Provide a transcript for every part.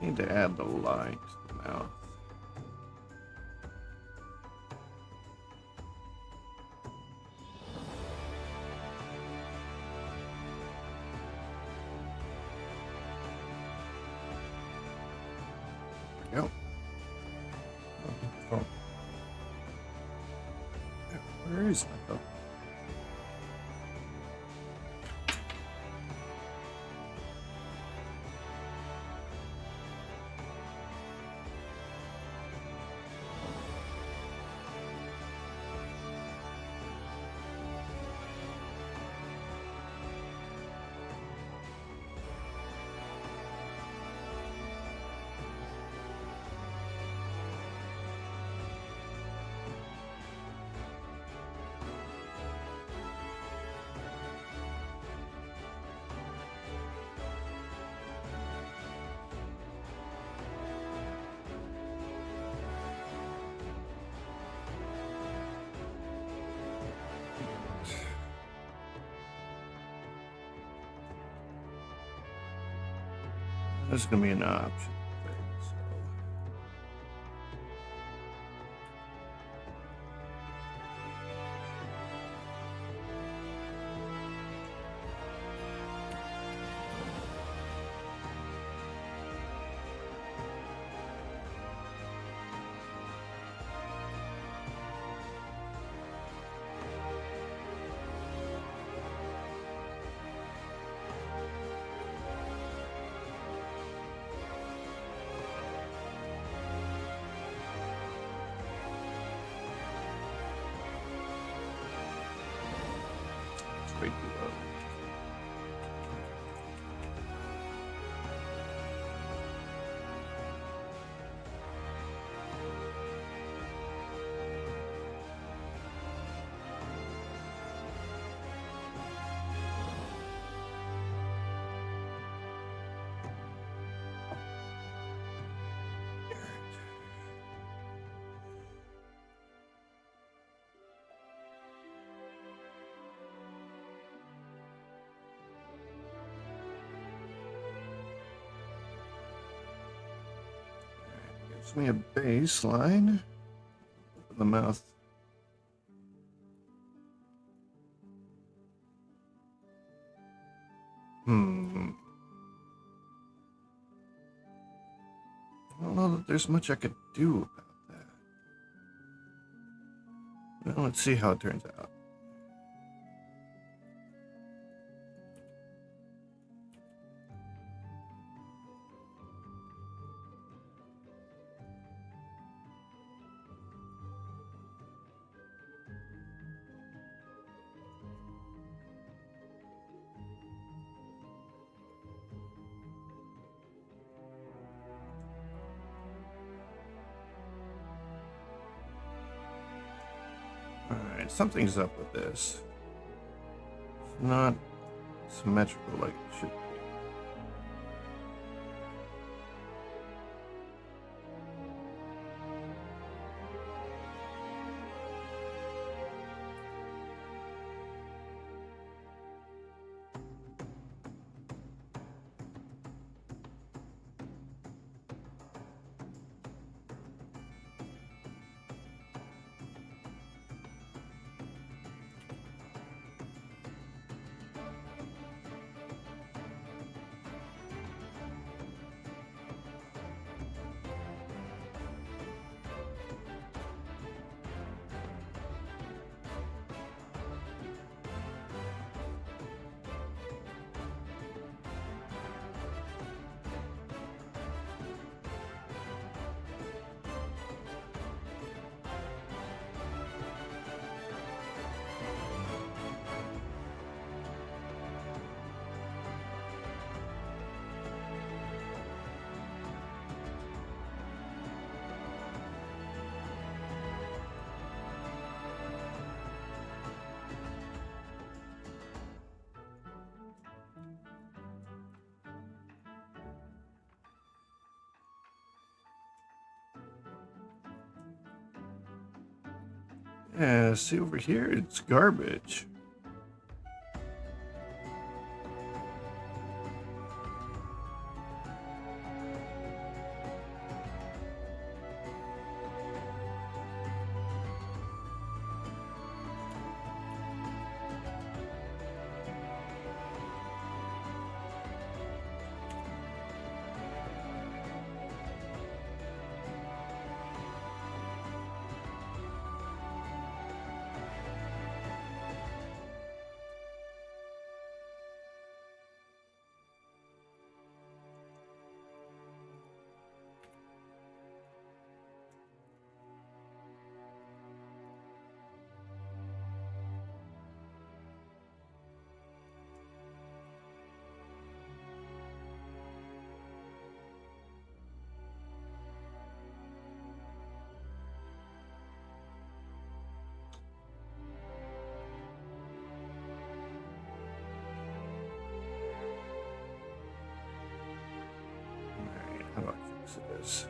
Need to add the line to the mouth. Yep. Oh. Where is that? This is gonna be an option. It's way too low. Gives me a baseline. Open the mouth. I don't know that there's much I could do about that. Well, let's see how it turns out. Alright, something's up with this. It's not symmetrical like it should be. Yeah, see over here, it's garbage. boxes.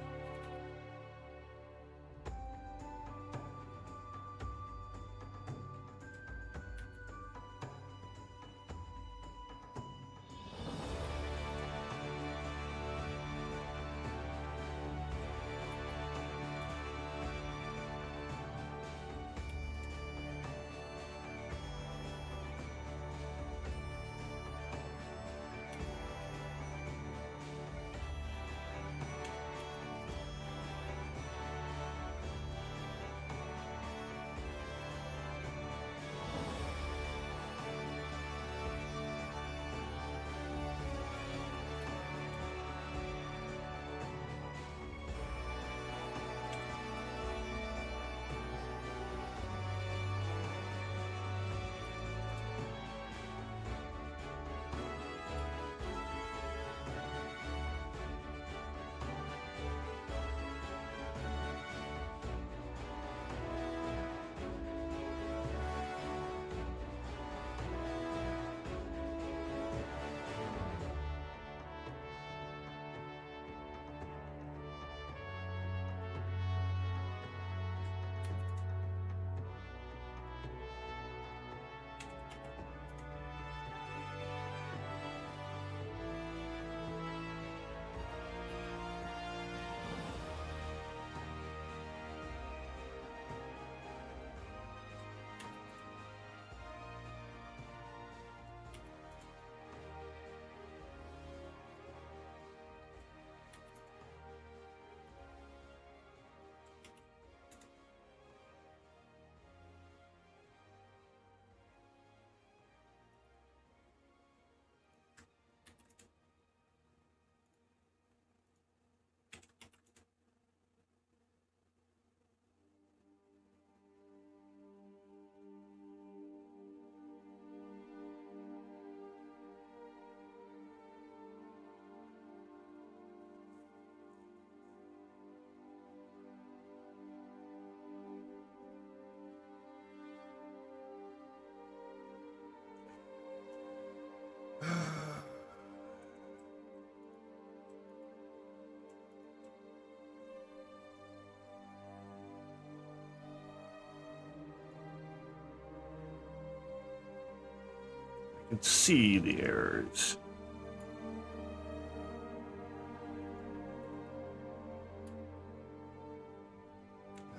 I can see the errors.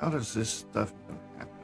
How does this stuff even happen?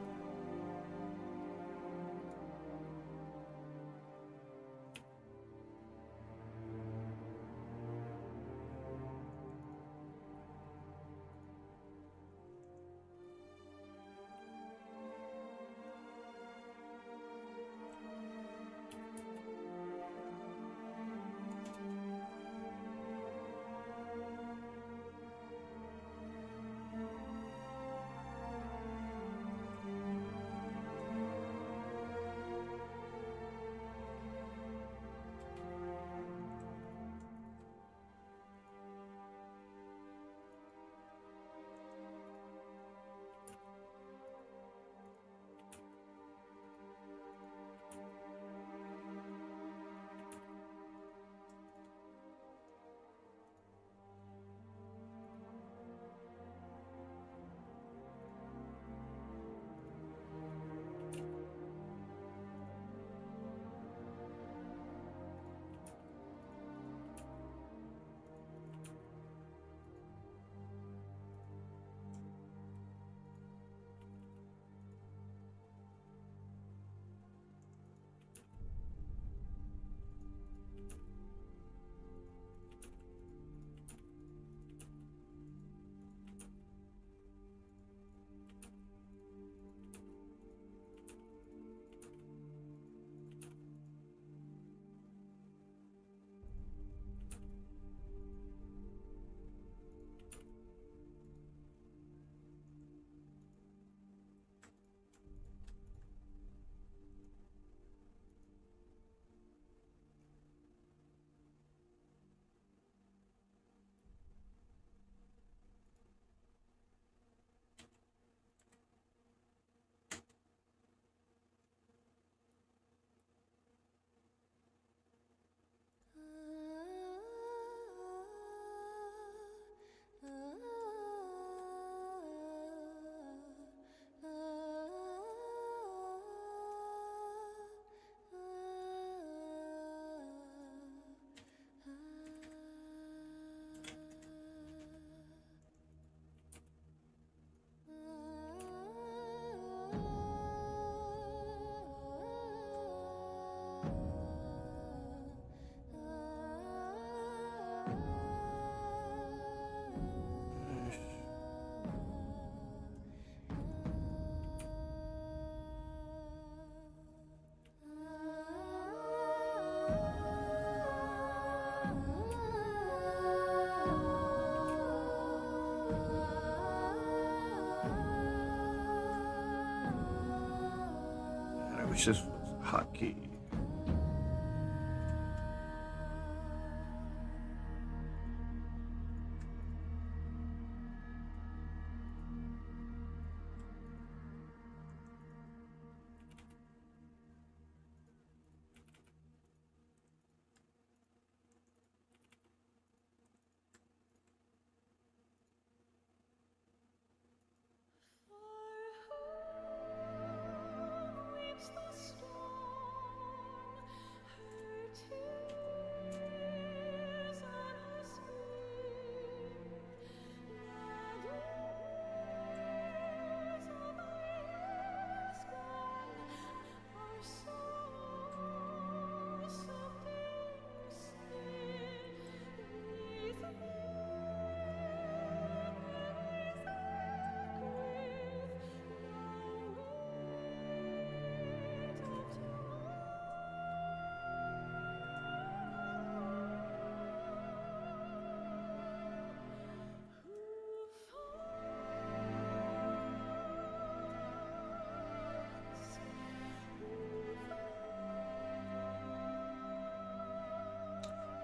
Switch this hotkey.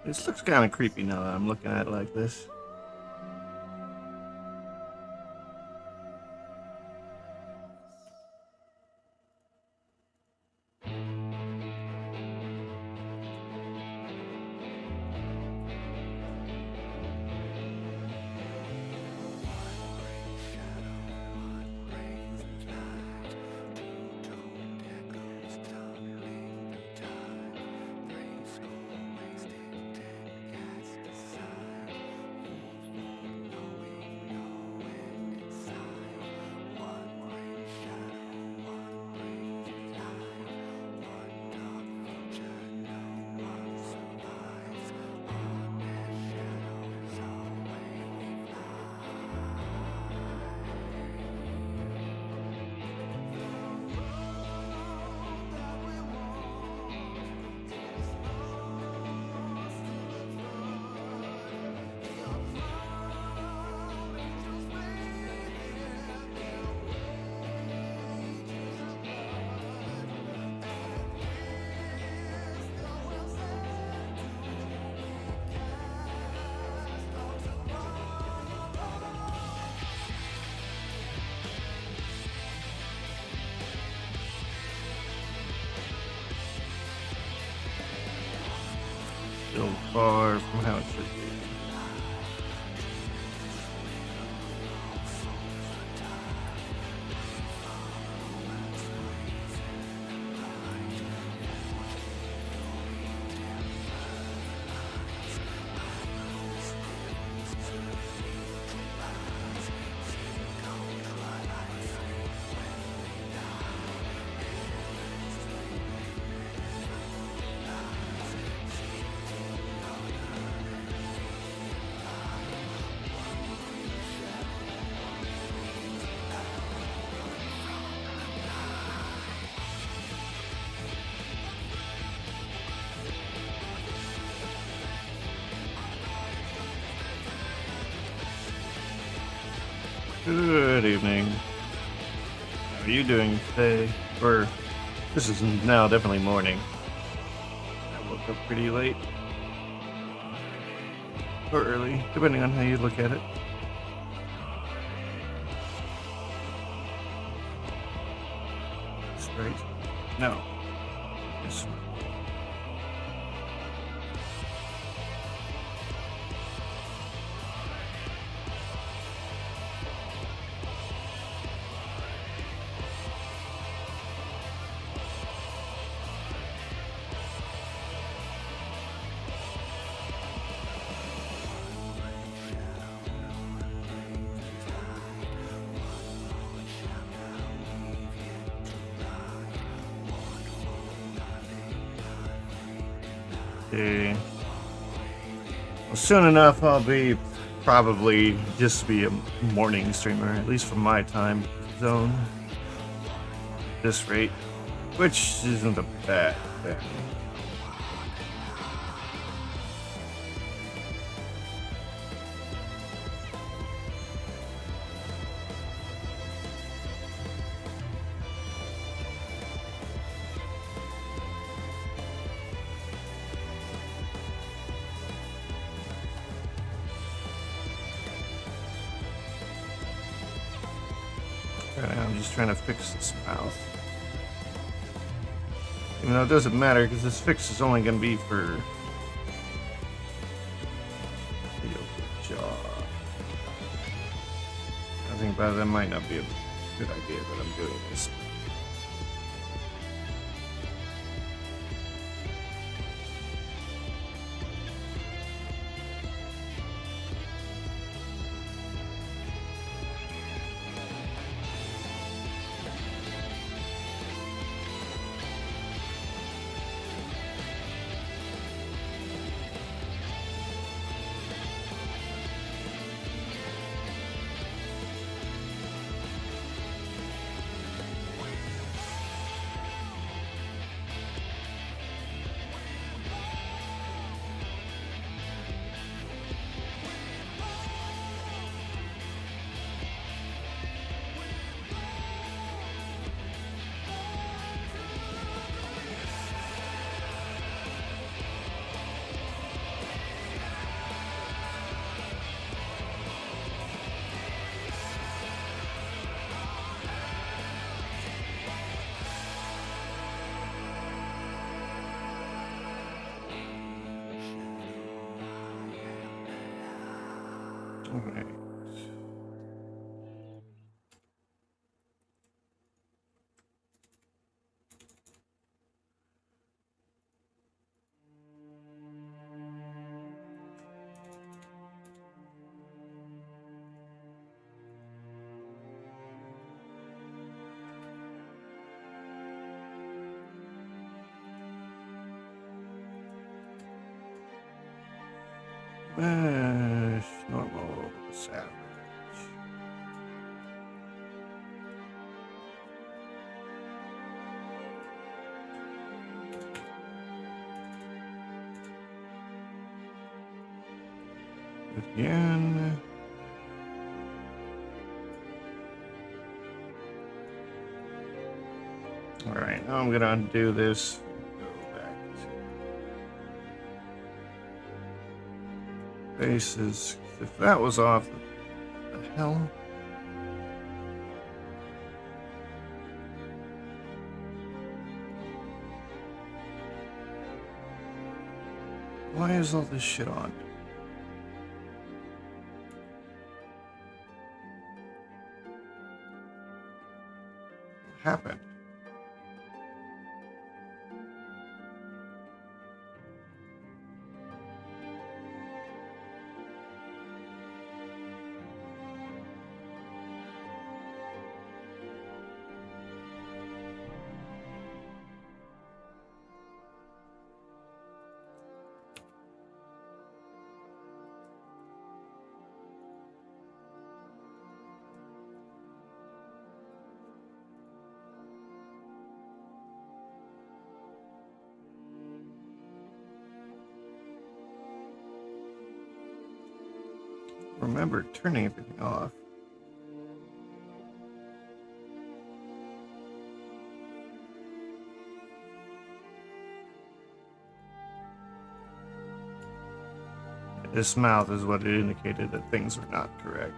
This looks kind of creepy now that I'm looking at it like this. Still far from how it should be. Good evening. How are you doing today? Or, this is now definitely morning. I woke up pretty late. Or early, depending on how you look at it. Straight? No. Yes. Okay. Well, soon enough, I'll be probably just be a morning streamer, at least from my time zone. At this rate, which isn't a bad thing. Right now I'm just trying to fix this mouth. Even though it doesn't matter, because this fix is only going to be for the upper jaw. I think that might not be a good idea that I'm doing this. Okay. Normal, savage. Again. Alright, now I'm gonna undo this. Go back to faces. If that was off, what the hell? Why is all this shit on? What happened? Remember turning everything off. This mouth is what it indicated that things were not correct.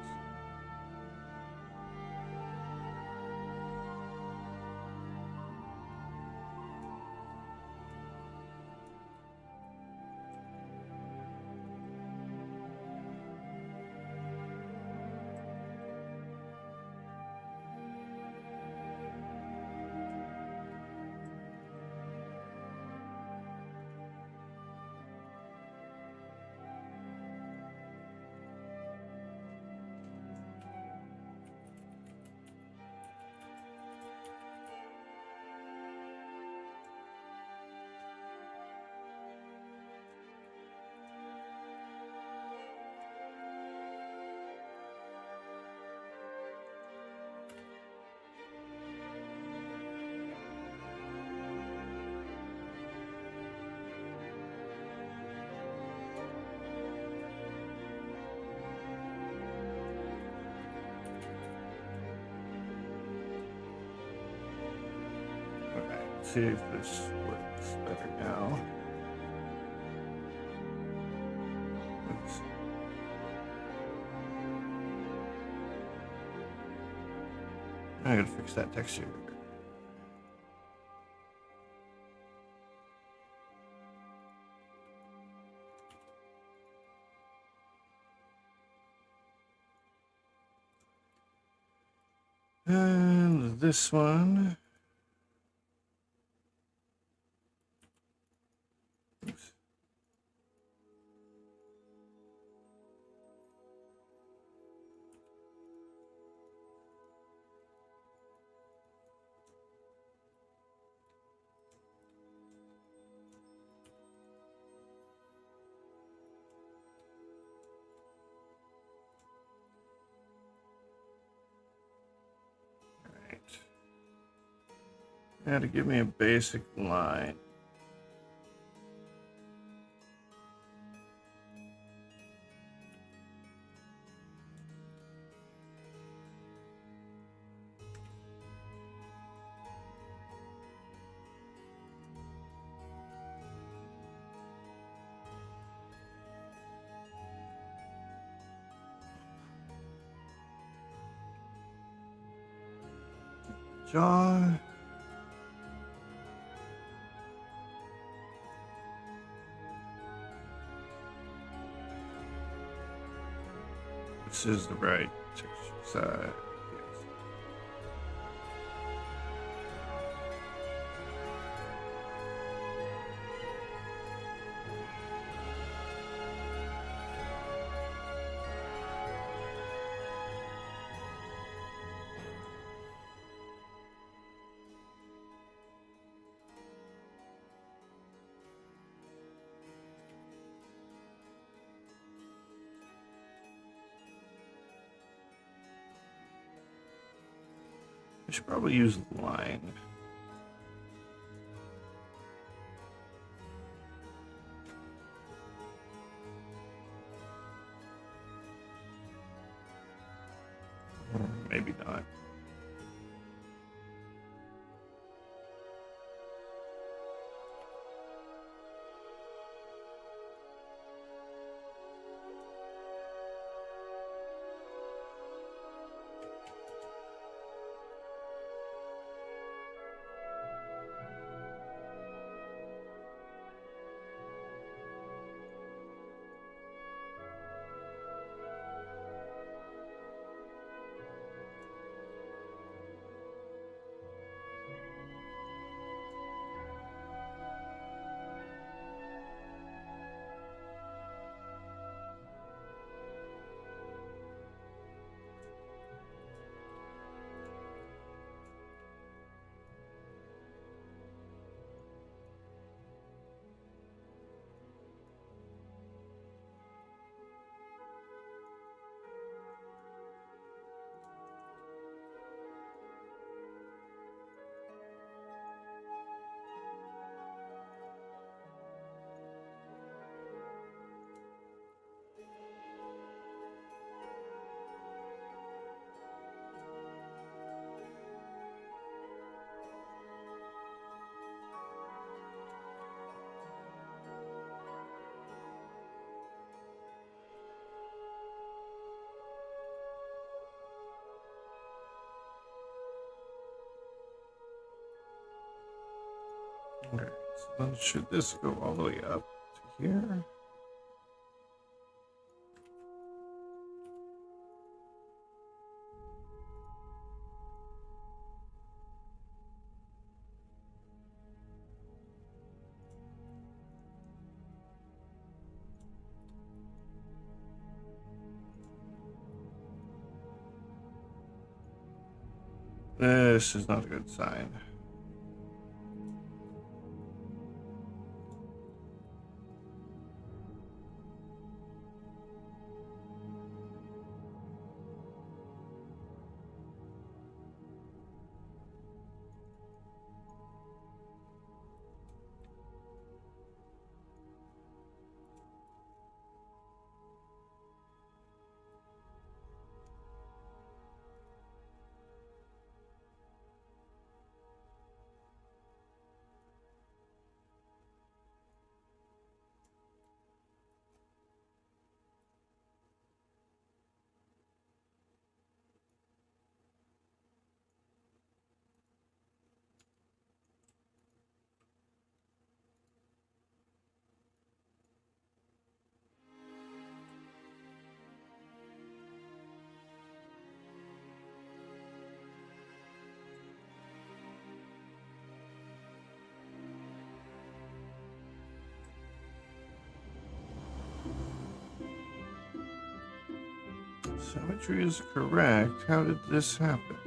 See if this works better now. Oops. I gotta fix that texture. And this one. Oops. Now to give me a basic line. Jaw. This is the right texture side. Yes. I should probably use line. Or maybe not. Okay, so then should this go all the way up to here? This is not a good sign. Symmetry is correct. How did this happen?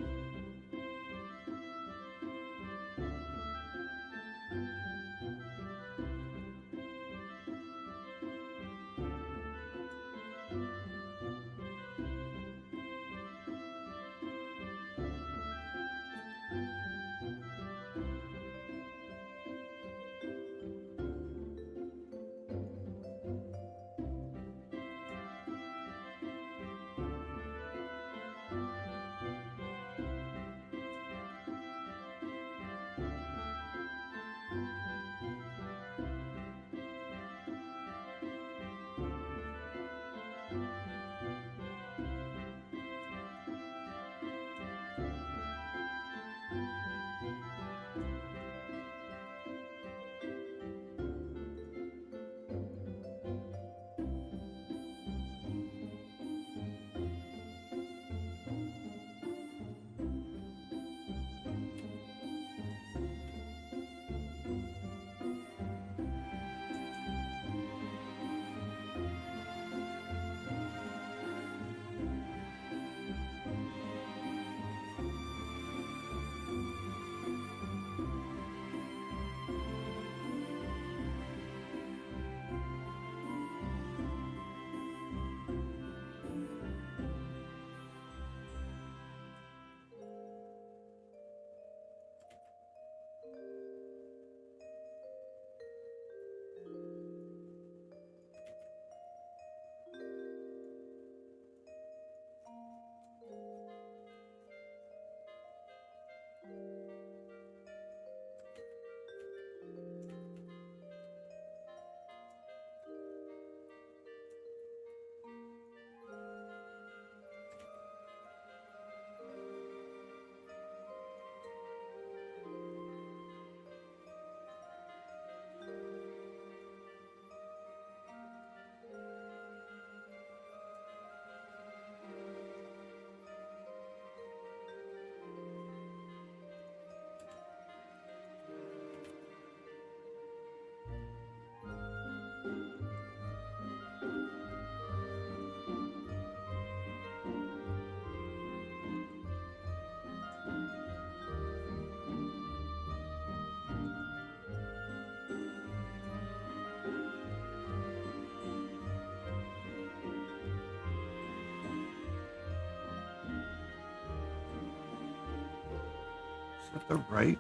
Is that the right?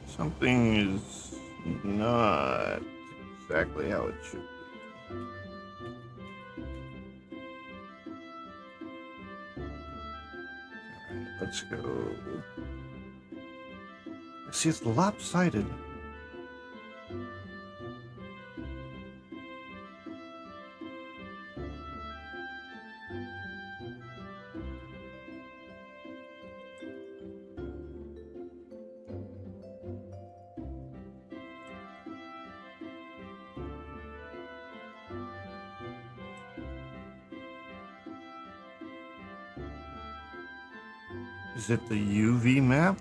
Something is not exactly how it should be. Alright, let's go. See, it's lopsided. Is it the UV map?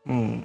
Hmm.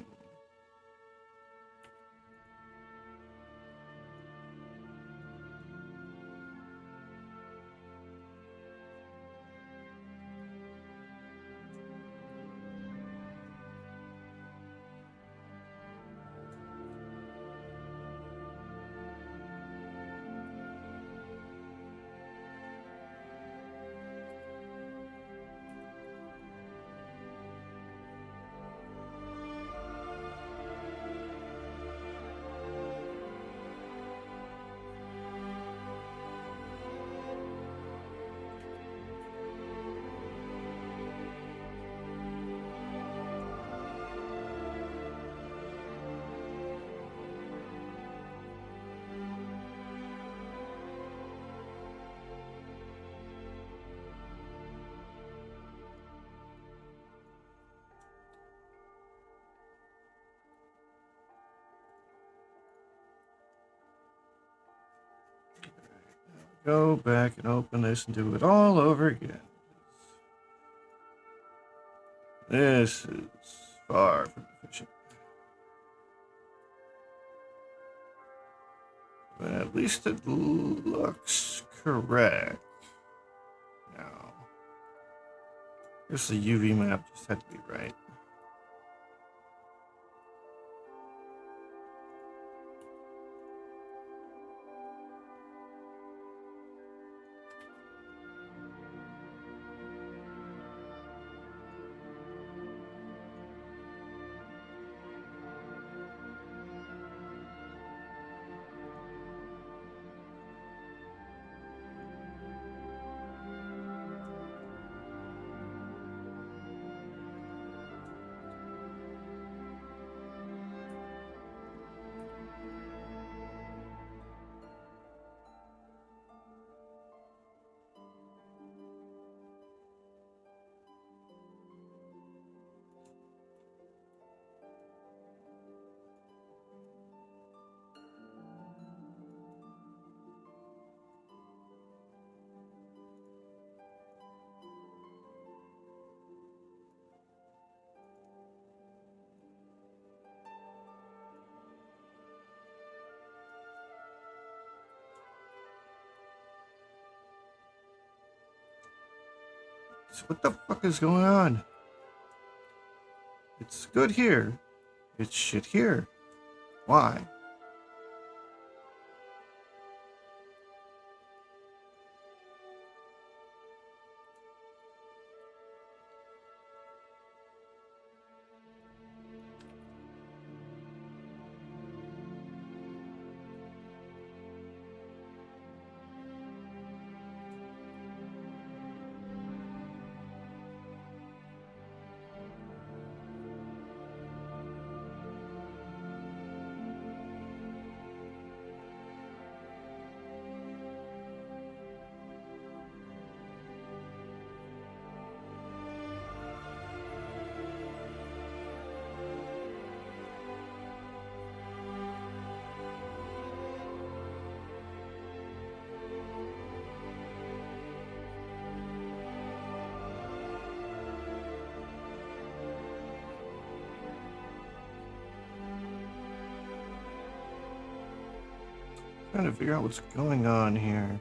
go back and open this and do it all over again. This is far from efficient. But at least it looks correct. Now, this the UV map just had to be right. So what the fuck is going on? It's good here. It's shit here. Why? Trying to figure out what's going on here.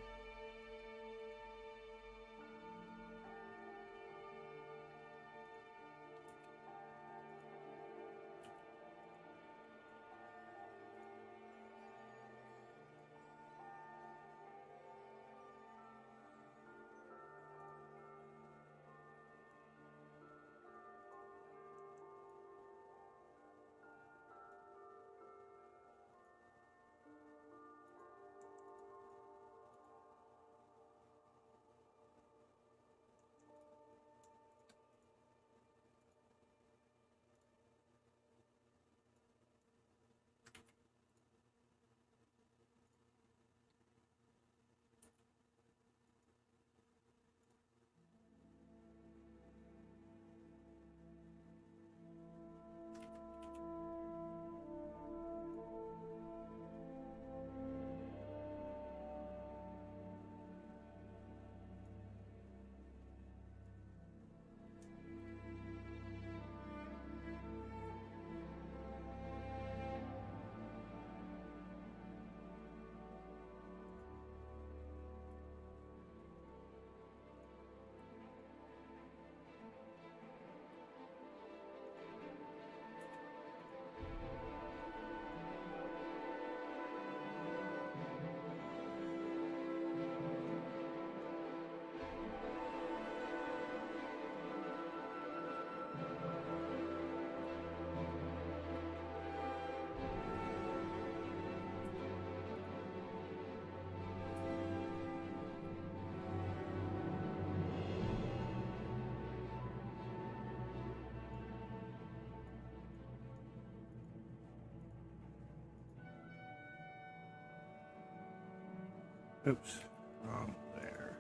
Oops, wrong there.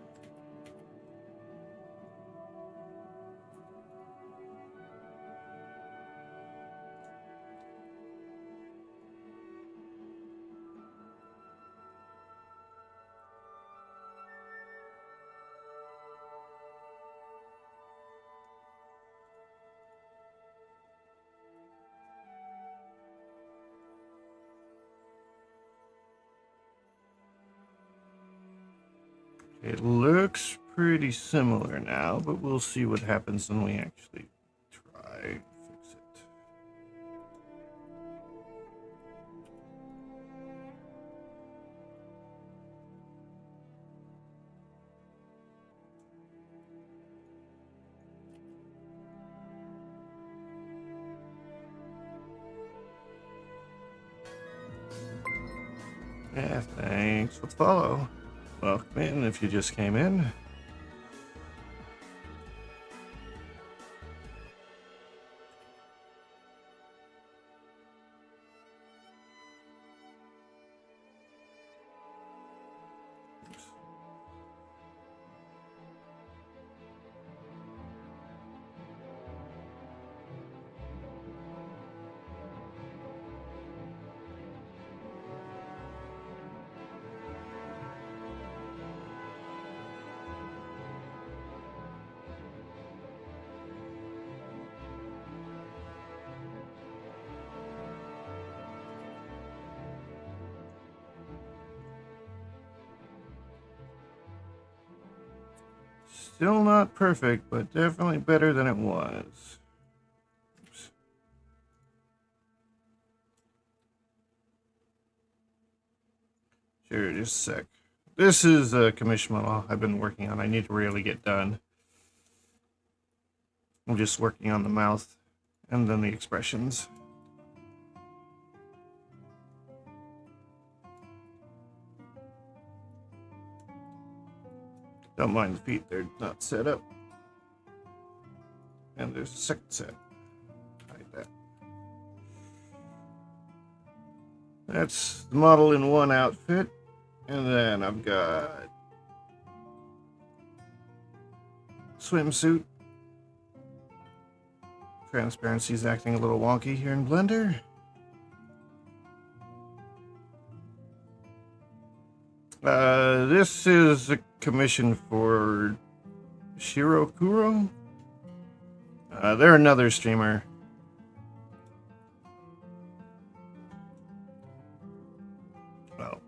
It looks pretty similar now, but we'll see what happens when we actually try to fix it. Yeah, thanks for the follow. Welcome in if you just came in. Still not perfect, but definitely better than it was. Oops. Sure, just a sec. This is a commission model I've been working on. I need to really get done. I'm just working on the mouth and then the expressions. Don't mind the feet, they're not set up. And there's a second set. Hide that. That's the model in one outfit. And then I've got swimsuit. Transparency is acting a little wonky here in Blender. This is a commission for Shirokuro. They're another streamer. Well,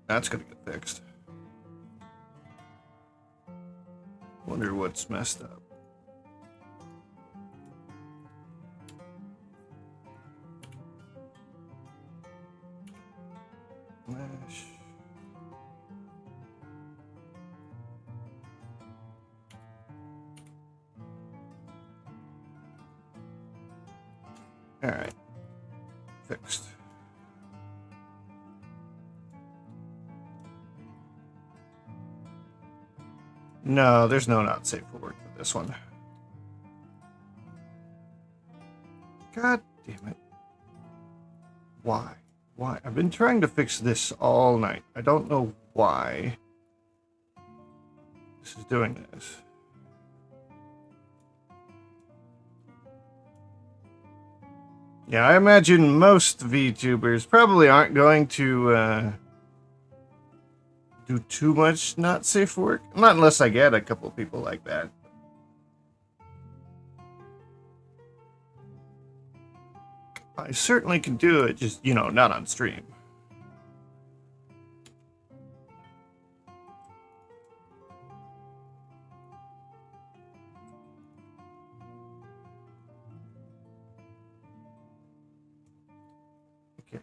that's gonna get fixed. Wonder what's messed up. Mesh. All right, fixed. No, there's no not safe for work for this one. God damn it. Why? Why? I've been trying to fix this all night. I don't know why this is doing this. Yeah, I imagine most VTubers probably aren't going to do too much not safe for work. Not unless I get a couple of people like that. I certainly can do it, just, you know, not on stream. Okay,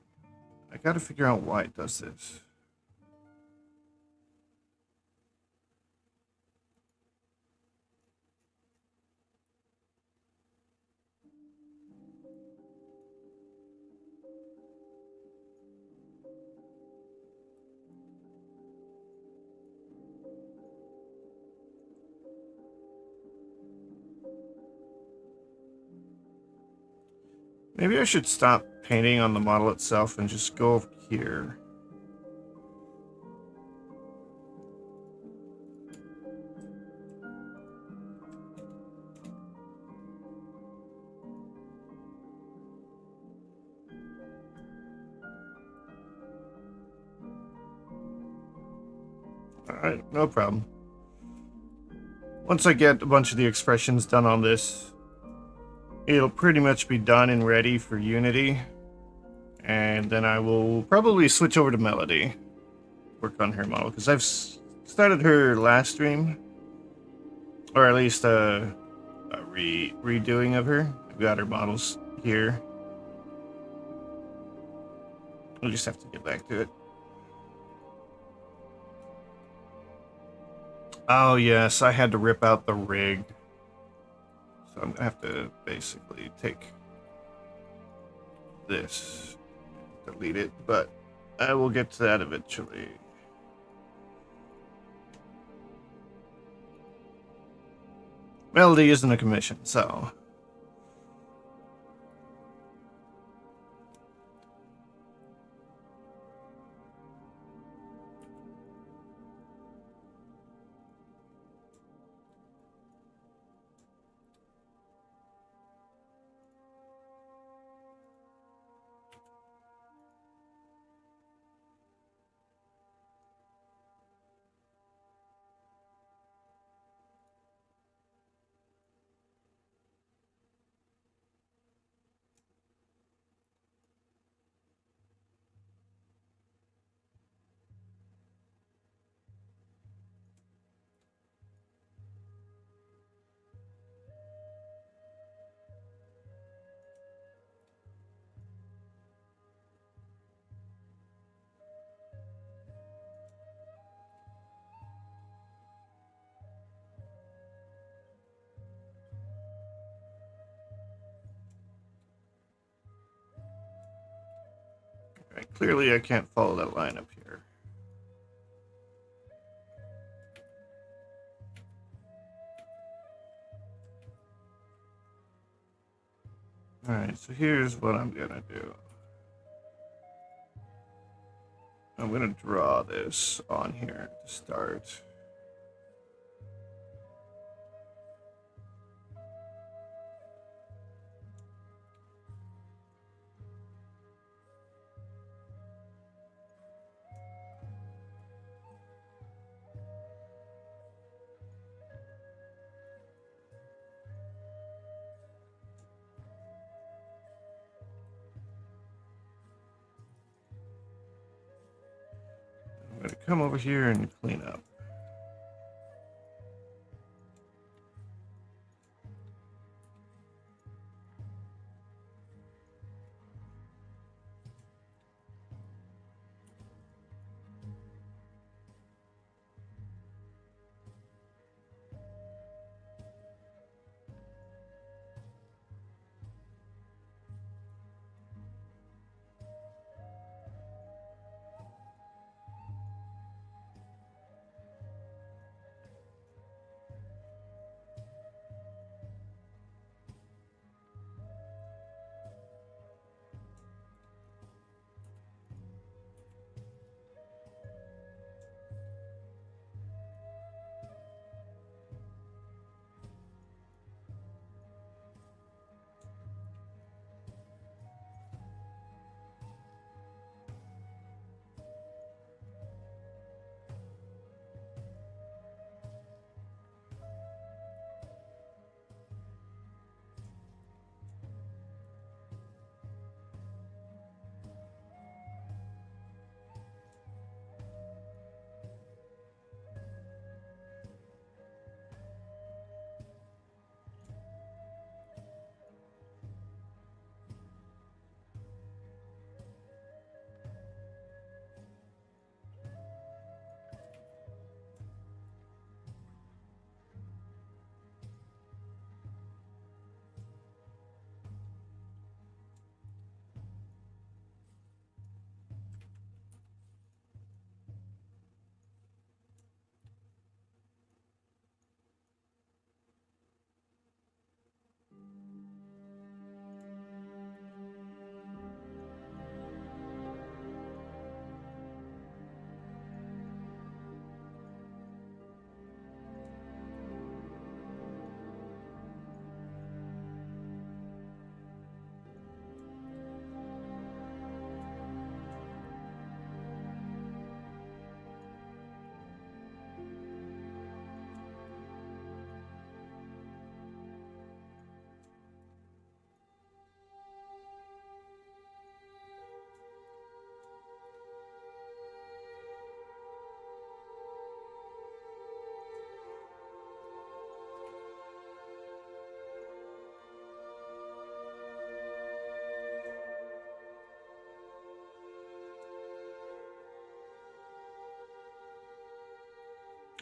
I gotta figure out why it does this. Maybe I should stop painting on the model itself and just go over here. Alright, no problem. Once I get a bunch of the expressions done on this, it'll pretty much be done and ready for Unity. And then I will probably switch over to Melody. Work on her model, because I've started her last stream, or at least a redoing of her. I've got her models here. We'll just have to get back to it. Oh yes, I had to rip out the rig. So I'm gonna have to basically take this, delete it, but I will get to that eventually. Melody isn't a commission, so right, clearly I can't follow that line up here. Alright, so here's what I'm gonna do. I'm gonna draw this on here to start. I'm gonna come over here and clean up.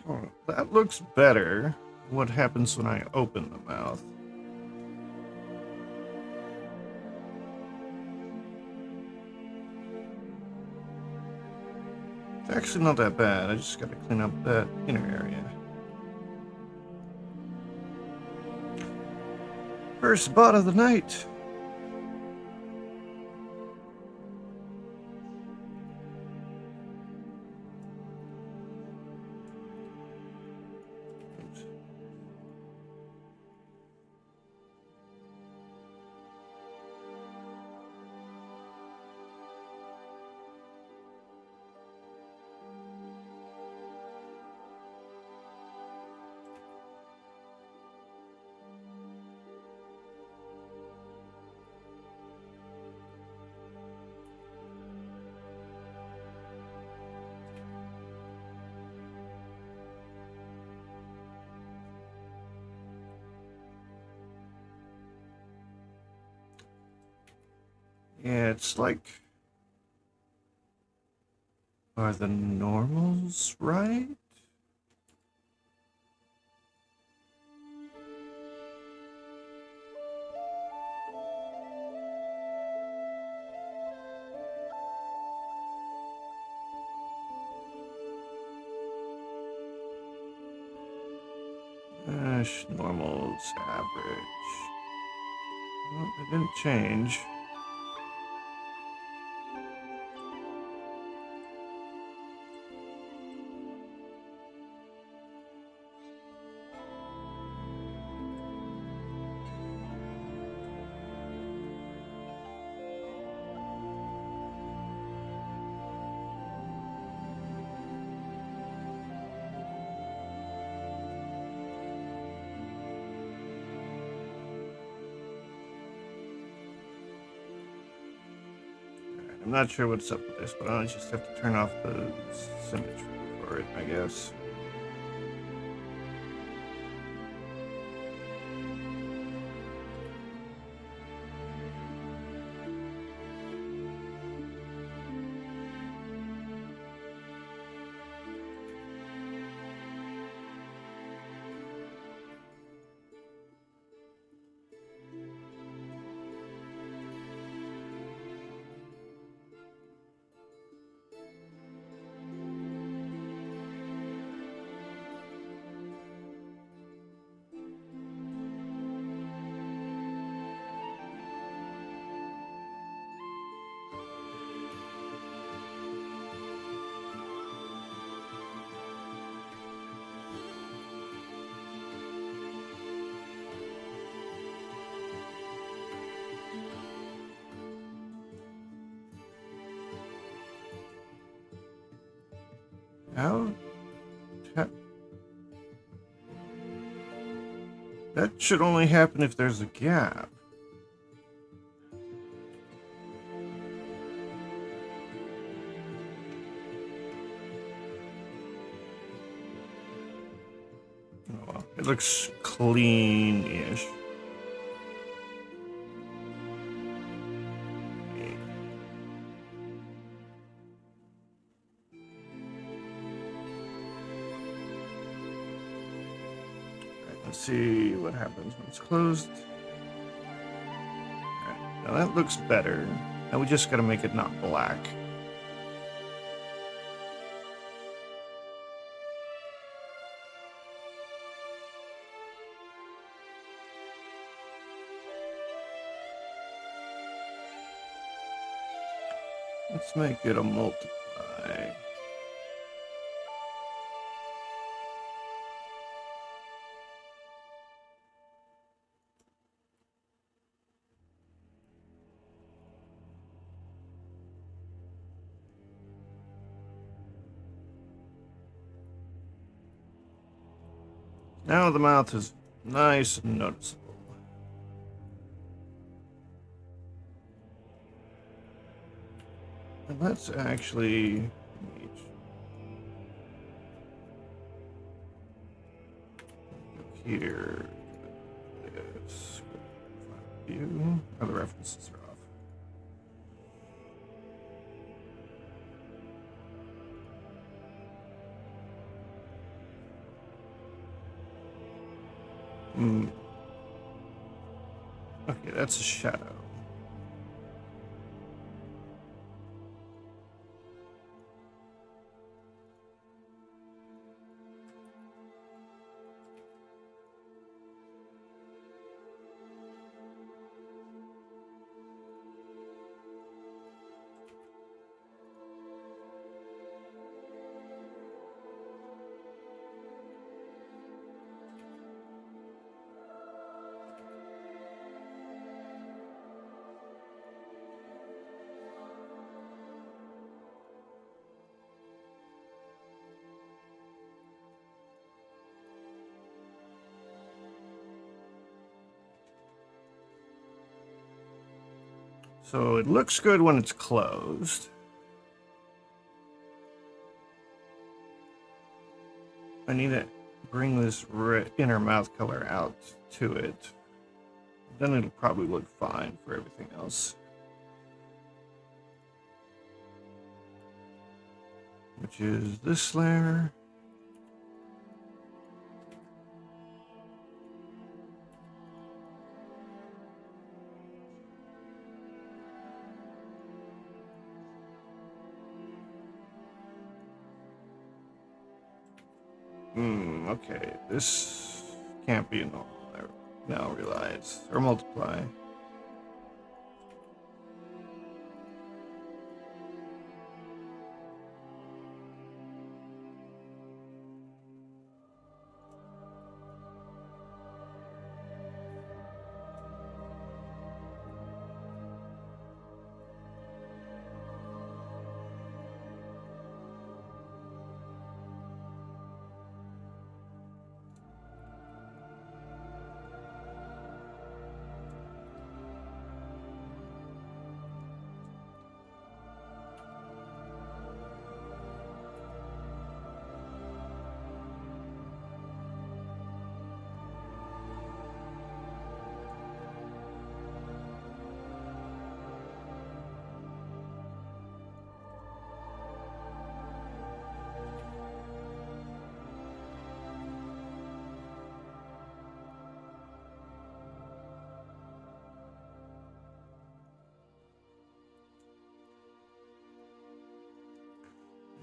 Oh, that looks better. What happens when I open the mouth? It's actually not that bad. I just gotta clean up that inner area. First bot of the night. Yeah, it's like... Are the normals right? Normals, average. Well, they didn't change. I'm not sure what's up with this, but I just have to turn off the symmetry for it, I guess. How? That should only happen if there's a gap. Oh, well, it looks clean-ish. Let's see what happens when it's closed. Right, now that looks better. Now we just gotta make it not black. Let's make it a multiply. Now the mouth is nice and noticeable. And let's actually here. Yes. View. Other references are off. Okay, that's a shadow. So it looks good when it's closed. I need to bring this inner mouth color out to it. Then it'll probably look fine for everything else. Which is this layer. Okay, this can't be a normal. I now realize. Or multiply.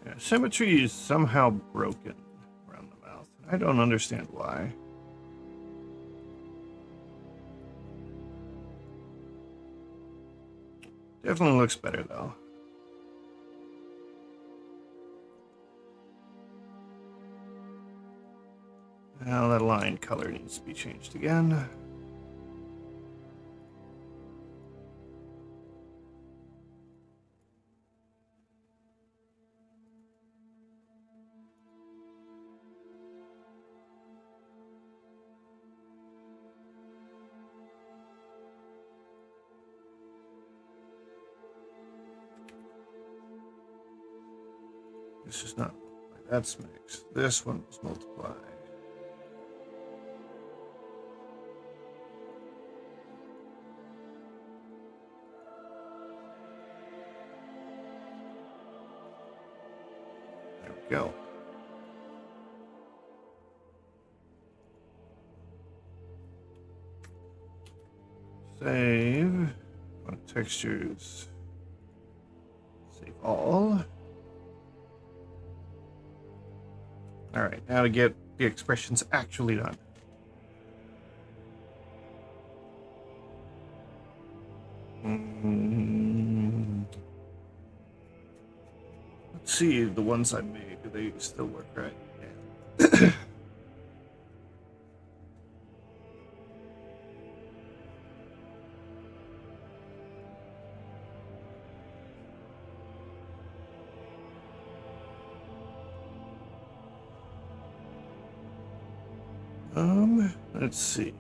Yeah, symmetry is somehow broken around the mouth. I don't understand why. Definitely looks better though. Now that line color needs to be changed again. This is not, that's mixed. This one was multiplied. There we go. Save. On textures. Save all. All right, now to get the expressions actually done. Let's see the ones I made. Do they still work right? Yeah. Let's see.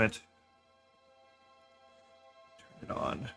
it. Turn it on.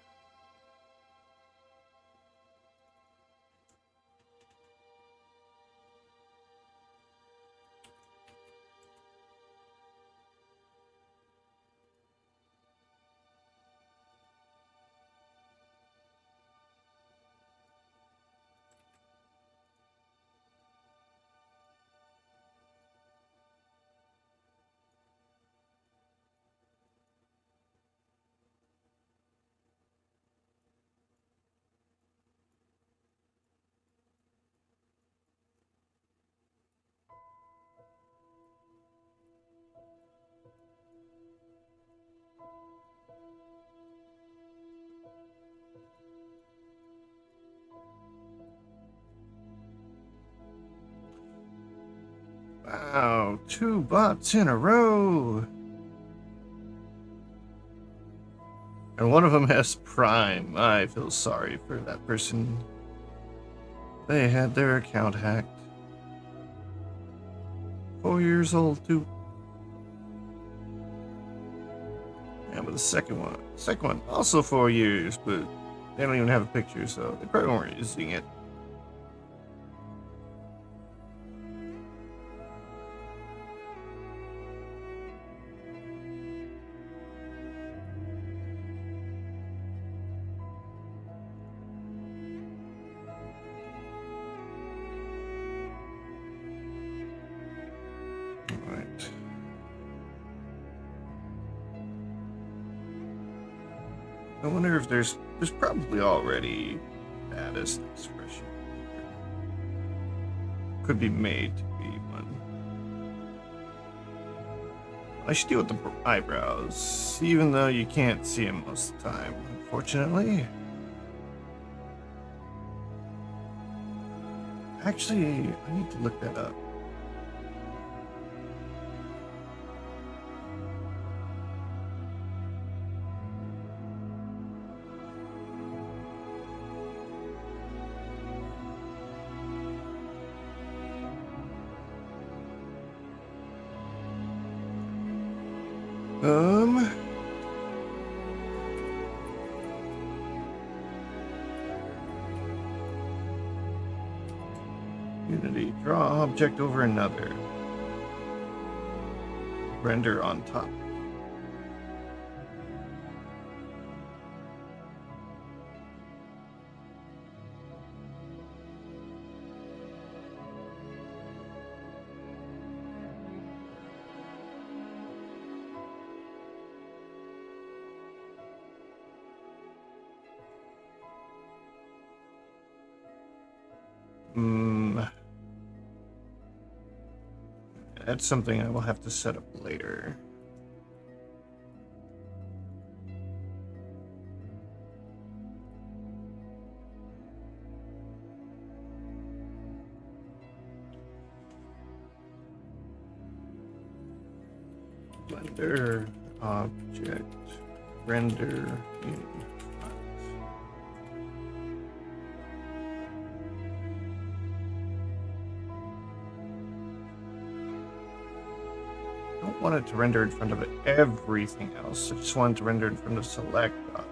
Wow, 2 bots in a row. And one of them has Prime. I feel sorry for that person. They had their account hacked. 4 years old too. Yeah, but the second one, also 4 years, but they don't even have a picture, so they probably weren't using it. I wonder if there's probably already status expression. Could be made to be one. I should deal with the eyebrows, even though you can't see them most of the time, unfortunately. Actually, I need to look that up. Unity, draw object over another. Render on top. That's something I will have to set up later. Blender object render in I don't want it to render in front of everything else. I just want it to render in front of select objects.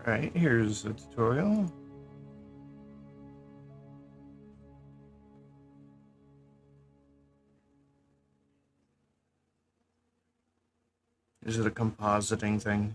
Alright, here's a tutorial. Is it a compositing thing?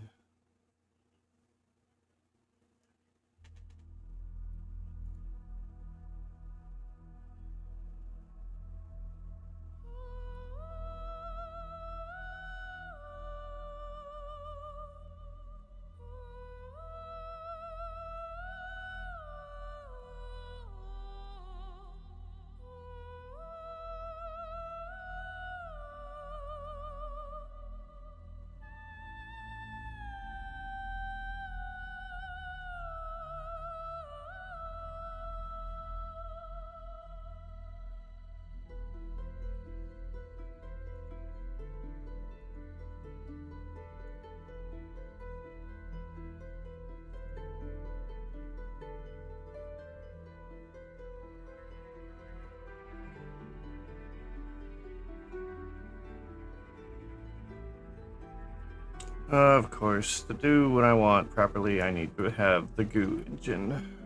Of course, to do what I want properly, I need to have the goo engine.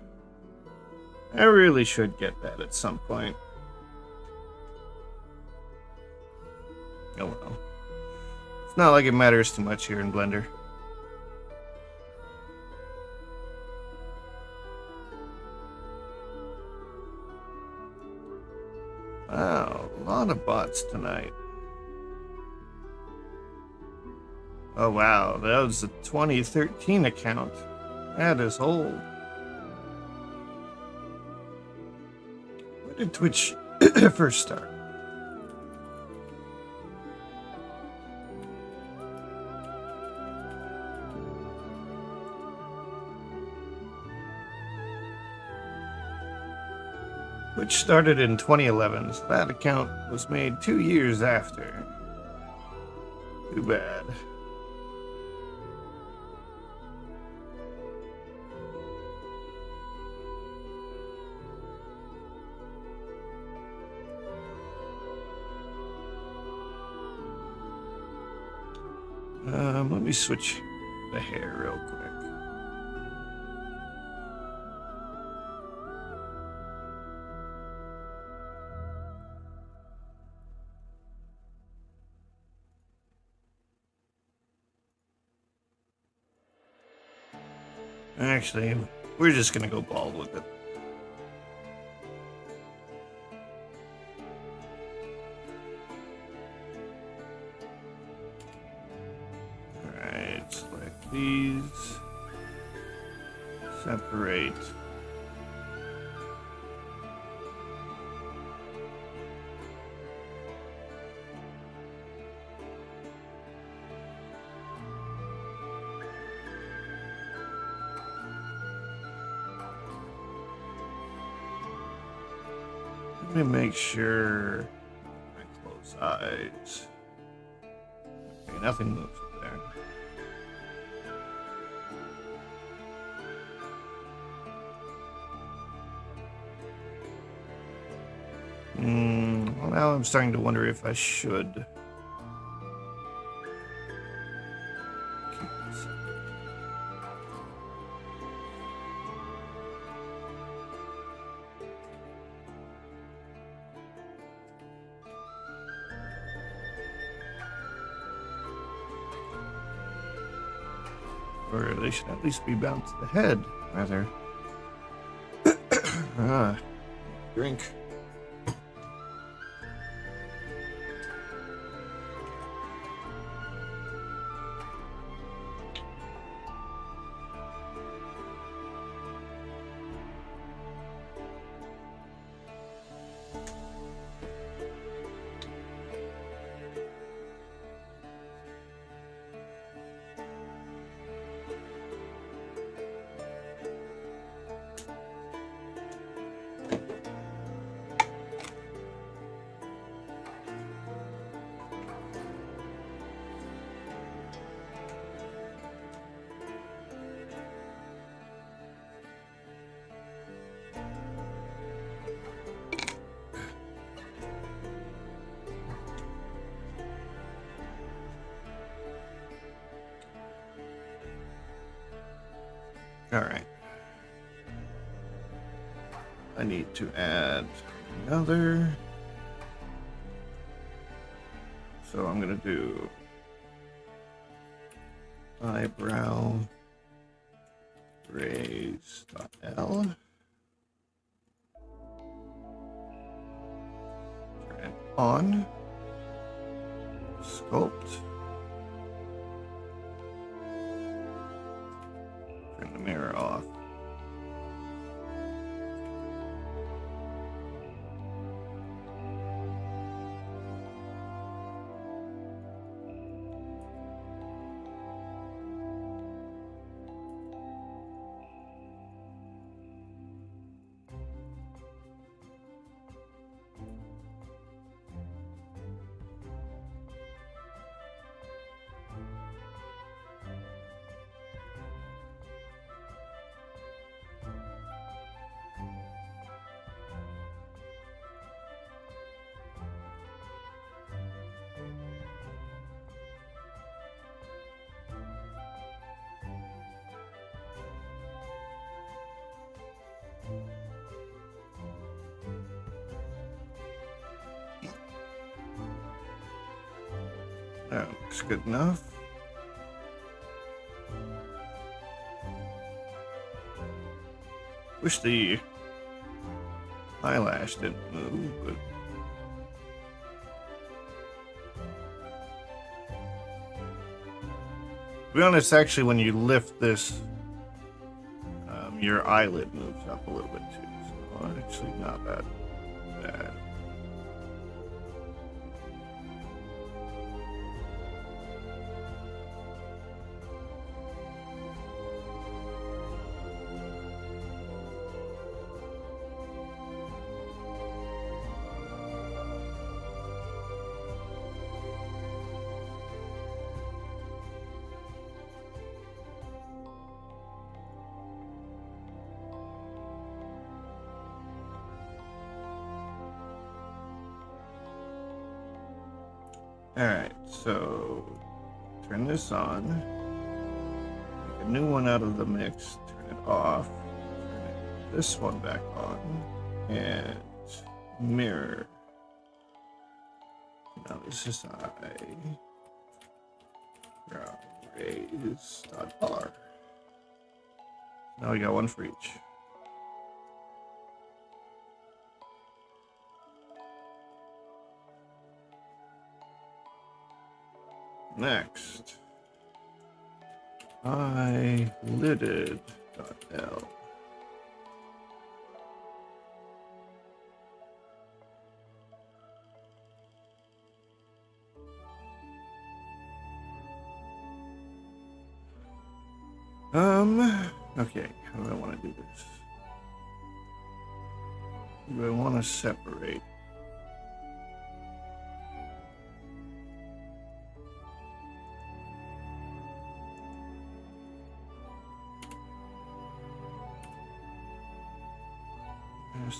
I really should get that at some point. Oh well. It's not like it matters too much here in Blender. Wow, a lot of bots tonight. Oh wow, that was a 2013 account. That is old. When did Twitch first start? Which started in 2011, so that account was made 2 years after. Too bad. Let me switch the hair real quick. Actually, we're just gonna go bald with it. Alright, select these. Separate. Let me make sure I close eyes. Okay, nothing moves up there. Well, now I'm starting to wonder if I should keep this. Or they should at least be bound to the head, rather. Drink. All right. I need to add another. So I'm going to do eyebrow raise.l. Turn it on. Sculpt. Turn the mirror off. That looks good enough. Wish the eyelash didn't move, but to be honest, actually, when you lift this, your eyelid moves up a little bit too. So actually, not that bad. Alright, so turn this on. Make a new one out of the mix. Turn it off. Turn this one back on. And mirror. Now this is raise.r. Now we got one for each. Next, eyelided.l. Okay, how do I want to do this? Do I want to separate?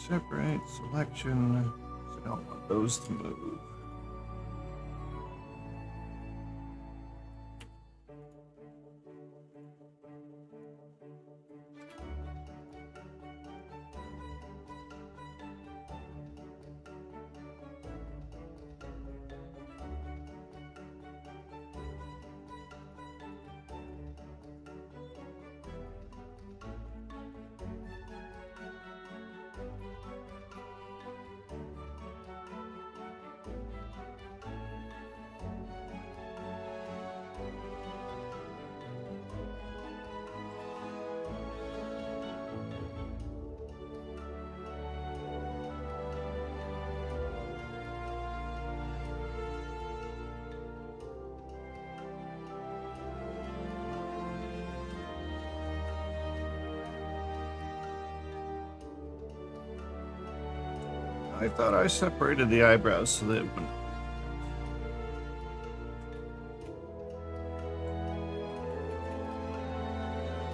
Separate selection, so I don't want those to move. I thought I separated the eyebrows so that it wouldn't.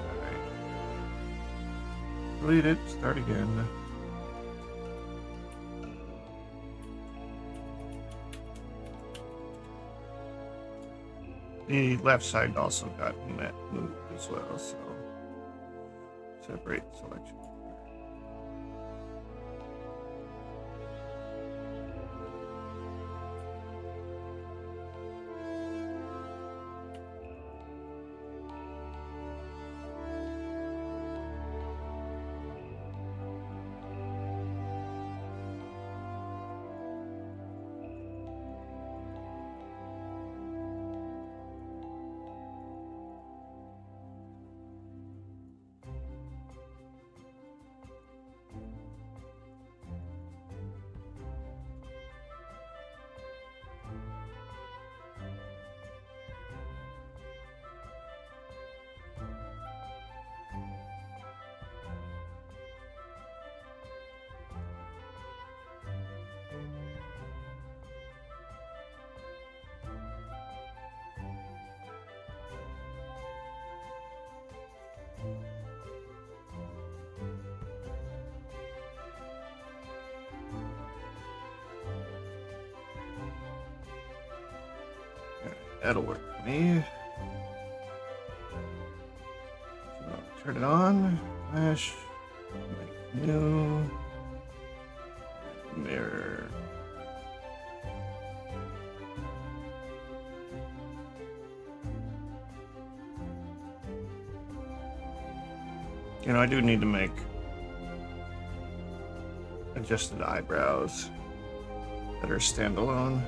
Alright. Delete it, start again. The left side also got moved as well, so separate selection. That'll work for me. So turn it on. Flash. Make new. Mirror. You know, I do need to make adjusted eyebrows that are standalone.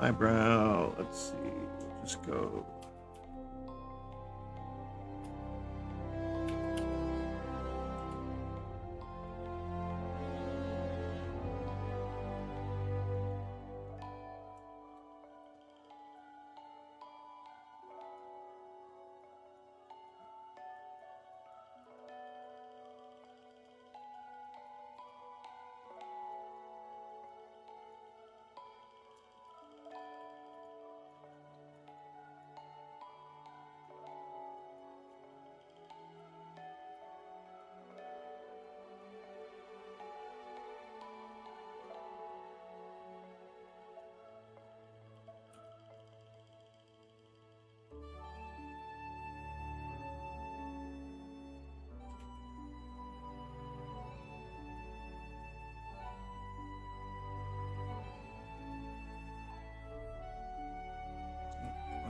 Eyebrow, let's see, we'll just go.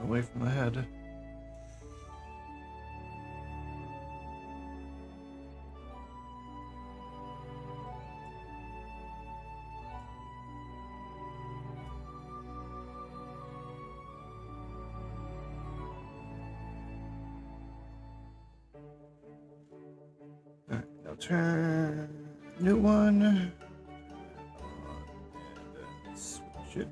Away from the head. Alright, now turn. New one. Switch it.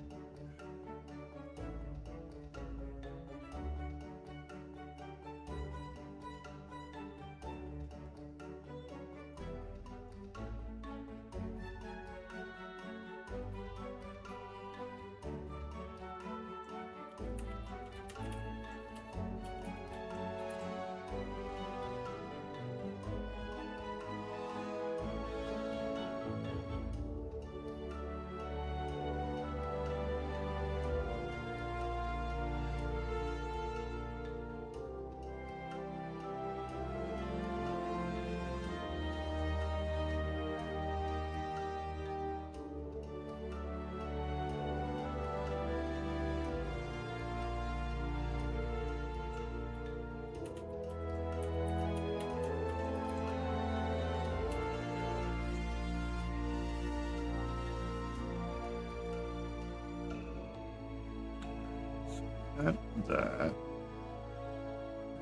That.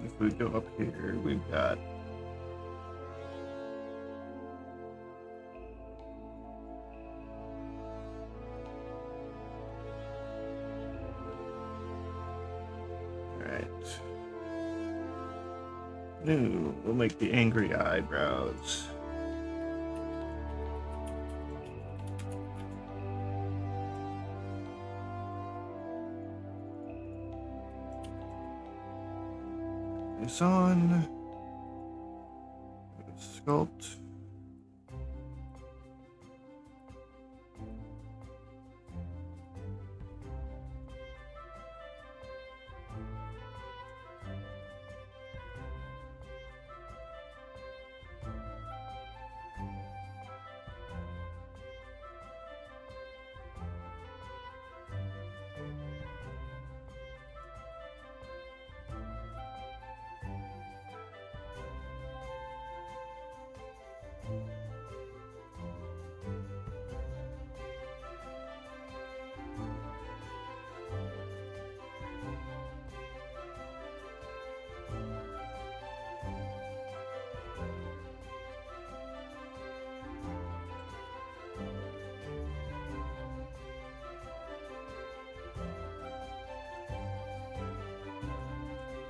If we go up here, we've got new. We'll make the angry eyebrows. This on. Sculpt.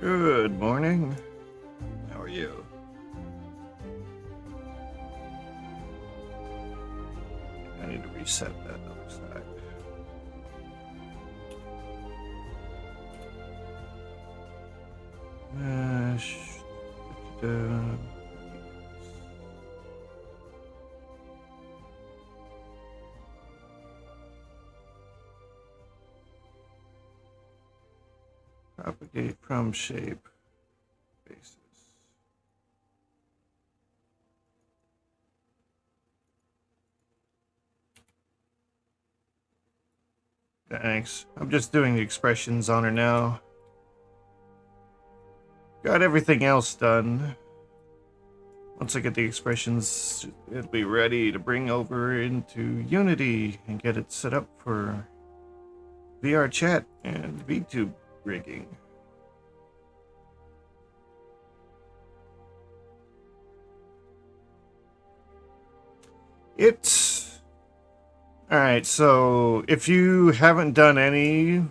Good morning. How are you? I need to reset that other side. Propagate from shape basis. Thanks. I'm just doing the expressions on her now. Got everything else done. Once I get the expressions, it'll be ready to bring over into Unity and get it set up for VR chat and VTube rigging. It's... Alright, so if you haven't done any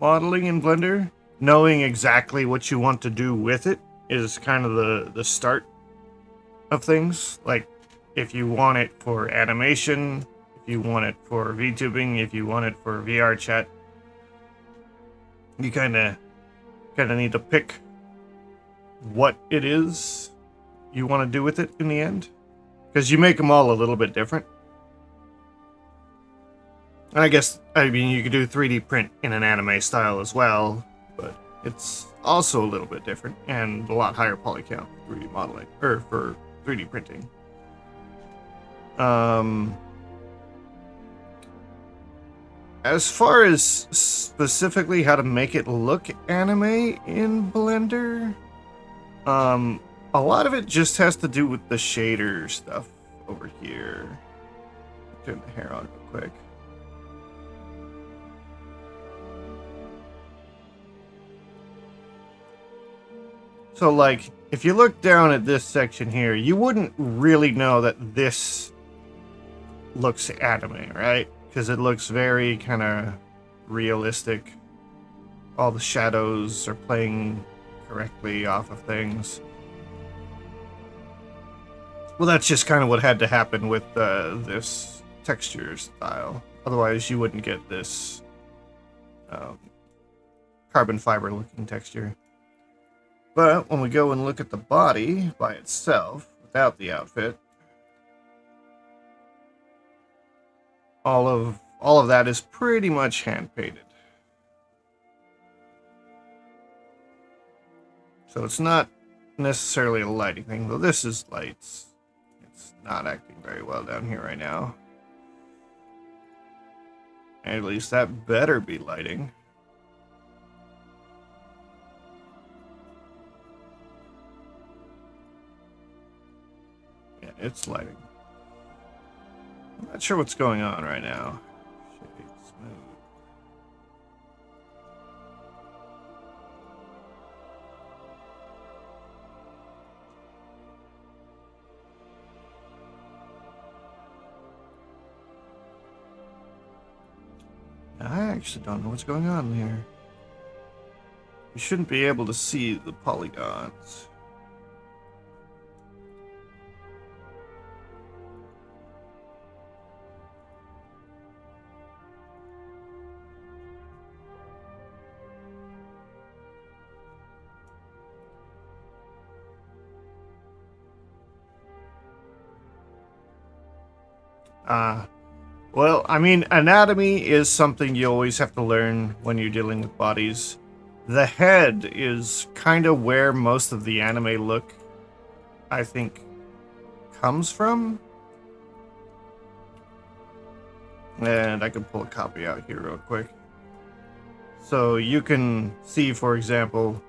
modeling in Blender, knowing exactly what you want to do with it is kind of the start of things. Like, if you want it for animation, if you want it for VTubing, if you want it for VR chat, you kind of need to pick what it is you want to do with it in the end, because you make them all a little bit different. And I mean, you could do 3D print in an anime style as well, but it's also a little bit different and a lot higher poly count for 3D modeling, or for 3D printing. As far as specifically how to make it look anime in Blender, a lot of it just has to do with the shader stuff over here. Turn the hair on real quick. So, like, if you look down at this section here, you wouldn't really know that this looks anime, right? Because it looks very kind of realistic. All the shadows are playing correctly off of things. Well, that's just kind of what had to happen with this texture style. Otherwise, you wouldn't get this carbon fiber looking texture. But when we go and look at the body by itself, without the outfit, all of that is pretty much hand painted. So it's not necessarily a lighting thing, though this is lights. It's not acting very well down here right now. And at least that better be lighting. Yeah, it's lighting. I'm not sure what's going on right now. Shade smooth. I actually don't know what's going on here. You shouldn't be able to see the polygons. Well, I mean, anatomy is something you always have to learn when you're dealing with bodies. The head is kind of where most of the anime look, I think, comes from. And I can pull a copy out here real quick. So you can see, for example,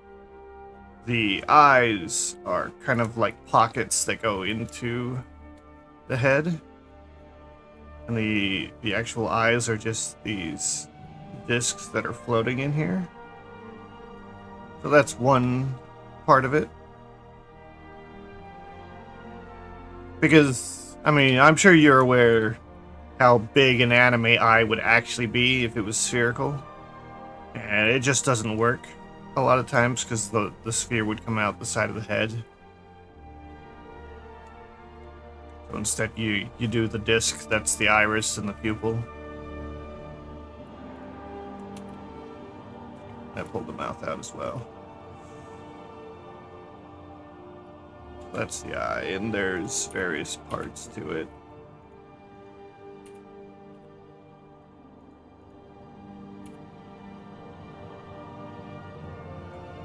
the eyes are kind of like pockets that go into the head. And the actual eyes are just these discs that are floating in here. So that's one part of it. Because, I mean, I'm sure you're aware how big an anime eye would actually be if it was spherical. And it just doesn't work a lot of times because the sphere would come out the side of the head. So instead you do the disc, that's the iris and the pupil. I pulled the mouth out as well. That's the eye, and there's various parts to it.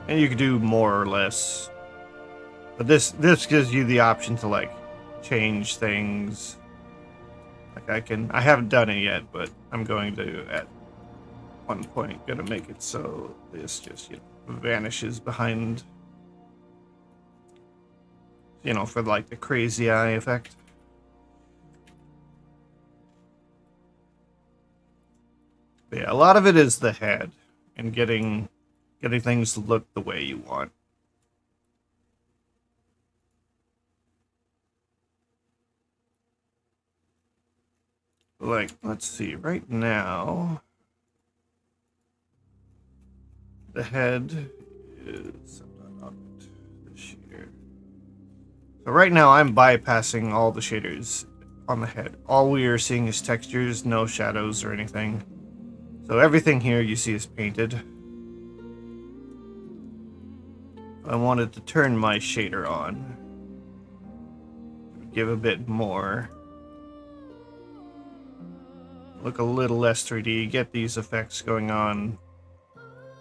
And you could do more or less. But this gives you the option to like change things. Like I haven't done it yet, but I'm going to at one point gonna make it so this just vanishes behind, for like the crazy eye effect. But yeah, a lot of it is the head and getting things to look the way you want. Like, let's see, right now, the head is on the shader. So right now I'm bypassing all the shaders on the head. All we are seeing is textures, no shadows or anything. So everything here you see is painted. I wanted to turn my shader on. Give a bit more. Look a little less 3D, get these effects going on.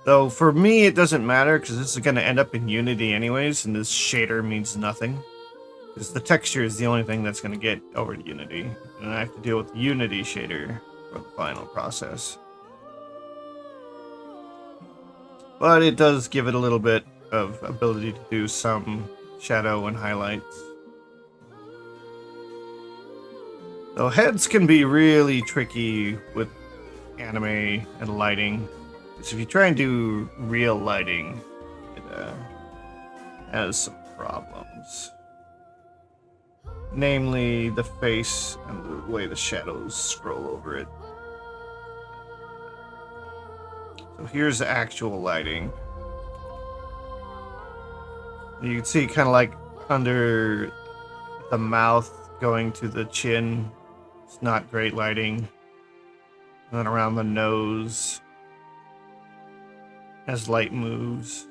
Though for me it doesn't matter because this is going to end up in Unity anyways, and this shader means nothing. Because the texture is the only thing that's going to get over to Unity. And I have to deal with the Unity shader for the final process. But it does give it a little bit of ability to do some shadow and highlights. Though heads can be really tricky with anime and lighting. So if you try and do real lighting, it has some problems. Namely, the face and the way the shadows scroll over it. So here's the actual lighting. You can see kind of like under the mouth going to the chin. It's not great lighting. And then around the nose as light moves.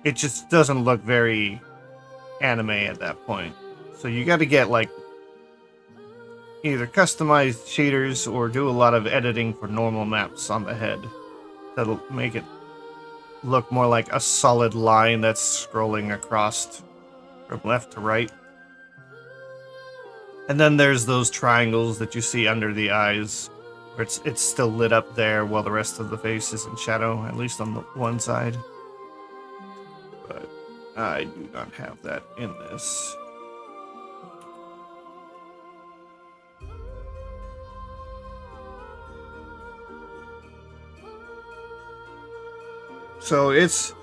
It just doesn't look very anime at that point. So you got to get like either customized shaders or do a lot of editing for normal maps on the head. That'll make it look more like a solid line that's scrolling across from left to right. And then there's those triangles that you see under the eyes, where it's still lit up there while the rest of the face is in shadow, at least on the one side. But I do not have that in this. So it's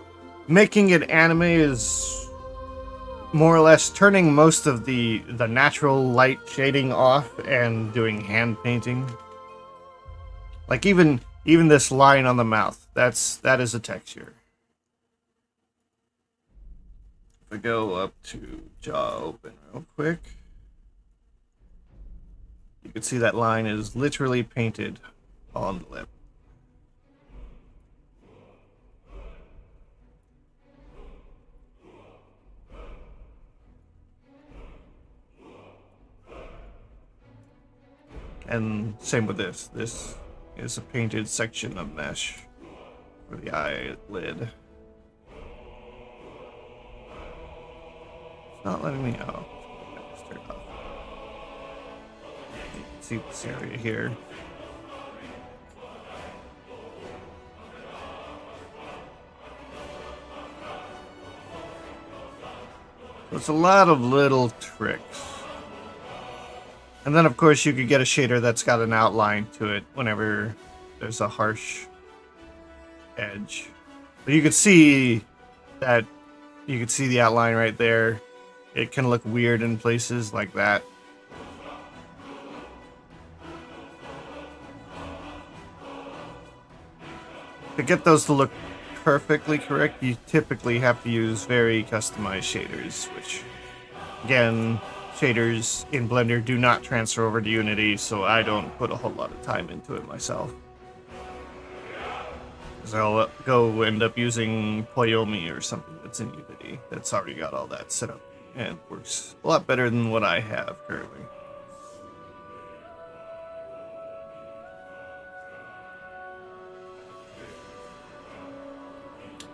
making it anime is more or less turning most of the natural light shading off and doing hand painting. Like even this line on the mouth, that is a texture. If I go up to jaw open real quick, you can see that line is literally painted on the lip. And same with this. This is a painted section of mesh for the eyelid. It's not letting me out. Just turn it off. You can see this area here. So it's a lot of little tricks. And then, of course, you could get a shader that's got an outline to it whenever there's a harsh edge. But you could see that, you could see the outline right there. It can look weird in places like that. To get those to look perfectly correct, you typically have to use very customized shaders, which, again, shaders in Blender do not transfer over to Unity, so I don't put a whole lot of time into it myself. Because I'll go end up using Poyomi or something that's in Unity that's already got all that set up and works a lot better than what I have currently.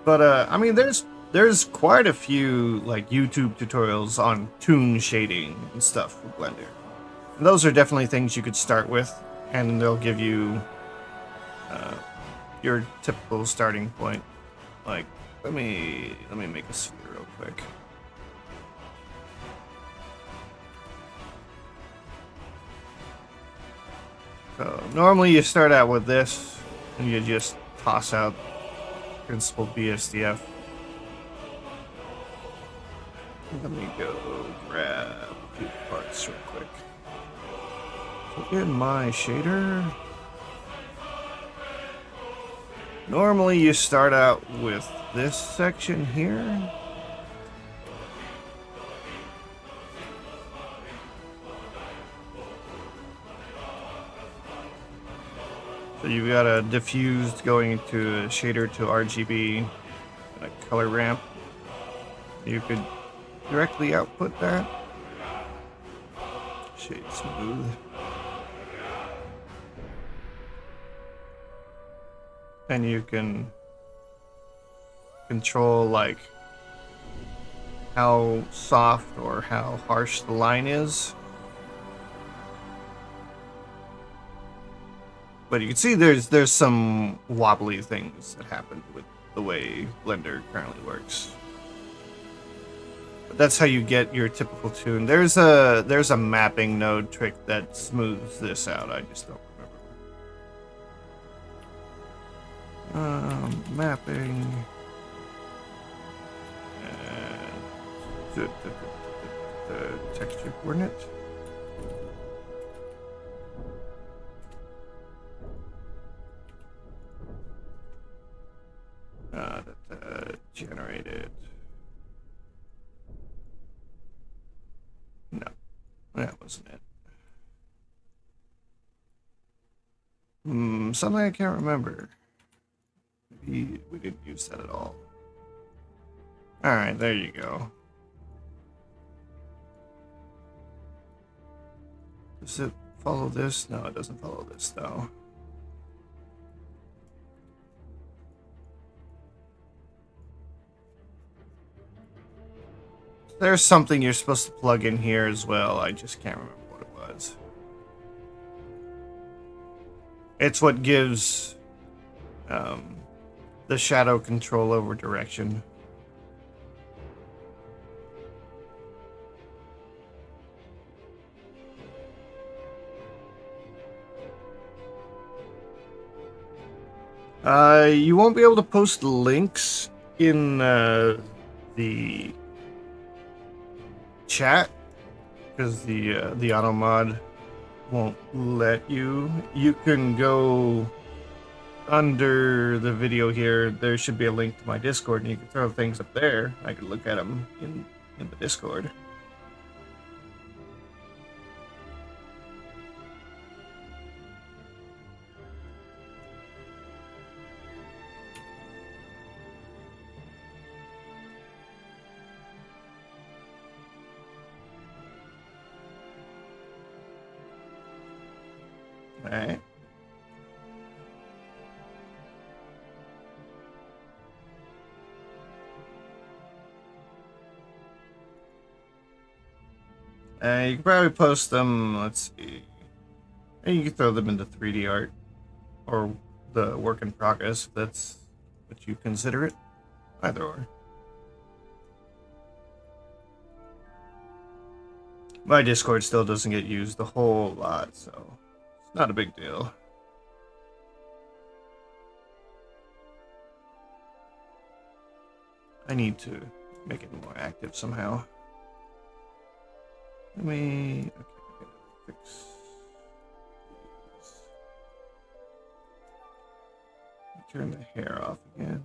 But I mean, there's quite a few like YouTube tutorials on toon shading and stuff with Blender. And those are definitely things you could start with, and they'll give you your typical starting point. Like, let me make a sphere real quick. So normally you start out with this, and you just toss out Principal BSDF. Let me go grab a few parts real quick. So in my shader, normally you start out with this section here. So you've got a diffused going to a shader to RGB and a color ramp. You could directly output that. Shade smooth. And you can control like how soft or how harsh the line is. But you can see there's some wobbly things that happen with the way Blender currently works. But that's how you get your typical toon. There's a mapping node trick that smooths this out. I just don't remember. Mapping. And the texture coordinate. Generated. No, that wasn't it. Something I can't remember. Maybe we didn't use that at all. Alright, there you go. Does it follow this? No, it doesn't follow this though. There's something you're supposed to plug in here as well. I just can't remember what it was. It's what gives the shadow control over direction. You won't be able to post links in the chat because the auto mod won't let you. You can go under the video here. There should be a link to my Discord, and you can throw things up there. I could look at them in the Discord. Alright. You can probably post them, let's see. And you can throw them into 3D art or the work in progress if that's what you consider it. Either or. My Discord still doesn't get used a whole lot, so it's not a big deal. I need to make it more active somehow. Let me... Okay, I gotta fix these. Turn the hair off again.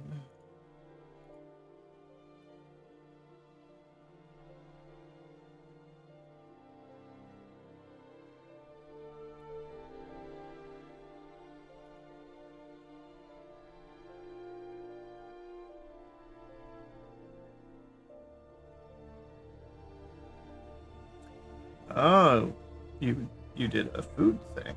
Oh, you did a food thing.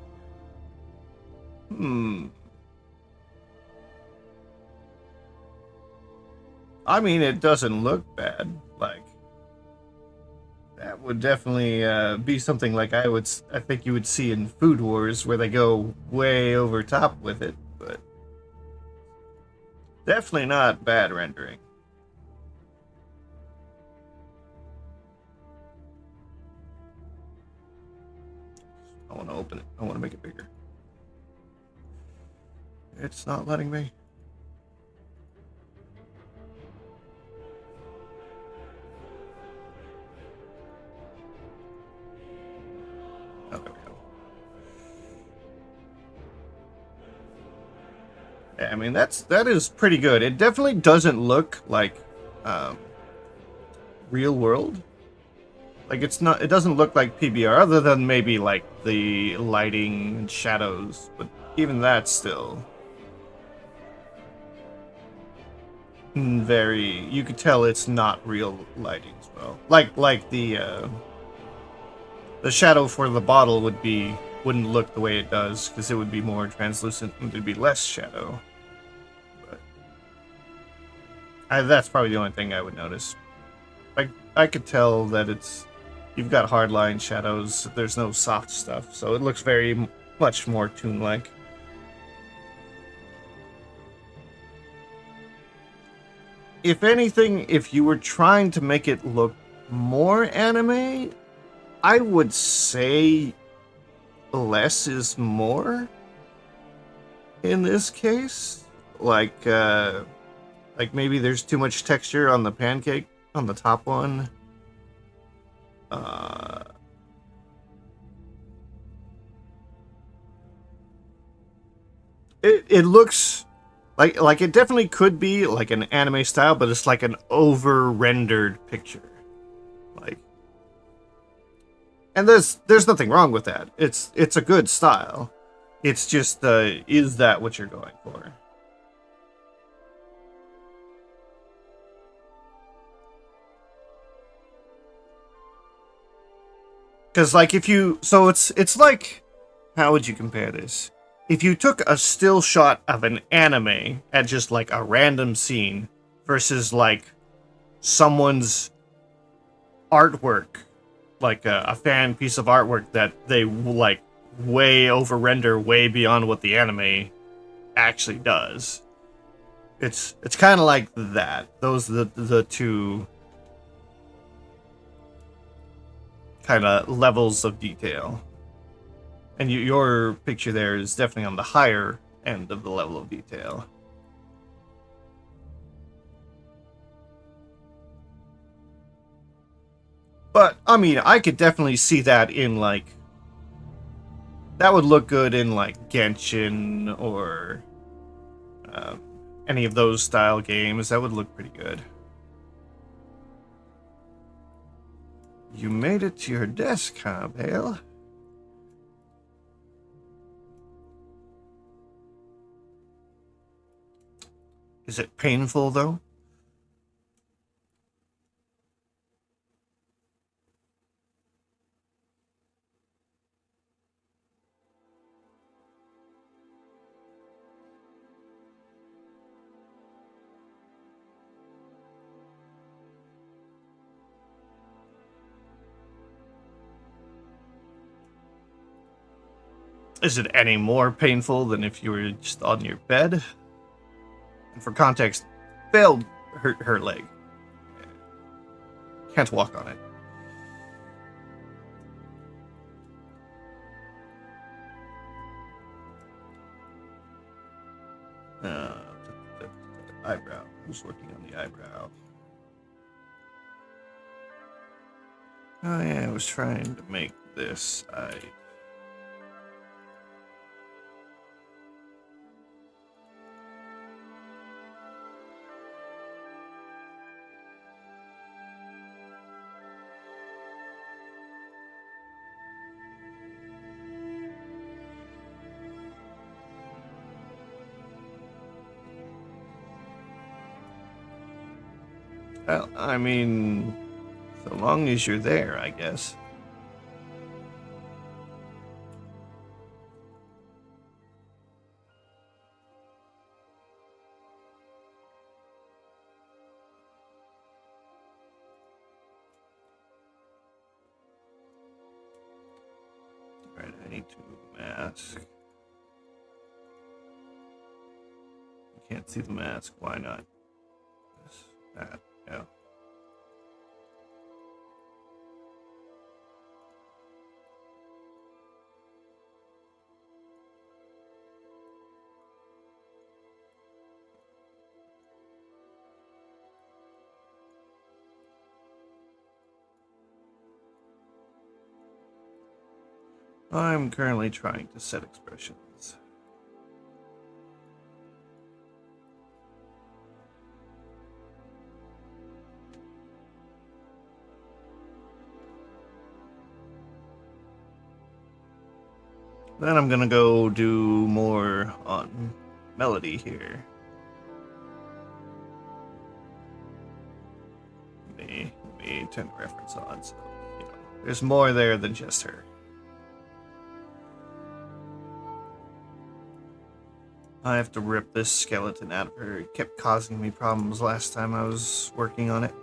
I mean, it doesn't look bad. Like, that would definitely be something like I think you would see in Food Wars, where they go way over top with it, but definitely not bad rendering. I want to open it. I want to make it bigger. It's not letting me. Oh, there we go. Yeah, I mean, that is pretty good. It definitely doesn't look like real world. Like, it's not. It doesn't look like PBR, other than maybe like the lighting and shadows. But even that still very. You could tell it's not real lighting as well. Like the shadow for the bottle wouldn't look the way it does, because it would be more translucent and there'd be less shadow. But that's probably the only thing I would notice. I could tell that you've got hardline shadows. There's no soft stuff, so it looks very much more Toon-like. If anything, if you were trying to make it look more anime, I would say less is more in this case. Like maybe there's too much texture on the pancake on the top one. It looks like it definitely could be like an anime style, but it's like an over rendered picture. Like, and there's nothing wrong with that. It's a good style. It's just is that what you're going for? Because like if you it's like, how would you compare this? If you took a still shot of an anime at just like a random scene versus like someone's artwork, like a fan piece of artwork that they like way over render way beyond what the anime actually does. It's kind of like that. Those are the two kind of levels of detail. And your picture there is definitely on the higher end of the level of detail. But, I mean, I could definitely see that in, like... That would look good in, like, Genshin or any of those style games. That would look pretty good. You made it to your desk, huh, Pale? Is it painful, though? Is it any more painful than if you were just on your bed? And for context, Belle hurt her leg. Can't walk on it. Eyebrow. Who's working on the eyebrow? Oh yeah, I was trying to make this eye. Well, I mean, so long as you're there, I guess. to mask. Can't see the mask. Why not? This, that, yeah. I'm currently trying to set expressions. Then I'm gonna go do more on melody here. Let me turn the reference on, so you know, there's more there than just her. I have to rip this skeleton out of her. It kept causing me problems last time I was working on it.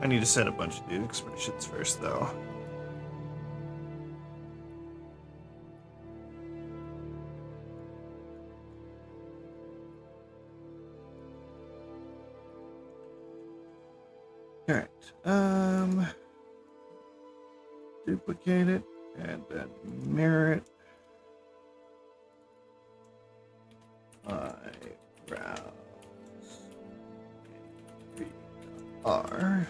I need to set a bunch of new expressions first, though. Alright, duplicate it, and then mirror it. Eyebrows. R.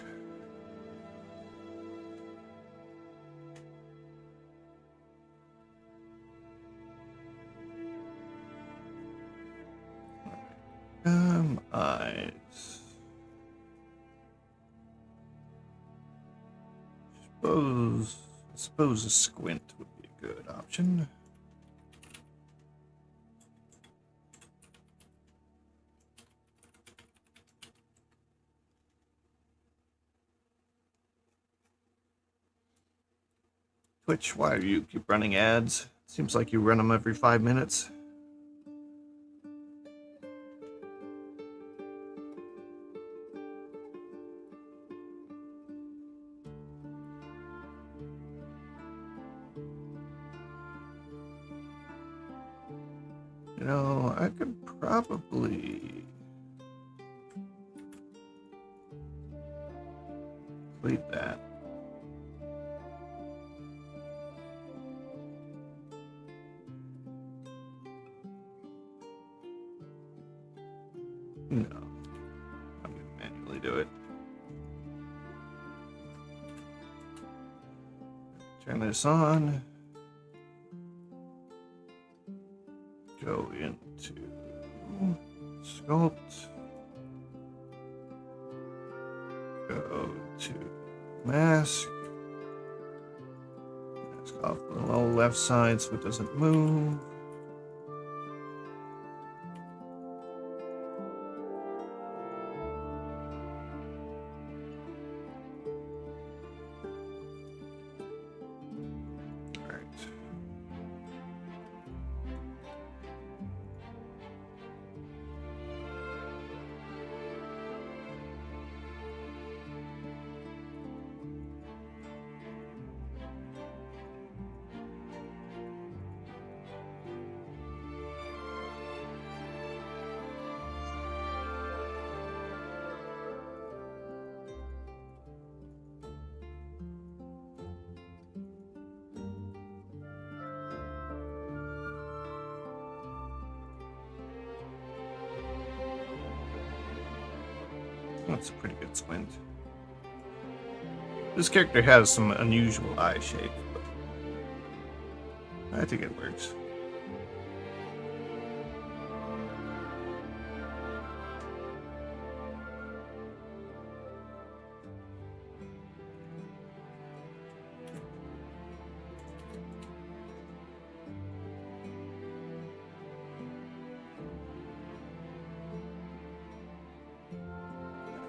Eyes. I suppose a squint would be a good option. Twitch, why do you keep running ads? Seems like you run them every 5 minutes. You know, I could probably delete that. No, I'm gonna manually do it. Turn this on. Go into sculpt. Go to mask. Mask off the lower left side so it doesn't move. That's a pretty good squint. This character has some unusual eye shape, but I think it works.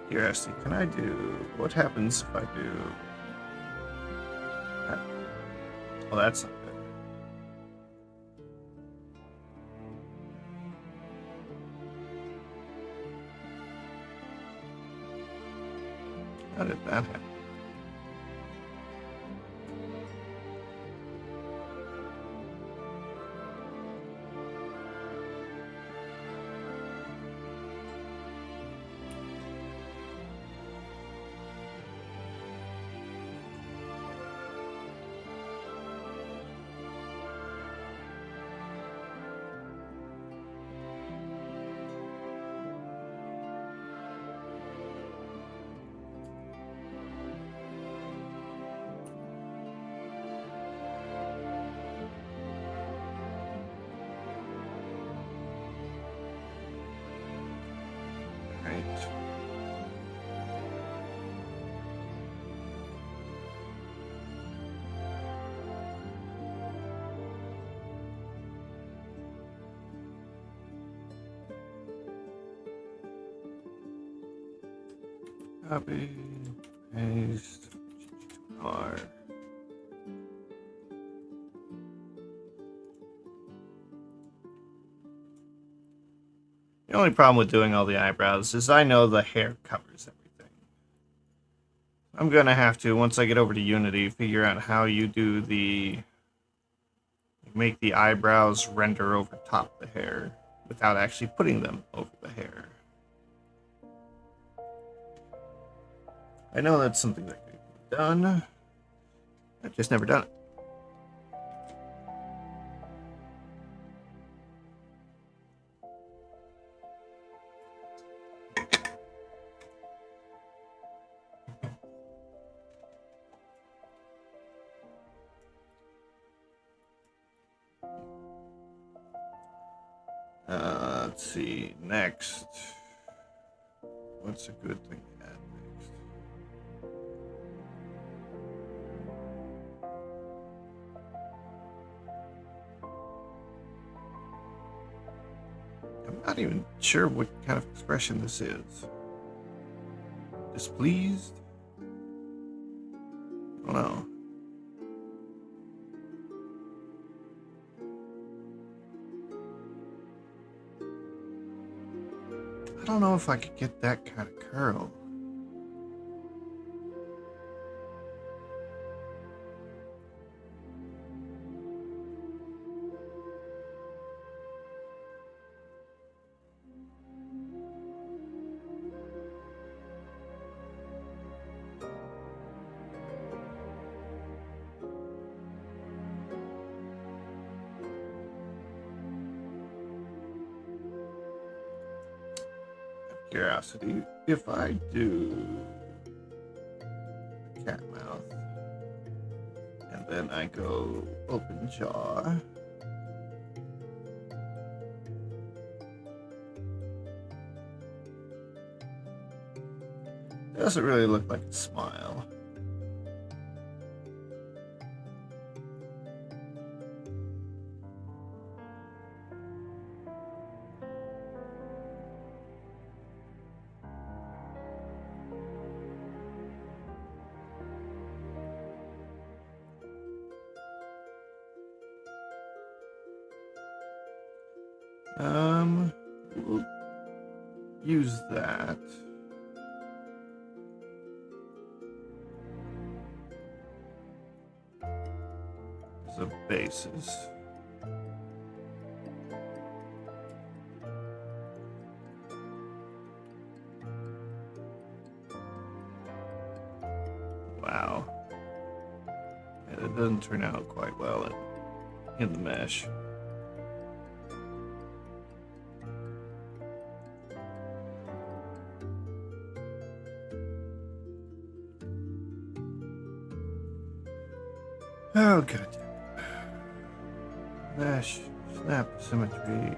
Curiosity, can I do... What happens if I do... that? Well, that's not good. How did that happen? Copy, paste, R. The only problem with doing all the eyebrows is I know the hair covers everything. I'm gonna have to, once I get over to Unity, figure out how you do make the eyebrows render over top the hair without actually putting them over the hair. I know that's something that can be done. I've just never done it. Let's see. Next. What's a good thing to add next? I'm not even sure what kind of expression this is. Displeased? I don't know. I don't know if I could get that kind of curl. Curiosity, if I do cat mouth and then I go open jaw, it doesn't really look like a smile. We'll use that. As a basis. Wow. Yeah, it doesn't turn out quite well in the mesh. Oh, god damn it. Mesh, snap symmetry.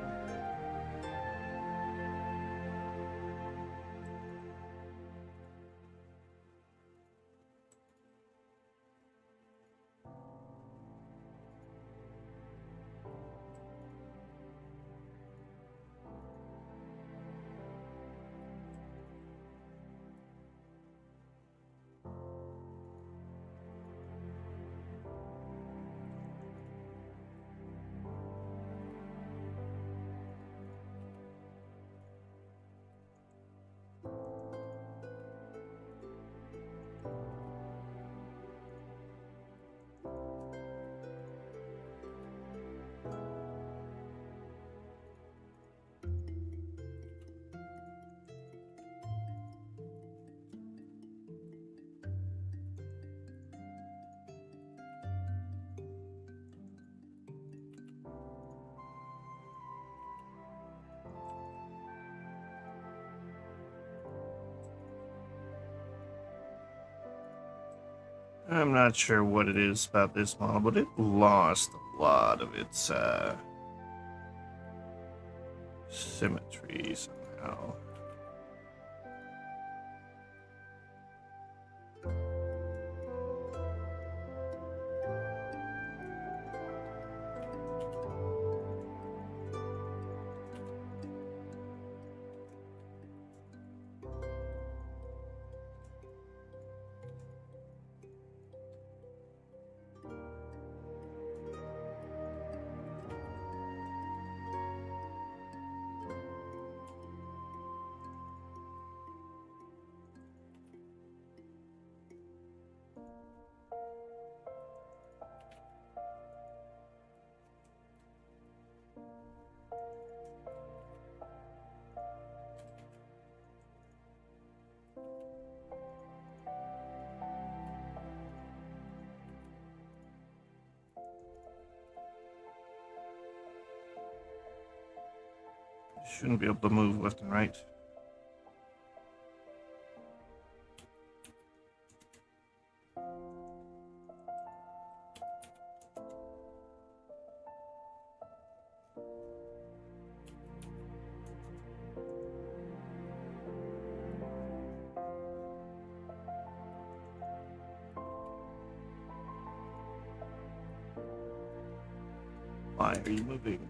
I'm not sure what it is about this model, but it lost a lot of its symmetry somehow. Shouldn't be able to move left and right. Why are you moving?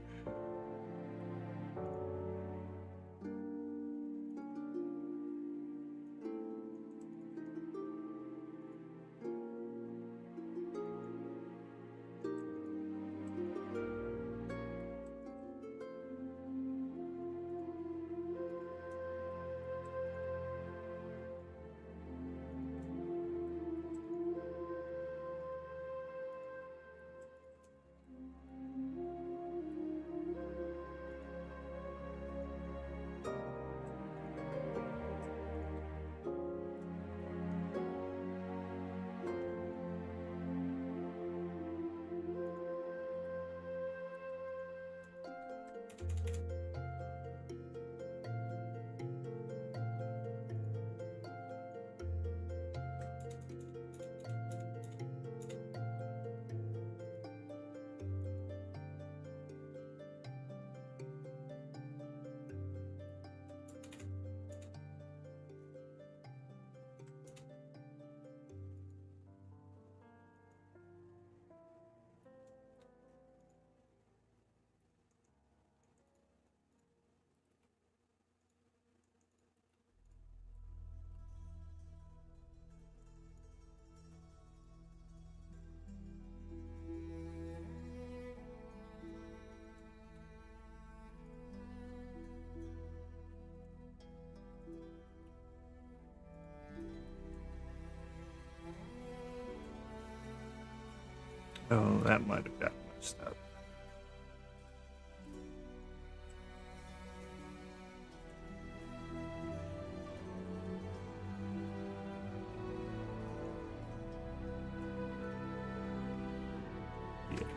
Oh, that might have gotten messed up. Yes.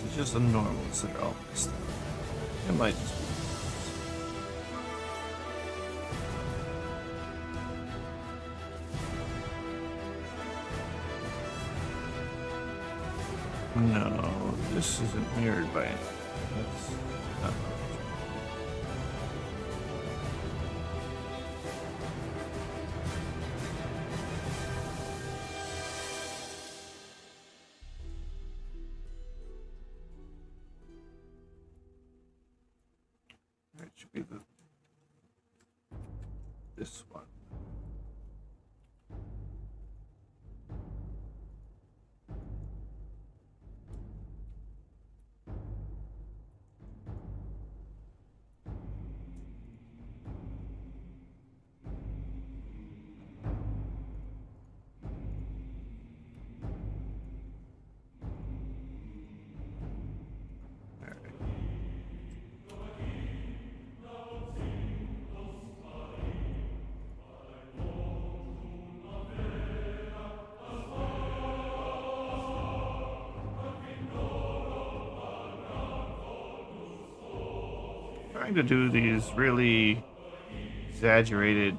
It's just the normals that are all messed up. It might just be. No, this isn't mirrored by anything. That's not much. should be this one. Trying to do these really exaggerated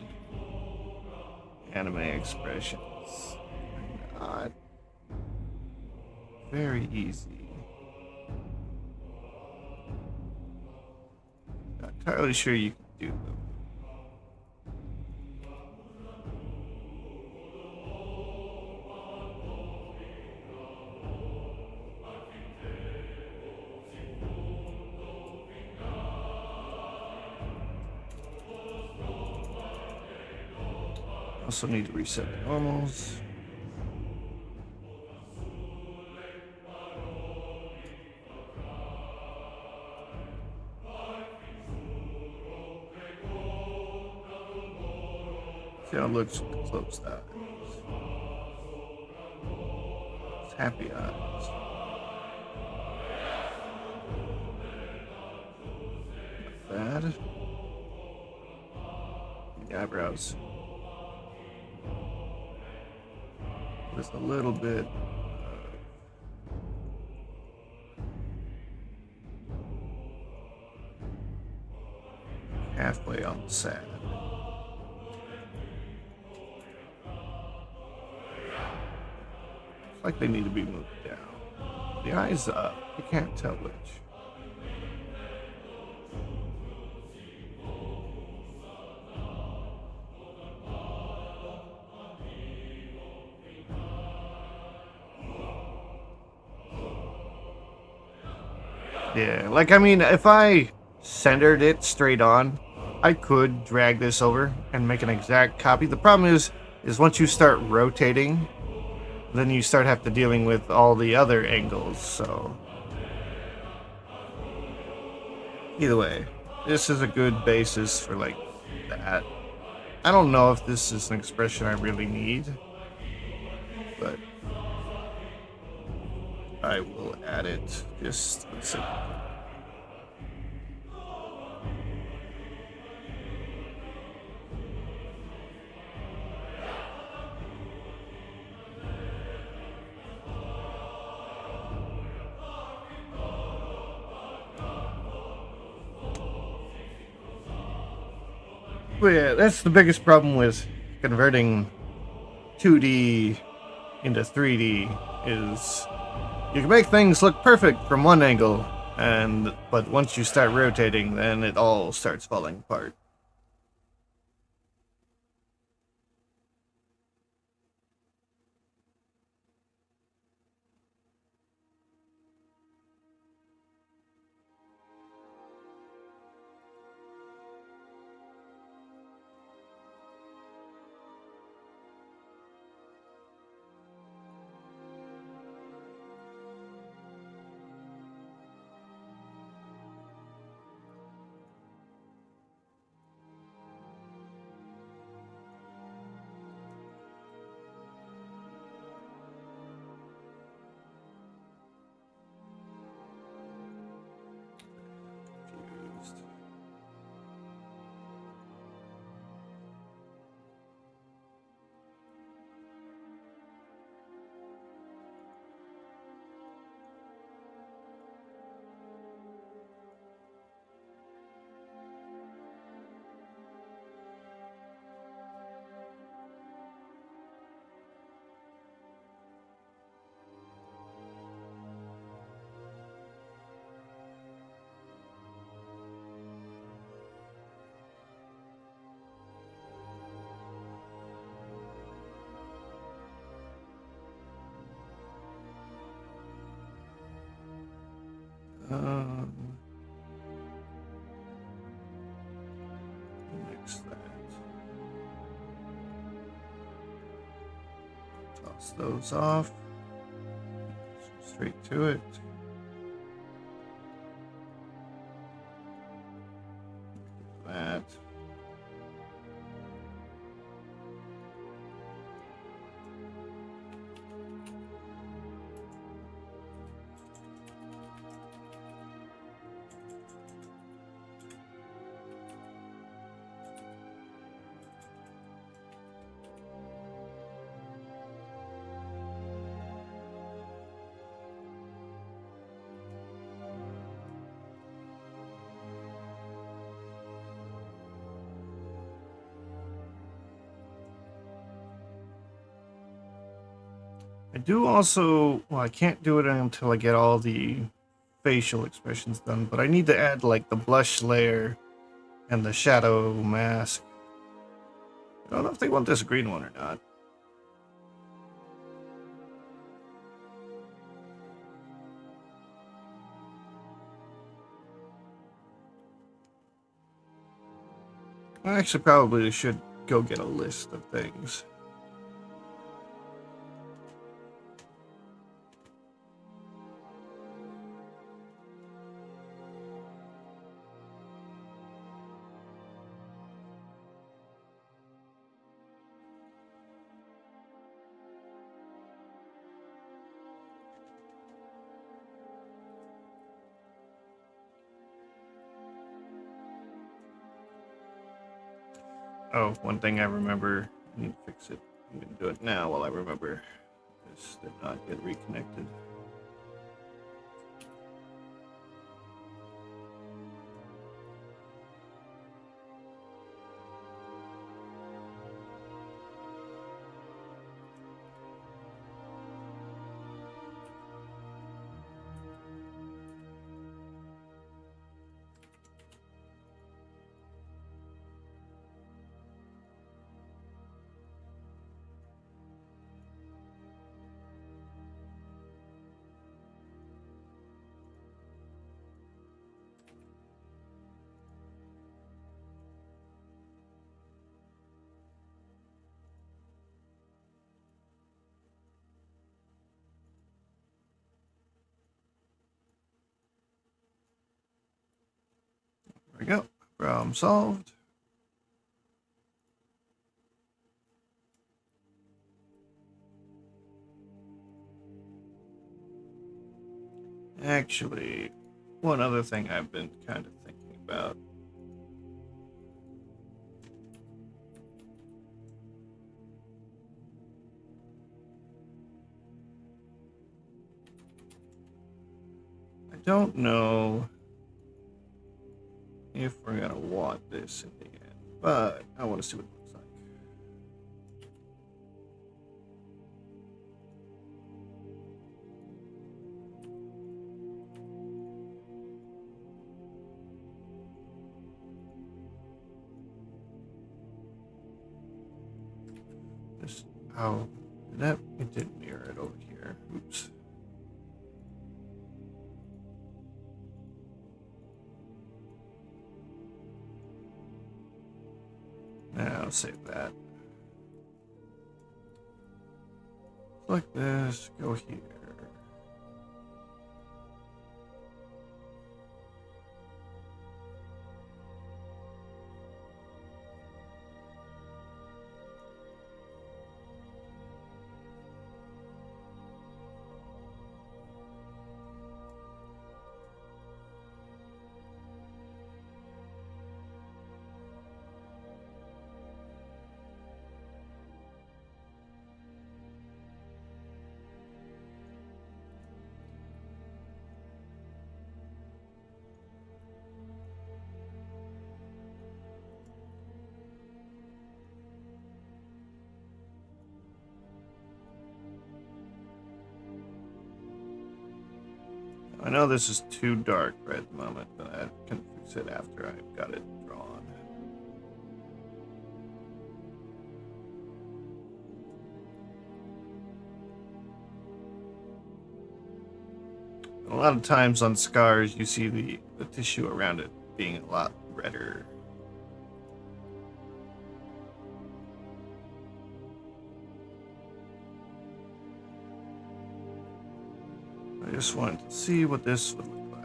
anime expressions. Not very easy. Not entirely sure you can do them. Also need to reset the normals. See how it looks with the closed eyes. It's happy eyes. Not bad. The eyebrows. Just a little bit halfway on the sad. Looks like they need to be moved down. The eyes up. You can't tell which. Yeah, like, I mean, if I centered it straight on, I could drag this over and make an exact copy. The problem is once you start rotating, then you start have to dealing with all the other angles, so. Either way, this is a good basis for, like, that. I don't know if this is an expression I really need, but I will add it just a second. But yeah, that's the biggest problem with converting 2D into 3D is you can make things look perfect from one angle, but once you start rotating, then it all starts falling apart. Mix that. Toss those off. Straight to it. That. I do also, well, I can't do it until I get all the facial expressions done, but I need to add like the blush layer and the shadow mask. I don't know if they want this green one or not. I actually probably should go get a list of things. Oh, one thing I remember, I need to fix it. I'm going to do it now while I remember. This did not get reconnected. There we go. Problem solved. Actually, one other thing I've been kind of thinking about. I don't know if we're going to want this in the end, but I want to see what it looks like. Just, oh, that, it didn't mirror it over here. Oops. Now I'll save that. Like this, go here. I know this is too dark right at the moment, but I can fix it after I've got it drawn. A lot of times on scars, you see the tissue around it being a lot redder. I just wanted to see what this would look like.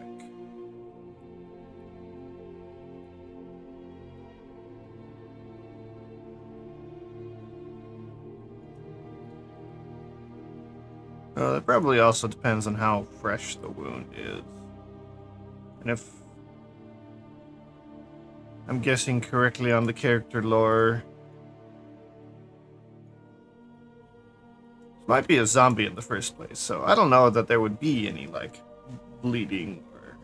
That probably also depends on how fresh the wound is. And if I'm guessing correctly on the character lore, this might be a zombie in the first place, so I don't know that there would be any, like, bleeding or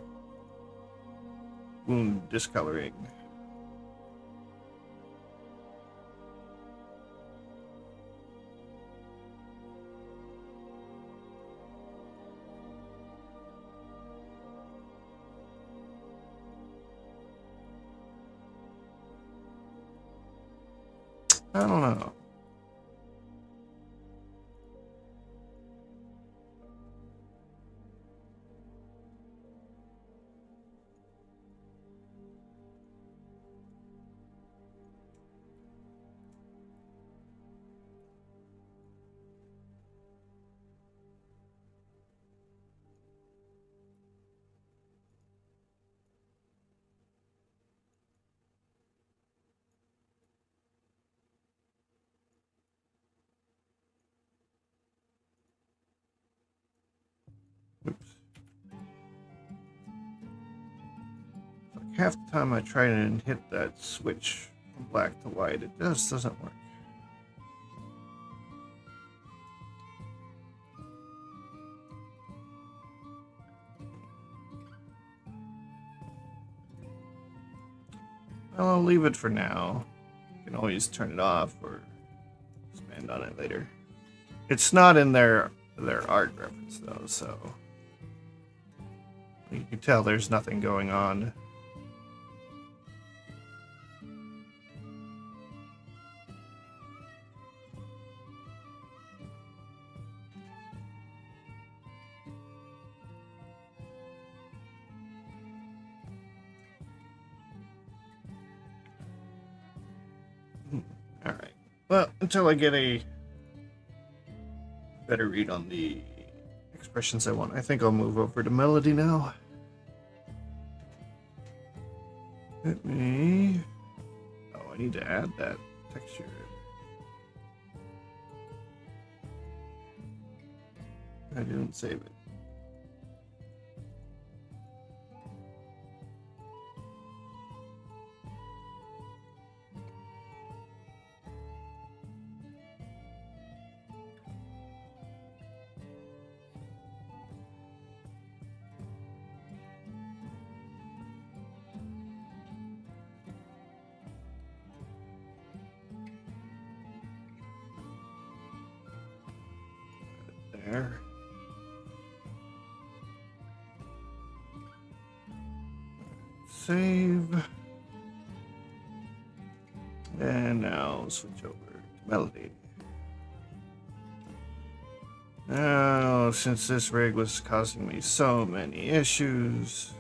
wound discoloring. I don't know. Oops. Like half the time I try and hit that switch from black to white, it just doesn't work. Well, I'll leave it for now. You can always turn it off or expand on it later. It's not in their art reference though, so you can tell there's nothing going on. Alright. Well, until I get a better read on the expressions I want, I think I'll move over to Melody now. Let me... Oh, I need to add that texture. I didn't save it. There. Save. And now switch over to Melody. Now, since this rig was causing me so many issues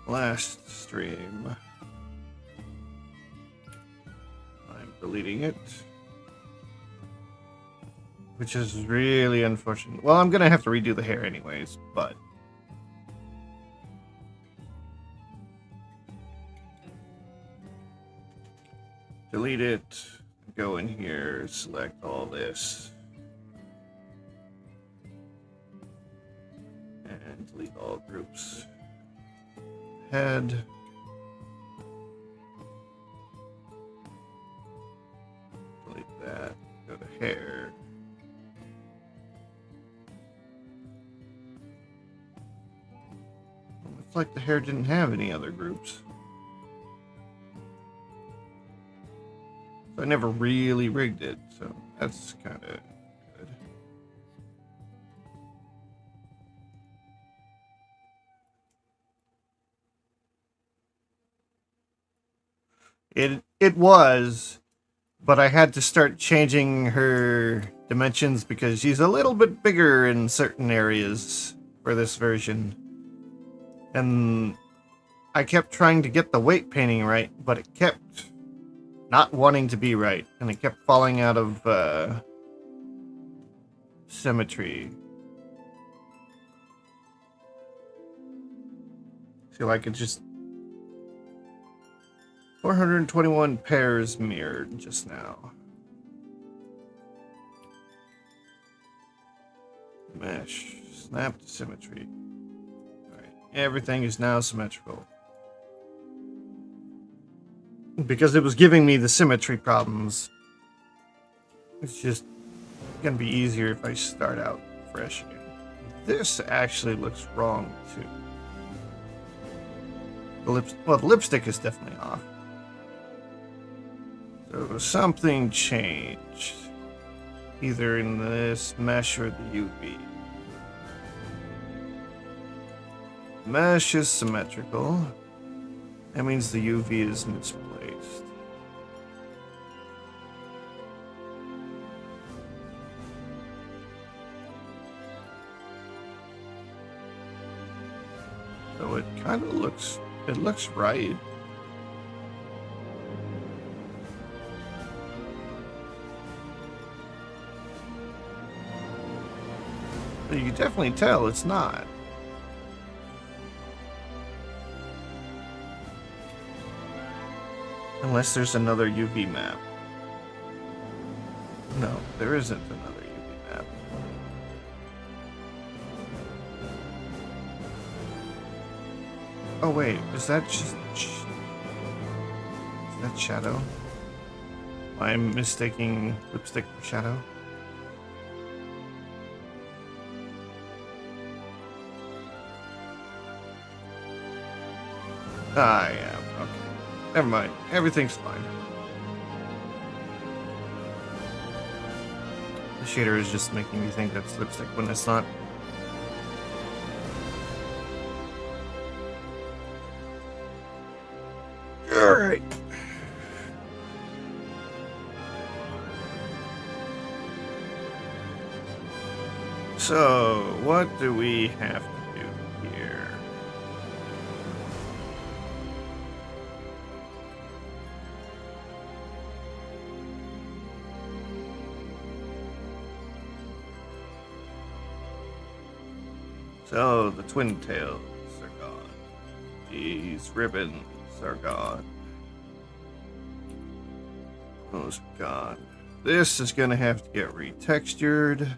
last stream, I'm deleting it. Which is really unfortunate. Well, I'm gonna have to redo the hair anyways, but... delete it, go in here, select all this. And delete all groups. Head. Delete that, go to hair. Like the hair didn't have any other groups. So I never really rigged it, so that's kind of good. It was, but I had to start changing her dimensions because she's a little bit bigger in certain areas for this version. And I kept trying to get the weight painting right, but it kept not wanting to be right, and it kept falling out of symmetry. feel like it just 421 pairs mirrored just now. Mesh. Snap to symmetry. Alright. Everything is now symmetrical. Because it was giving me the symmetry problems. It's just gonna be easier if I start out fresh again. This actually looks wrong too. The lipstick is definitely off. So something changed. Either in this mesh or the UV. Mesh is symmetrical. That means the UV is misplaced. So it kind of looks, it looks right. But you can definitely tell it's not. Unless there's another UV map. No, there isn't another UV map. Oh wait, is that just... Is that shadow? I'm mistaking lipstick for shadow. Ah, yeah, okay. Never mind. Everything's fine. The shader is just making me think that's lipstick when it's not. Alright. So, what do we have to do here? So, the twin tails are gone. These ribbons are gone. Those are gone. This is going to have to get retextured.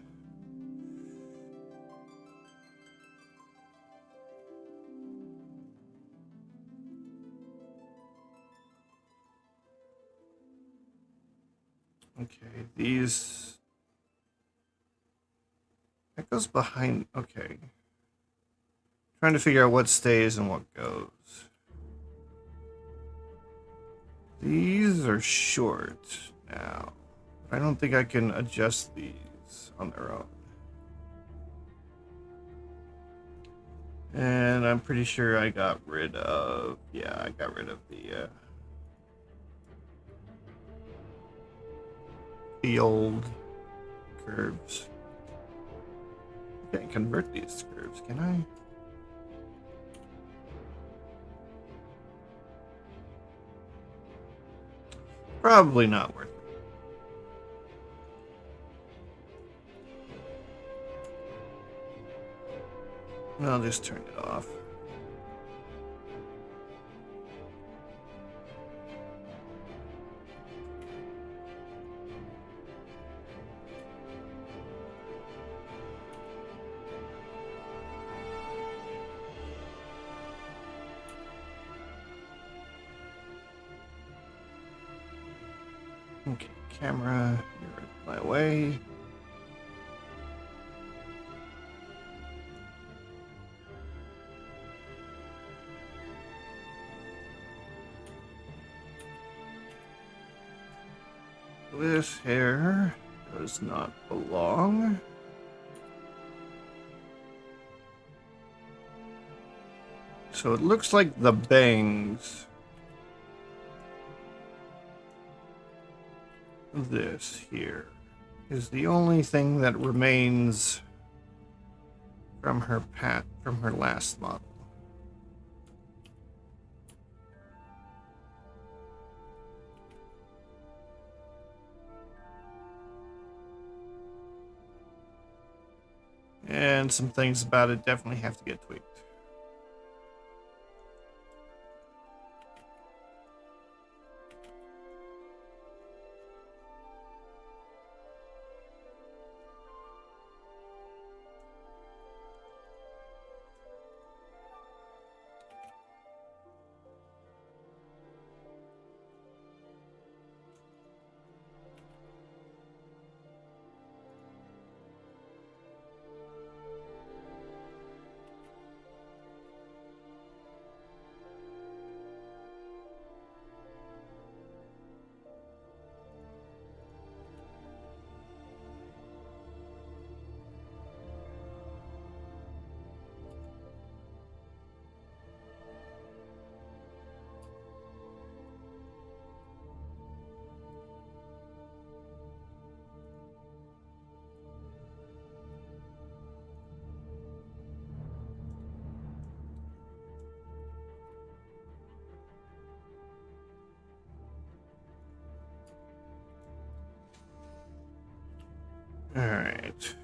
Okay, these... That goes behind... Okay. Trying to figure out what stays and what goes. These are short now. I don't think I can adjust these on their own. And I'm pretty sure I got rid of... Yeah, I got rid of the old curves. I can't convert these curves, can I? Probably not worth it. I'll just turn it off. Okay, camera, you're in my way. This hair does not belong. So it looks like the bangs. This here is the only thing that remains from her last model. And some things about it definitely have to get tweaked. Alright.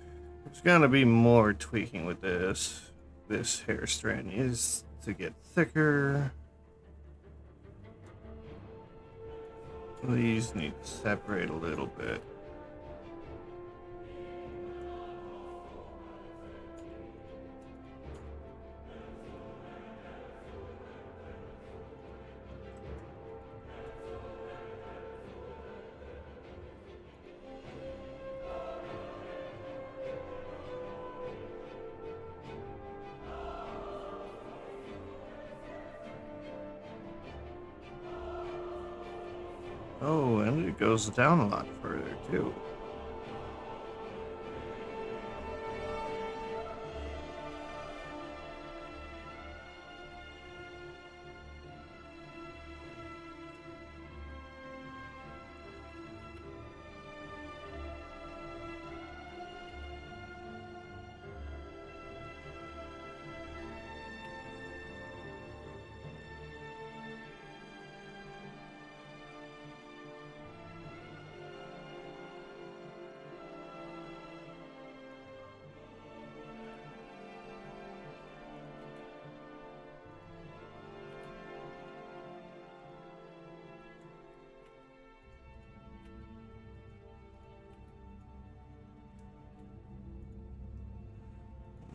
There's gonna be more tweaking with this. This hair strand needs to get thicker. These need to separate a little bit. Oh, and it goes down a lot further too.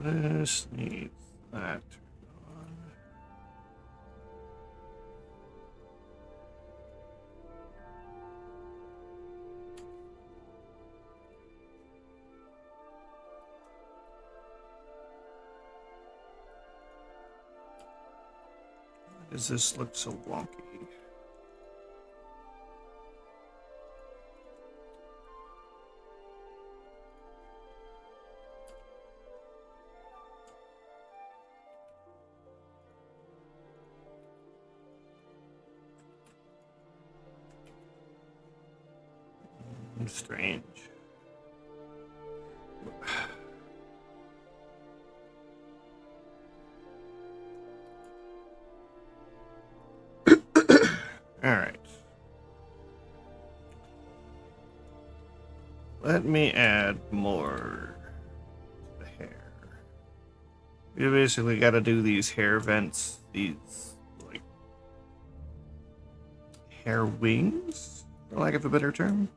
This needs that turned on. Why does this look so wonky? Strange. All right. Let me add more to the hair. We basically got to do these hair vents, these like hair wings, for lack of a better term.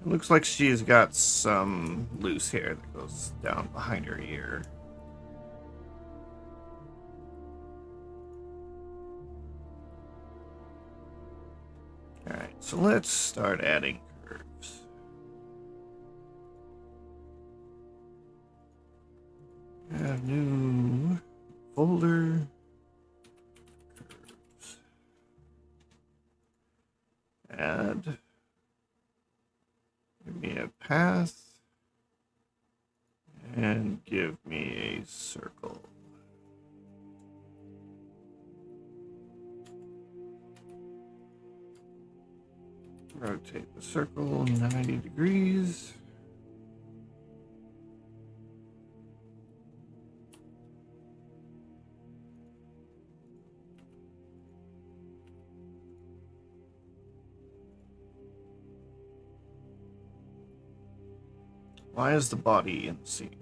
It looks like she's got some loose hair that goes down behind her ear. Alright, so let's start adding curves. Add new folder. Curves. Add. Give me a path. And give me a circle. Rotate the circle 90 degrees. Why is the body in the scene?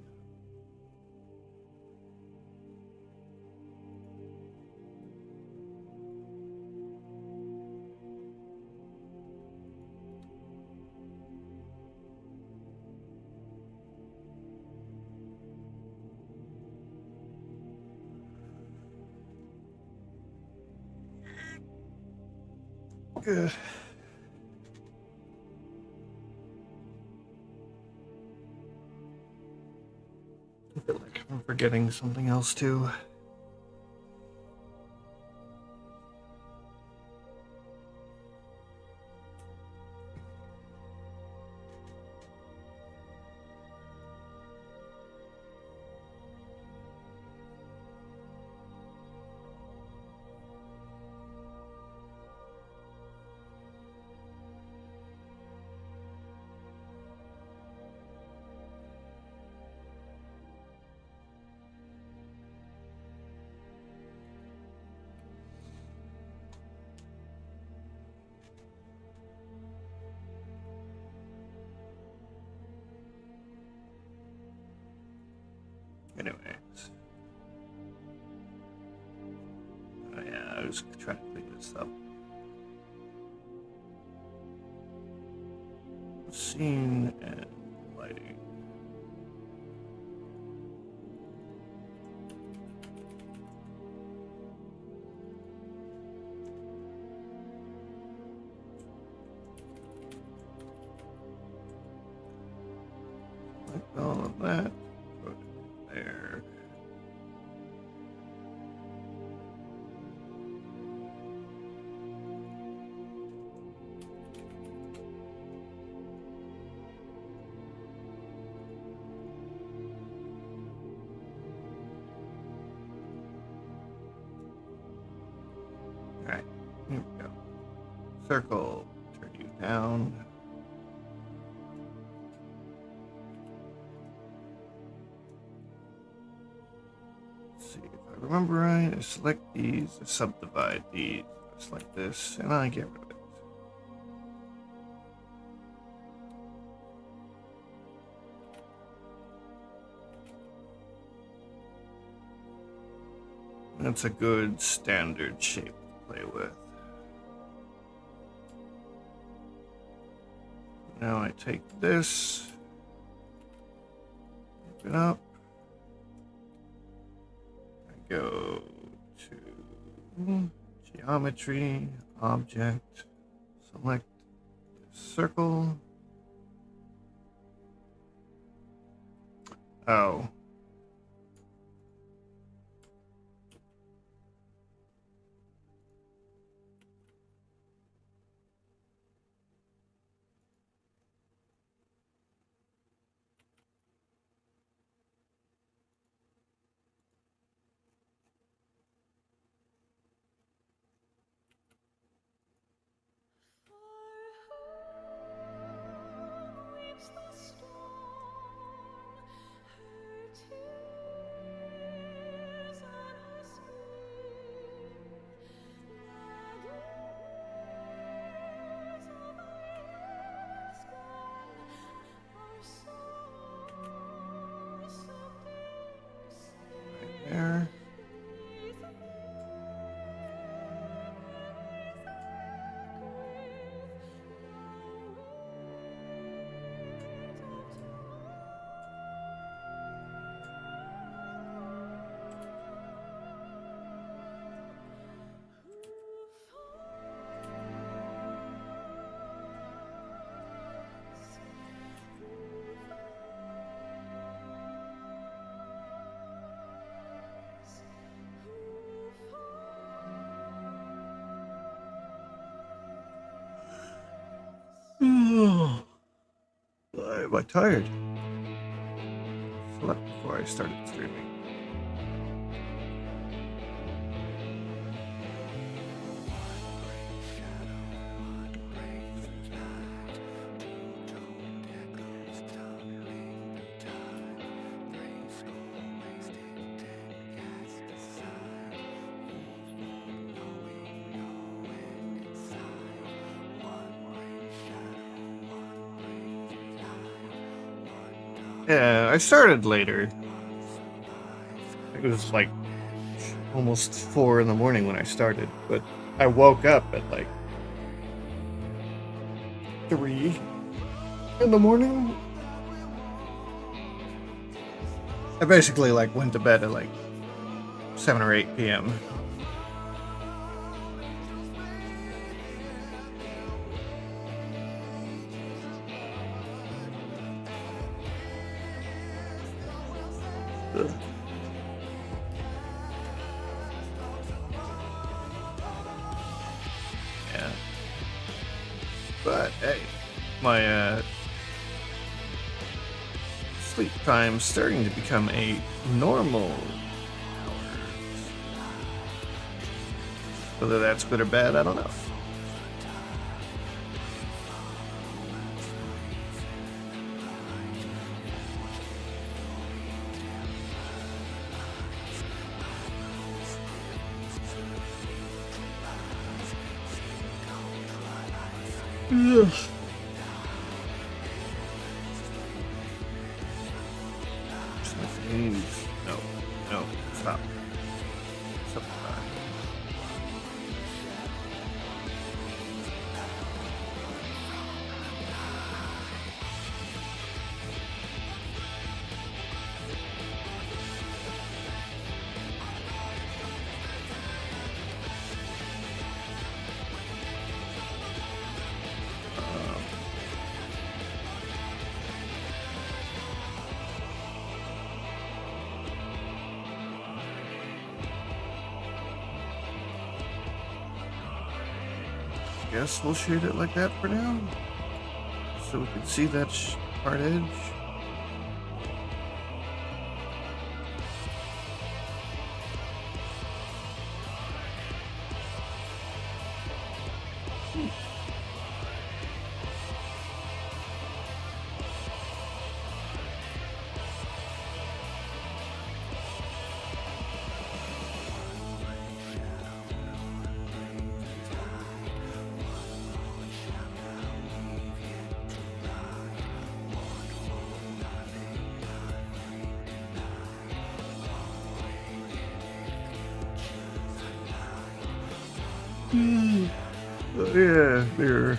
Good. I feel like I'm forgetting something else too. Anyways. Oh yeah, I was trying to clean this up. Scene and lighting. Like all of that. Put it there. Alright, here we go. Circle, turn you down. Let's see if I remember right. I select these, I subdivide these, just like this, and I get rid of it. That's a good standard shape to play with. Now I take this, open it up, I go to geometry, object, select circle. Oh. There. Why am I tired? Slept before I started streaming. Yeah, I started later. It was like almost 4 in the morning when I started, but I woke up at like 3 in the morning. I basically like went to bed at like 7 or 8 p.m. Yeah. But hey, my sleep time's starting to become a normal hour. Whether that's good or bad, I don't know. Ugh. No. guess we'll shade it like that for now, so we can see that hard edge. Yeah, there.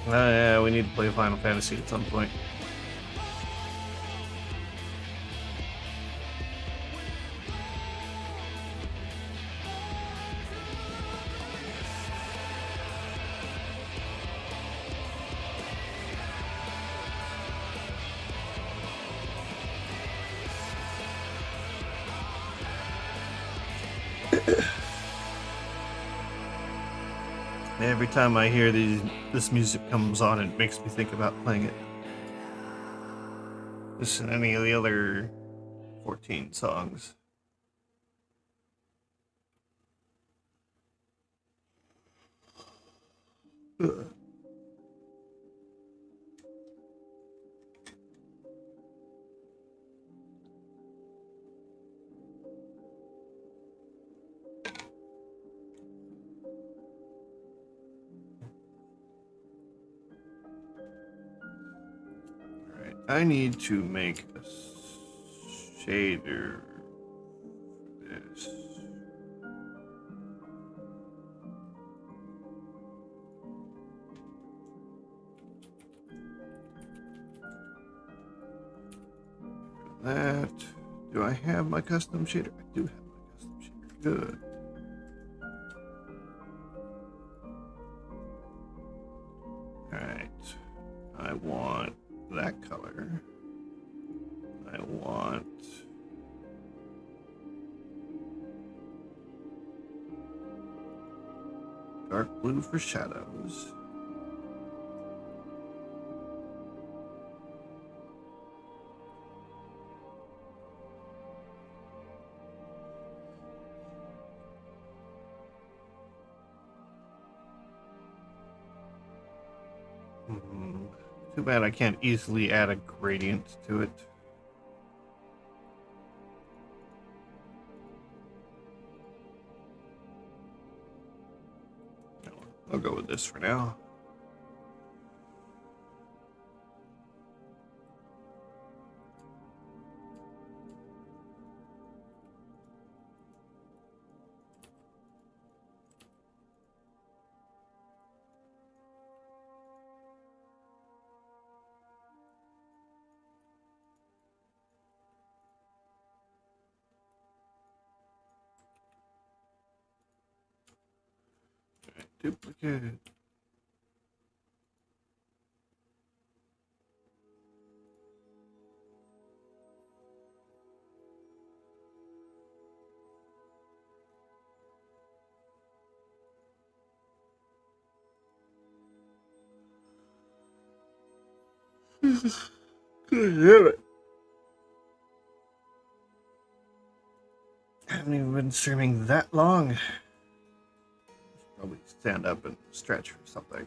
Yeah, we need to play Final Fantasy at some point. Every time I hear this music comes on, it makes me think about playing it. This and any of the other 14 songs. Ugh. I need to make a shader for this. That. Do I have my custom shader? I do have my custom shader. Good. Alright. I want that color. I want dark blue for shadows. Too bad I can't easily add a gradient to it. I'll go with this for now. Duplicate. Damn it. I haven't even been streaming that long. Probably stand up and stretch or something.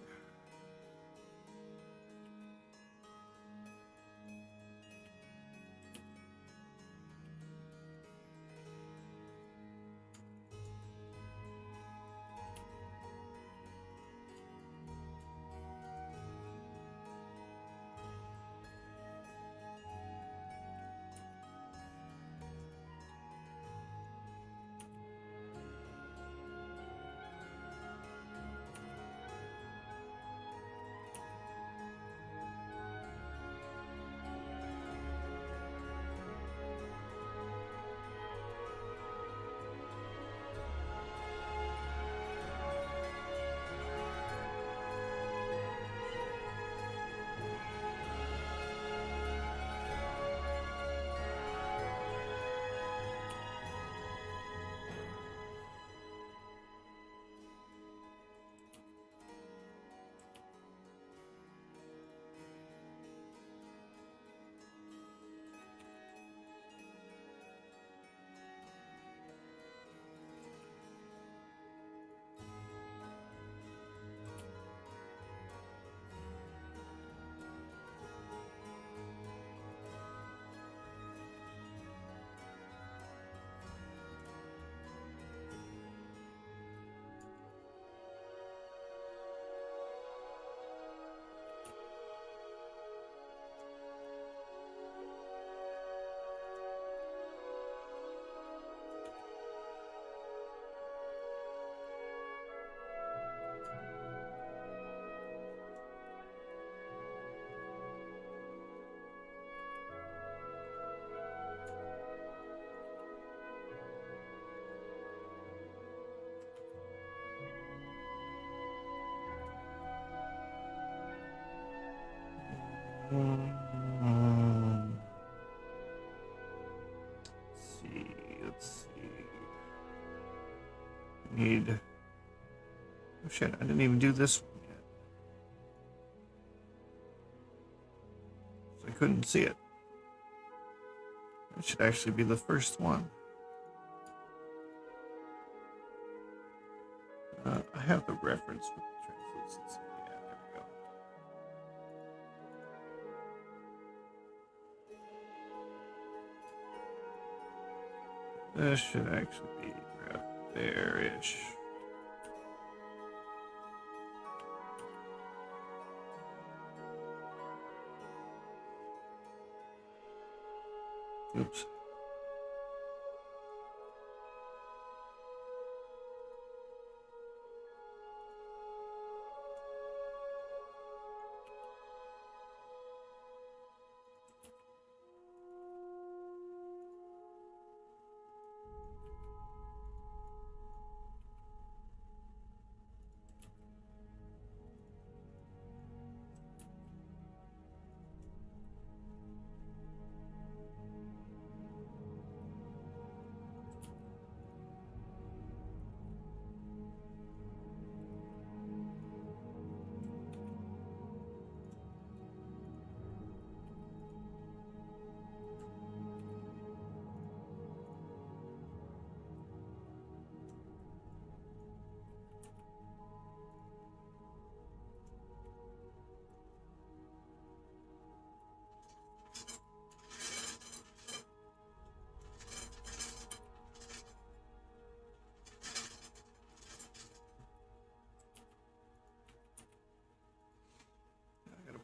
Let's see. Need. Oh shit! I didn't even do this one yet, so I couldn't see it. That should actually be the first one. I have the reference with translucency. Yeah, there we go. This should actually be right there-ish. Oops.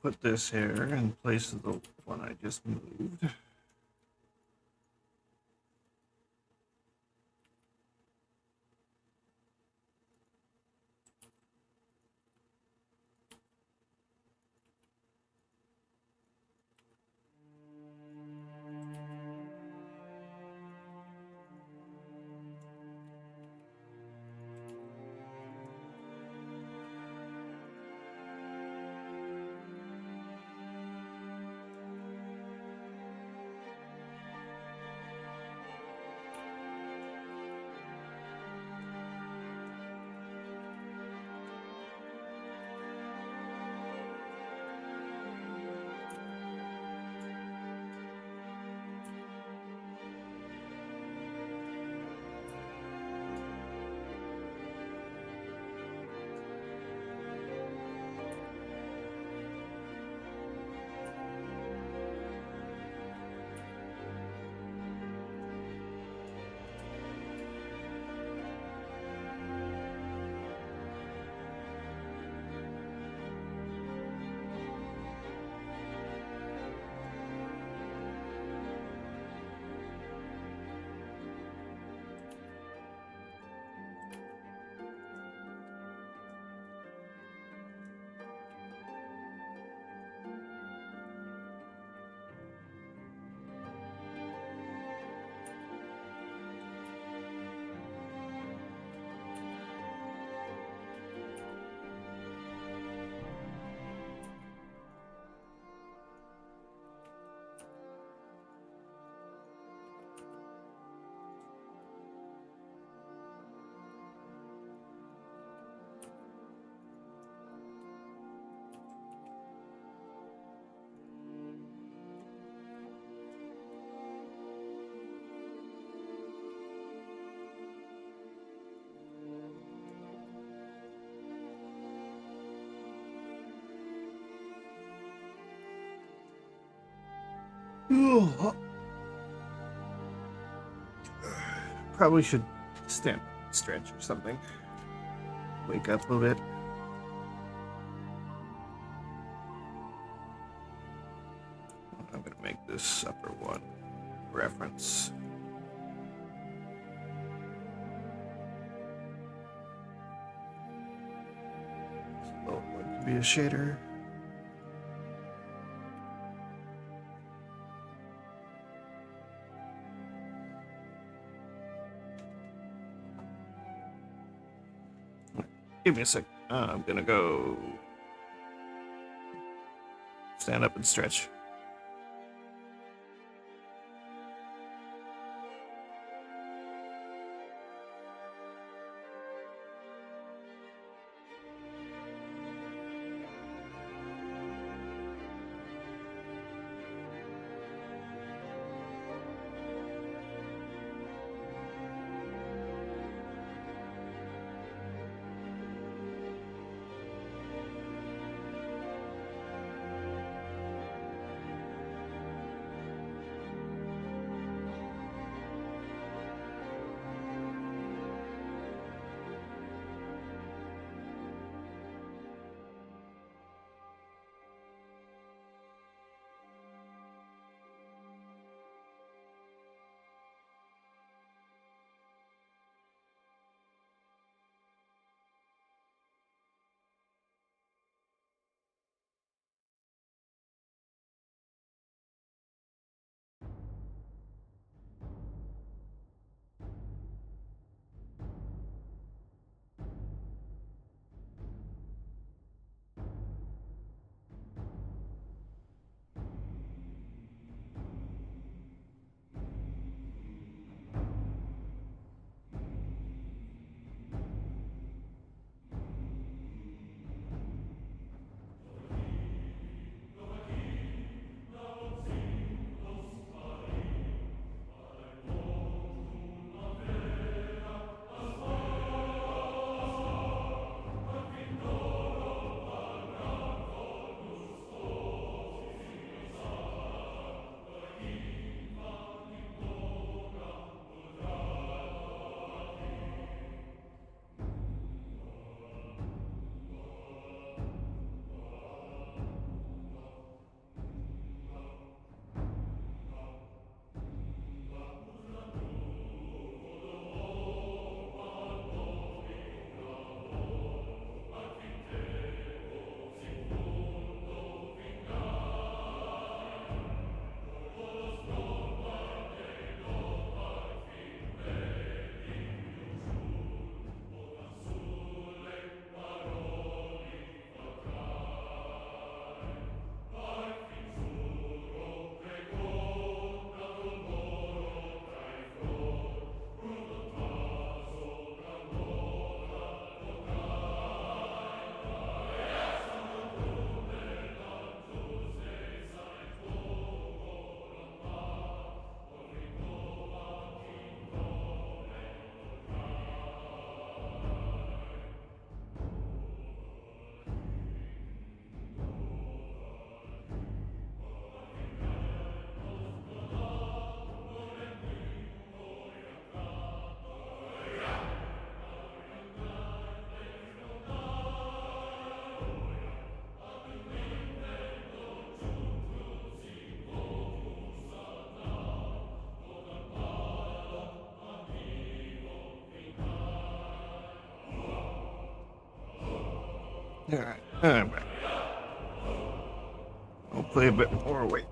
Put this here in place of the one I just moved. Probably should stand up, stretch or something. Wake up a bit. I'm gonna make this upper one reference. Lower one could be a shader. Give me a sec. I'm gonna go stand up and stretch. All right, I'm back. I'll play a bit more awake.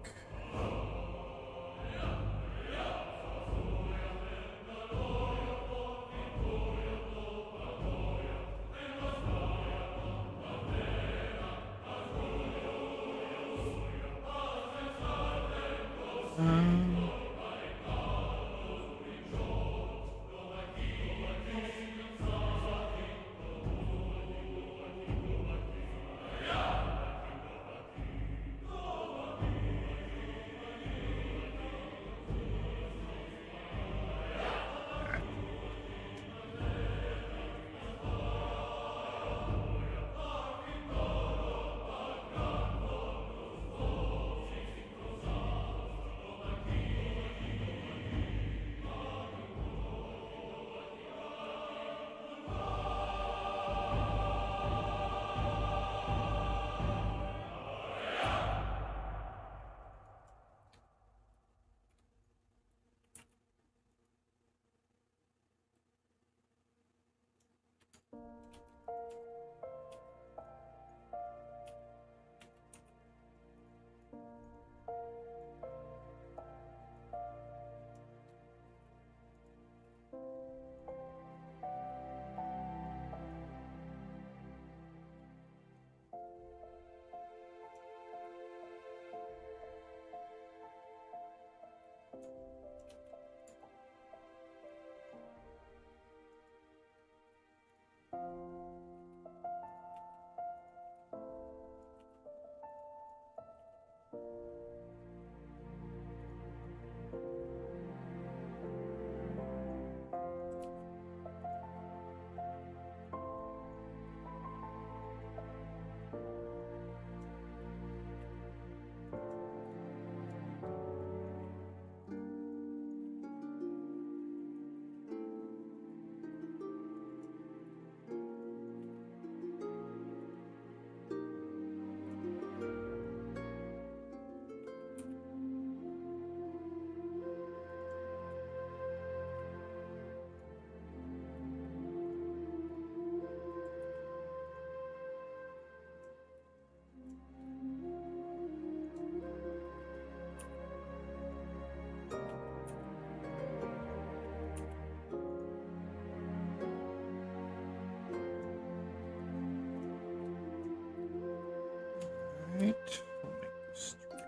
Right. We'll make this straight.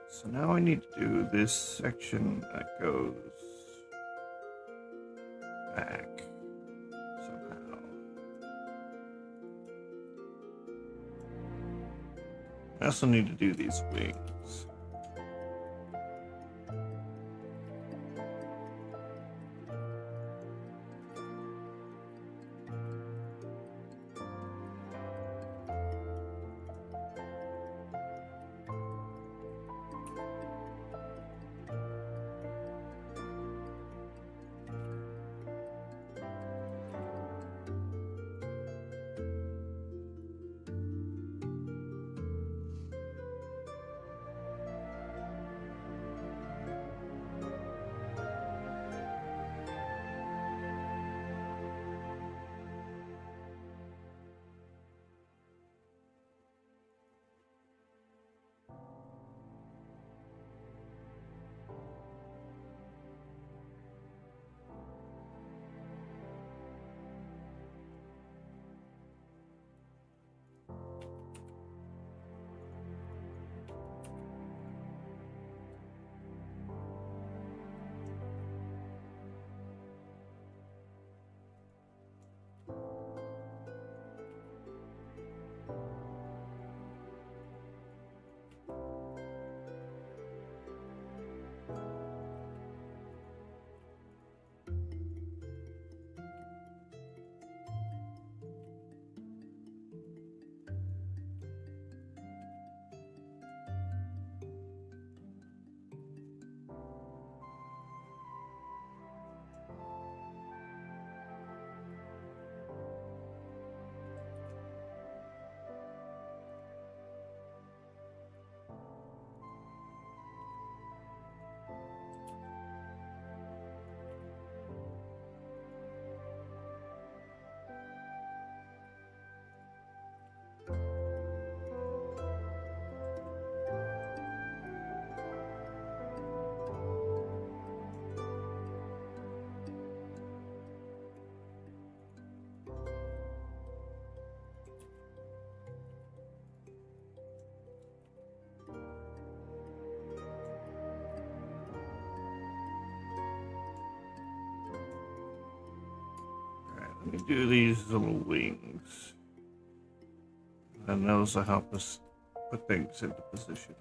So now I need to do this section that goes back somehow. I also need to do these wings. Let me do these little wings. And those will help us put things into position.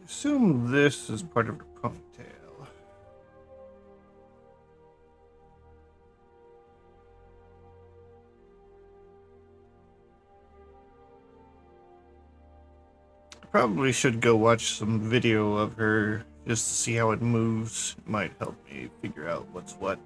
Assume this is part of her ponytail. I probably should go watch some video of her just to see how it moves. It might help me figure out what's what.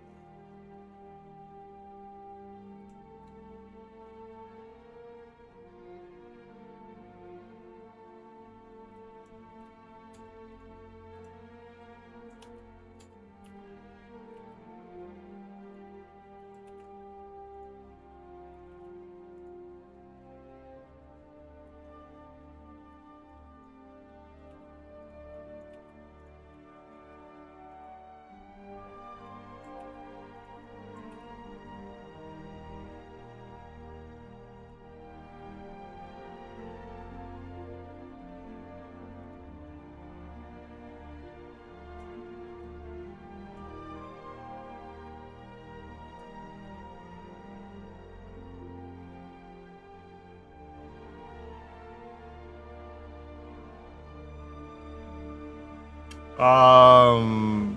To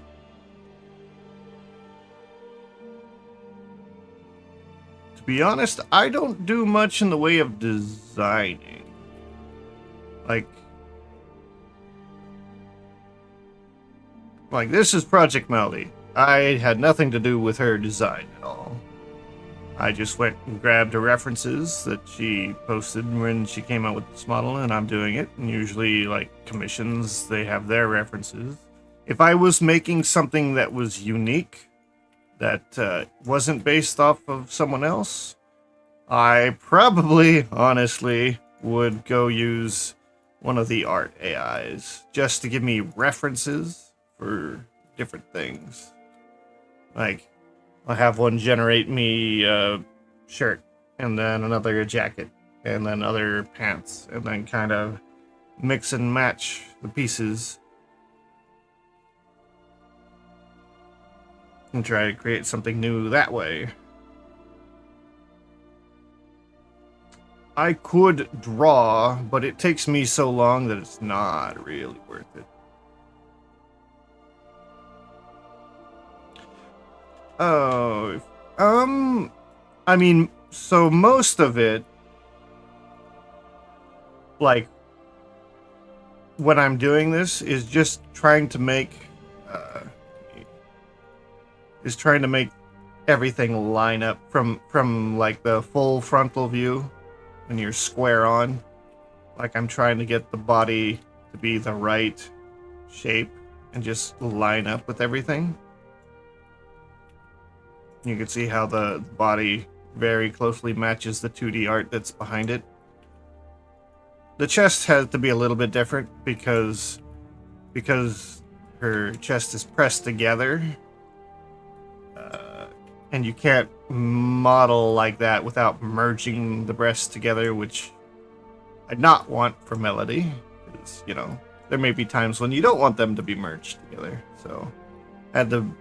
be honest, I don't do much in the way of designing. Like this is Project Melody. I had nothing to do with her design at all. I just went and grabbed her references that she posted when she came out with this model, and I'm doing it. And usually, like commissions, they have their references. If I was making something that was unique, that wasn't based off of someone else, I probably, honestly, would go use one of the art AIs just to give me references for different things. Like, I'll have one generate me a shirt, and then another a jacket, and then other pants, and then kind of mix and match the pieces and try to create something new that way. I could draw, but it takes me so long that it's not really worth it. Oh, I mean, so most of it, like, when I'm doing this, is just trying to make, everything line up from like the full frontal view when you're square on. Like, I'm trying to get the body to be the right shape and just line up with everything. You can see how the body very closely matches the 2D art that's behind it. The chest has to be a little bit different because her chest is pressed together. And you can't model like that without merging the breasts together, which I'd not want for Melody. Because, you know, there may be times when you don't want them to be merged together. So I had to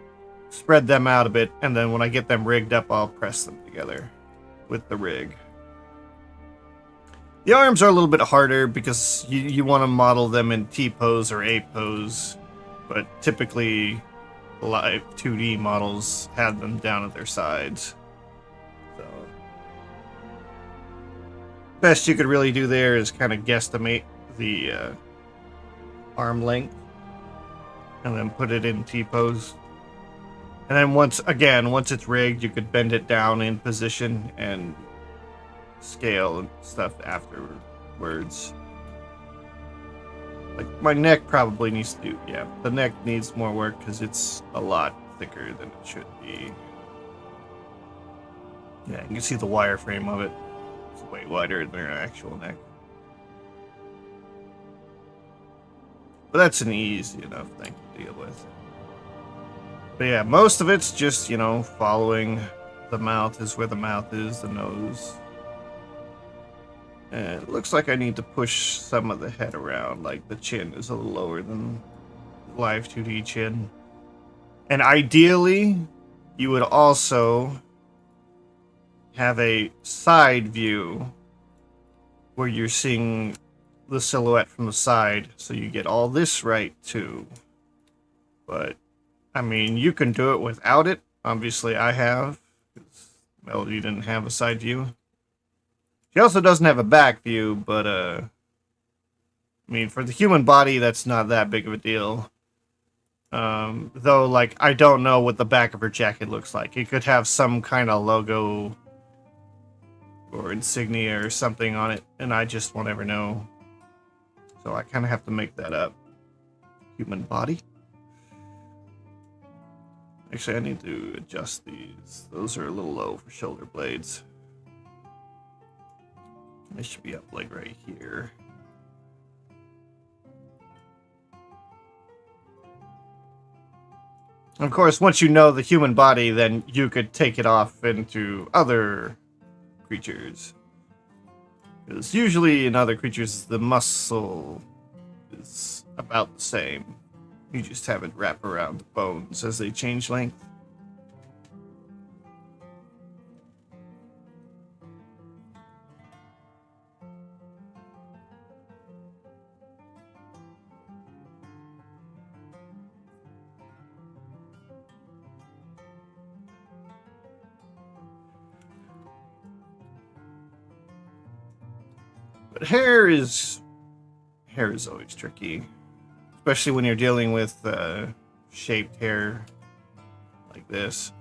spread them out a bit, and then when I get them rigged up, I'll press them together with the rig. The arms are a little bit harder because you want to model them in T-pose or A-pose, but typically live 2D models had them down at their sides. So Best you could really do there is kind of guesstimate the arm length and then put it in T-pose. And then once it's rigged, you could bend it down in position and scale and stuff afterwards. Like, my neck probably needs to do, yeah, the neck needs more work because it's a lot thicker than it should be. Yeah, you can see the wireframe of it. It's way wider than an actual neck. But that's an easy enough thing to deal with. But yeah, most of it's just, you know, following the mouth is where the mouth is, the nose. And it looks like I need to push some of the head around, like the chin is a little lower than Live 2D chin. And ideally, you would also have a side view where you're seeing the silhouette from the side, so you get all this right too. But I mean, you can do it without it. Obviously, I have, because Melody didn't have a side view. She also doesn't have a back view, but I mean, for the human body, that's not that big of a deal. Though, like, I don't know what the back of her jacket looks like. It could have some kind of logo or insignia or something on it, and I just won't ever know. So I kind of have to make that up. Human body. Actually, I need to adjust these. Those are a little low for shoulder blades. They should be up like right here. Of course, once you know the human body, then you could take it off into other creatures. Because usually in other creatures, the muscle is about the same. You just have it wrap around the bones as they change length. But hair is always tricky, especially when you're dealing with shaped hair like this.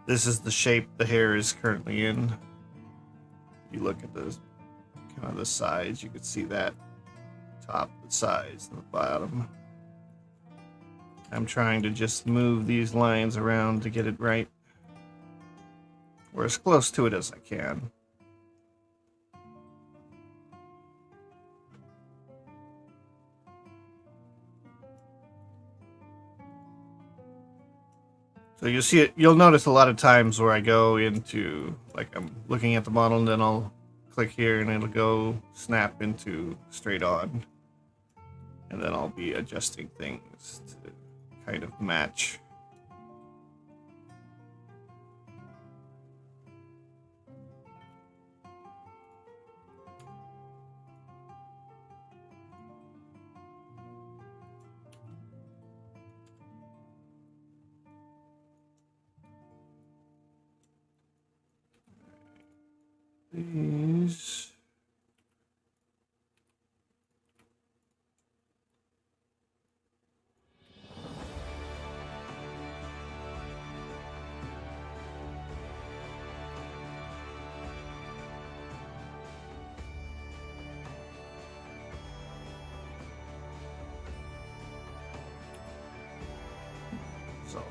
This is the shape the hair is currently in. You look at the kind of the sides, you could see that top, the sides, and the bottom. I'm trying to just move these lines around to get it right, or as close to it as I can. So you'll see it. You'll notice a lot of times where I go into, like, I'm looking at the model and then I'll click here and it'll go snap into straight on, and then I'll be adjusting things to kind of match. These. So.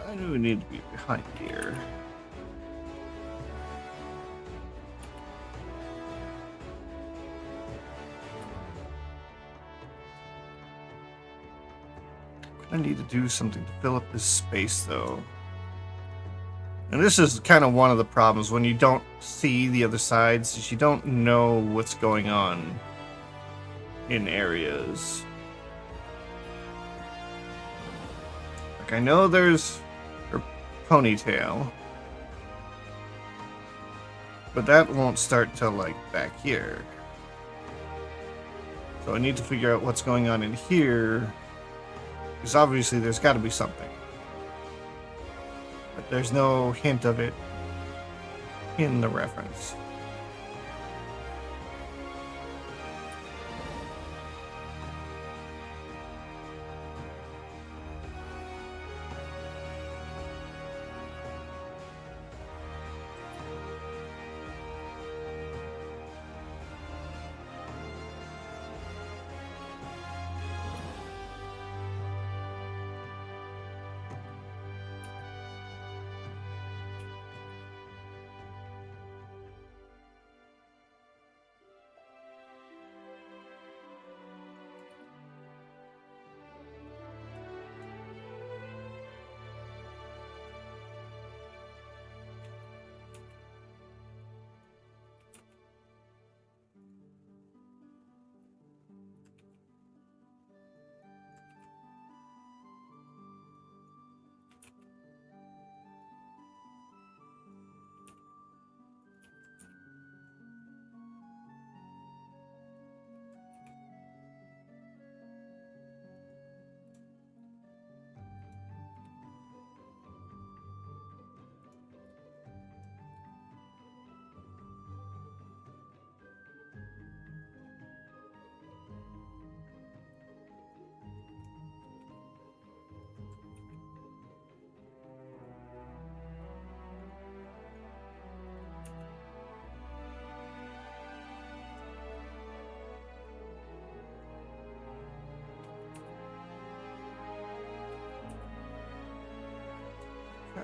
I do need to be behind here. I need to do something to fill up this space, though. And this is kind of one of the problems when you don't see the other sides, is you don't know what's going on in areas. Like, I know there's her ponytail, but that won't start till, like, back here. So I need to figure out what's going on in here, because obviously there's got to be something. But there's no hint of it in the reference.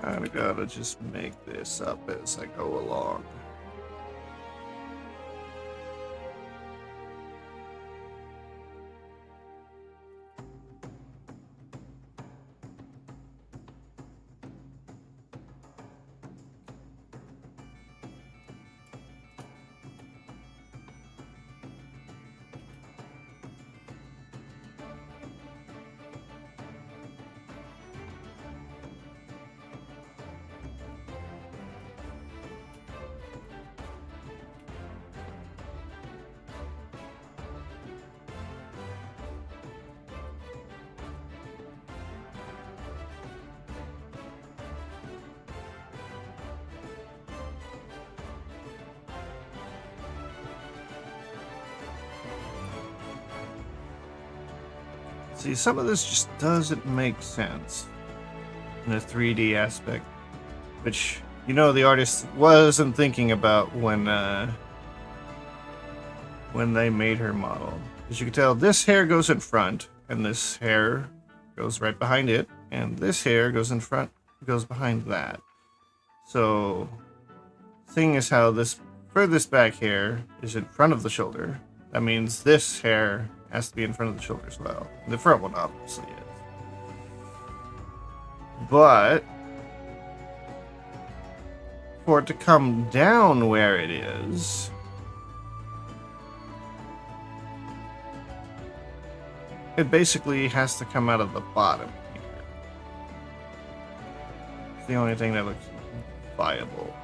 Kinda gotta just make this up as I go along. See, some of this just doesn't make sense in a 3D aspect, which, you know, the artist wasn't thinking about when they made her model. As you can tell, this hair goes in front, and this hair goes right behind it, and this hair goes in front, goes behind that. So, seeing as how this furthest back hair is in front of the shoulder, that means this hair has to be in front of the shoulder as well. The front one obviously is. But for it to come down where it is, it basically has to come out of the bottom here. It's the only thing that looks viable.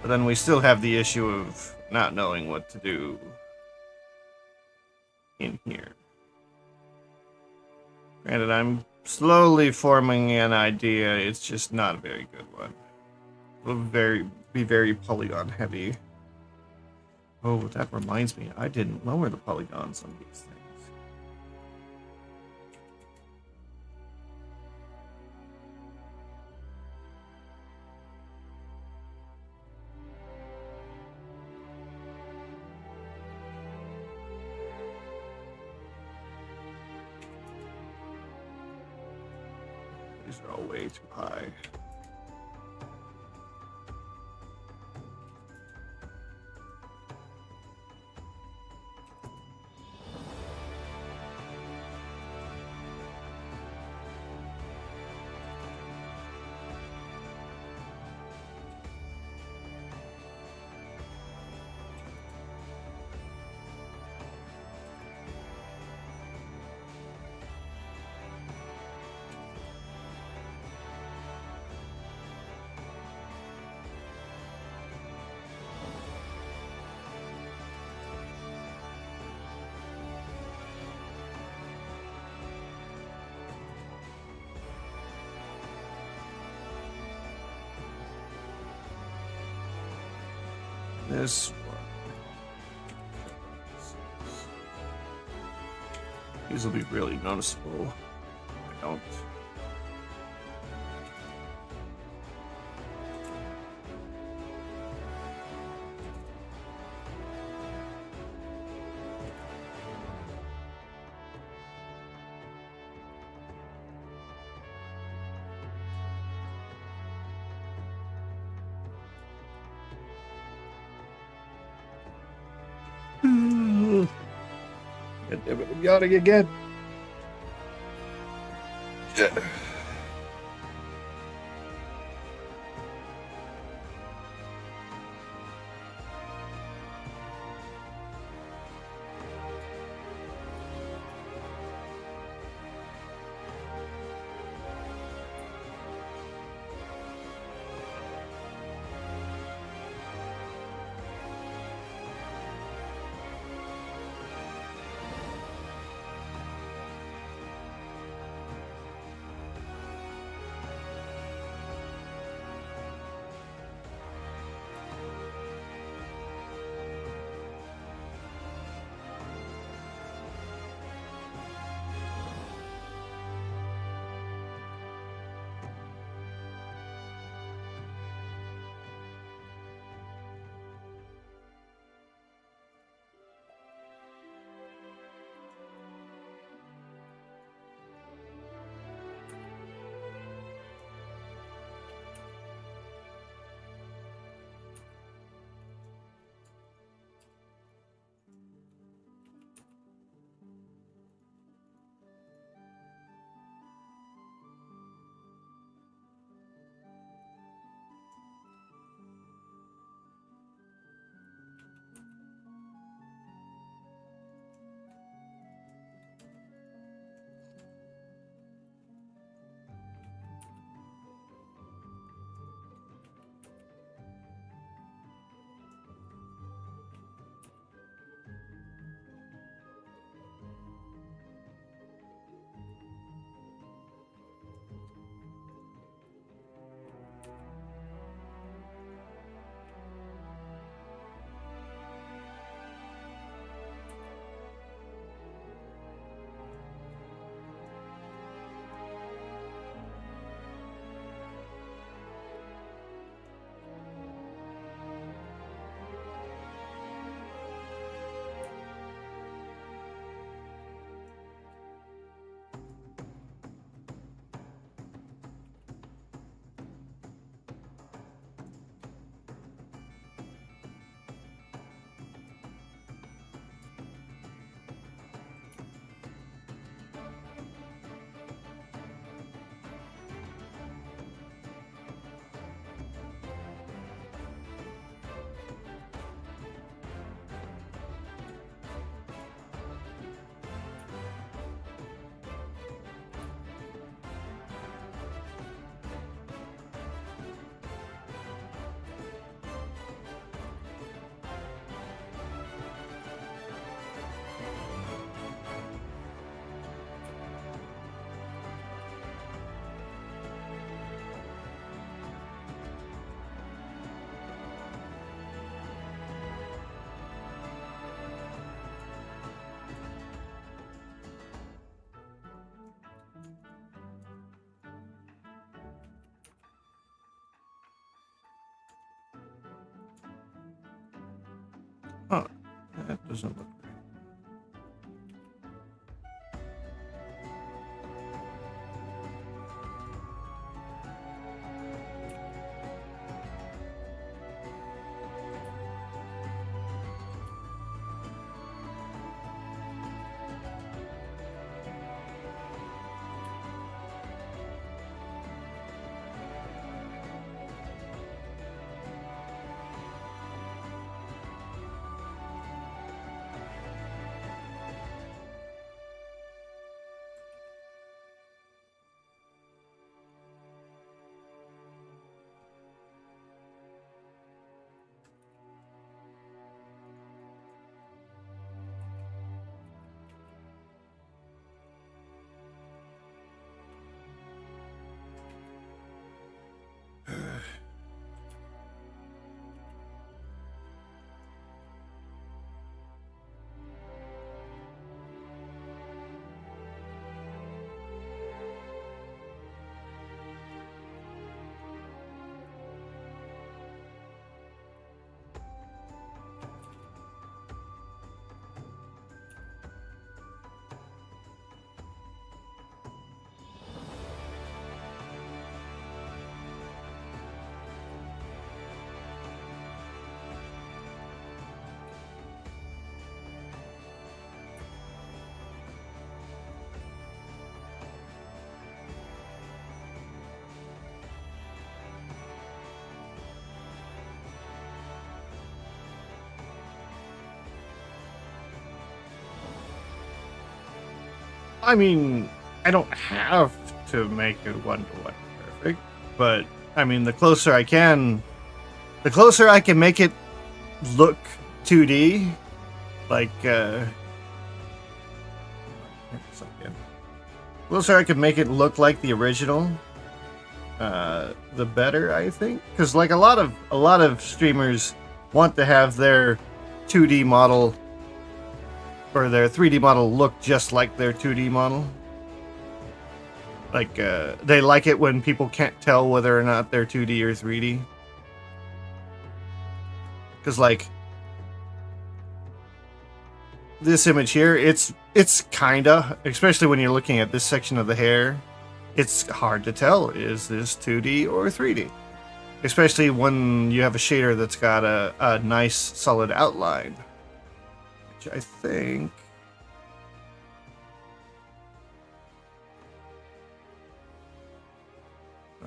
But then we still have the issue of not knowing what to do in here. Granted, I'm slowly forming an idea. It's just not a very good one. It'll be very polygon heavy. Oh, that reminds me, I didn't lower the polygons on these things. These are all way too high. this one. These will be really noticeable. I don't. God damn it, I'm yawning again. Huh. That doesn't look right. I mean, I don't have to make it one-to-one perfect, but I mean, the closer I can make it look 2D, like, closer I can make it look like the original, the better, I think. Because like a lot of streamers want to have their 2D model or their 3D model look just like their 2D model. Like, they like it when people can't tell whether or not they're 2D or 3D. Because, like, this image here, it's kinda, especially when you're looking at this section of the hair, it's hard to tell, is this 2D or 3D? Especially when you have a shader that's got a nice solid outline. Which I think...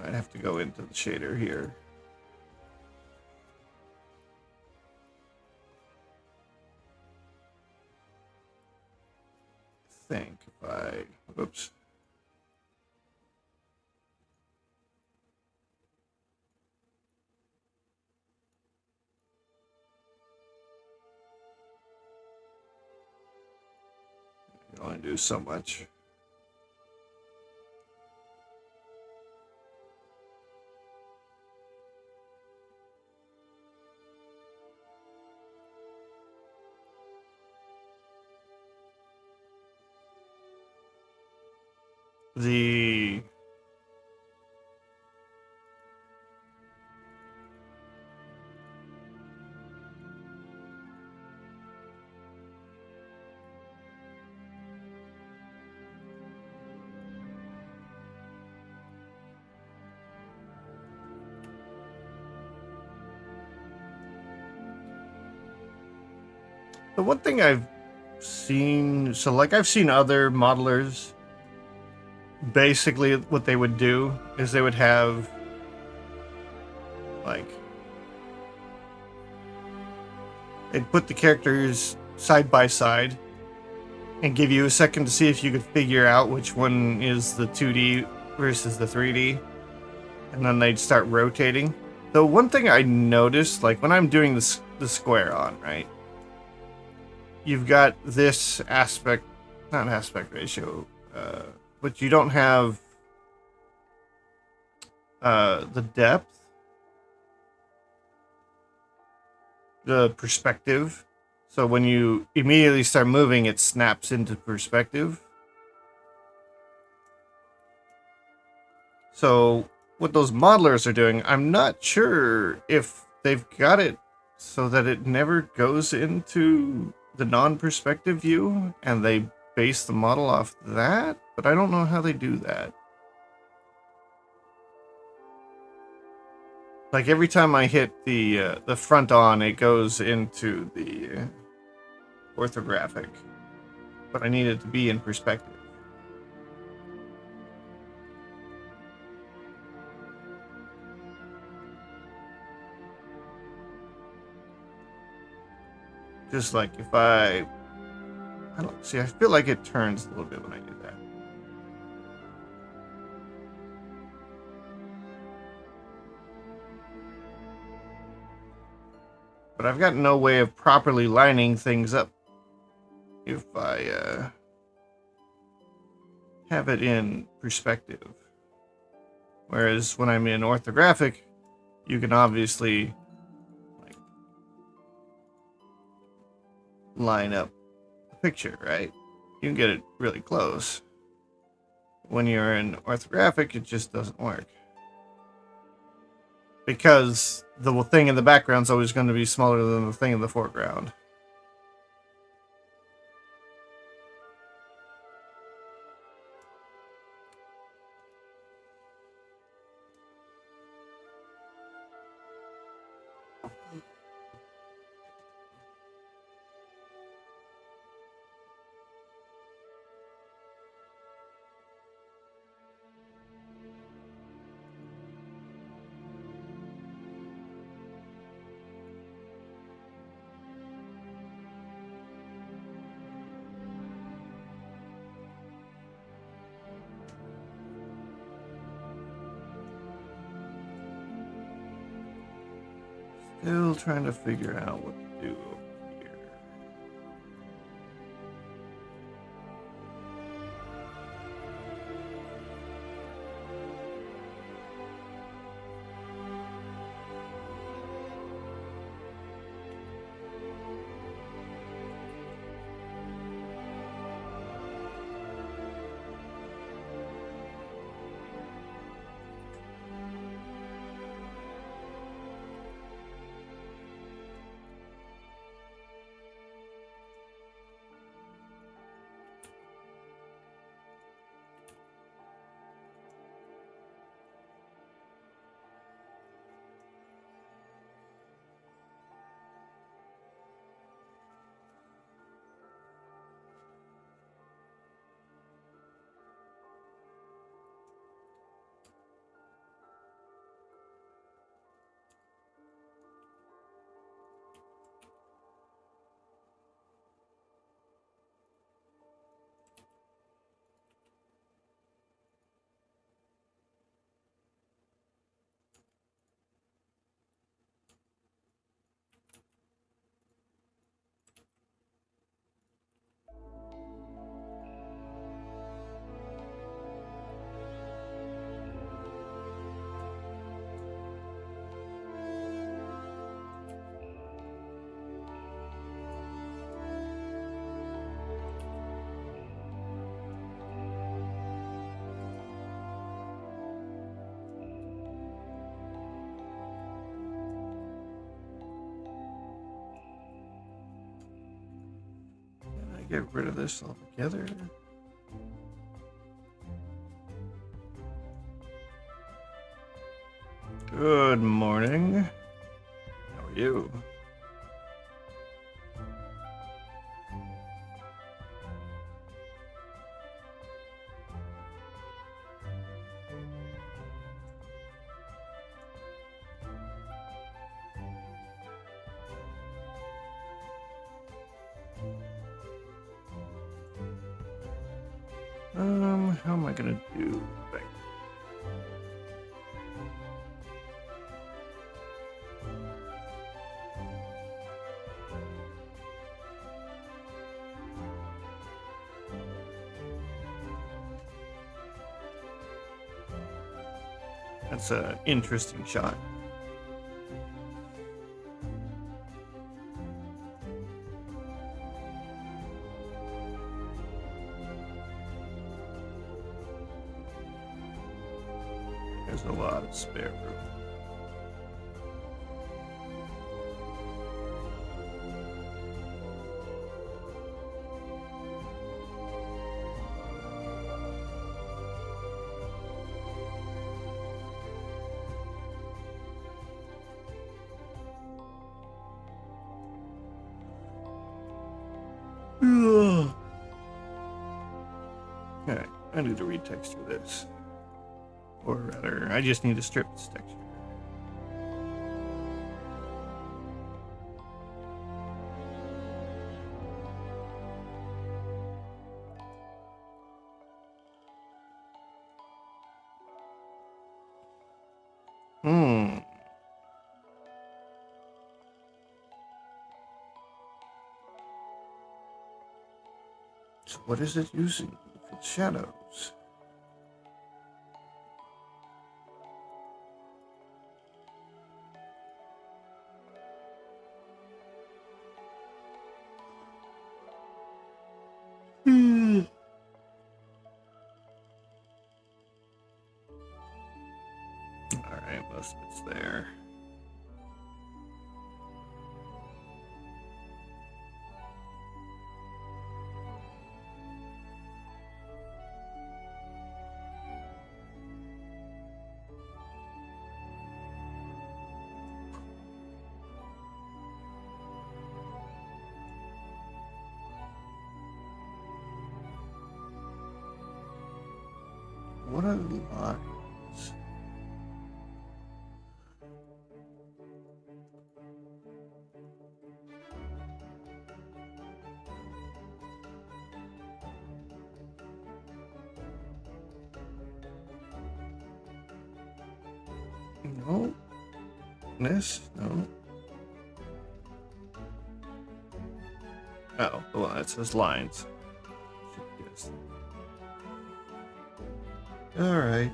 I'd have to go into the shader here. I think if I... Oops. You can only do so much. The one thing I've seen, so like I've seen other modelers, basically what they would do is they would have like, they'd put the characters side by side and give you a second to see if you could figure out which one is the 2D versus the 3D, and then they'd start rotating. The one thing I noticed, like when I'm doing the square on, right, you've got this aspect, not aspect ratio, but you don't have the depth, the perspective. So when you immediately start moving, it snaps into perspective. So what those modelers are doing, I'm not sure if they've got it so that it never goes into the non-perspective view and they base the model off that, but I don't know how they do that. Like every time I hit the front on, it goes into the orthographic, but I need it to be in perspective. Just like if I don't see, I feel like it turns a little bit when I do that. But I've got no way of properly lining things up if I have it in perspective. Whereas when I'm in orthographic, you can obviously like line up the picture, right? You can get it really close. When you're in orthographic, it just doesn't work. Because the thing in the background is always going to be smaller than the thing in the foreground. Still trying to figure out what to do over here. Can I get rid of this altogether? Good morning. How are you? How am I gonna do? Bang. That's an interesting shot. There's a lot of spare room. Alright, I need to retexture this. Or rather, I just need to strip this texture. So what is it using for shadows? Alright, most of it's there. What are the lines? No. This? No. Oh, the one that says lines. Yes. All right.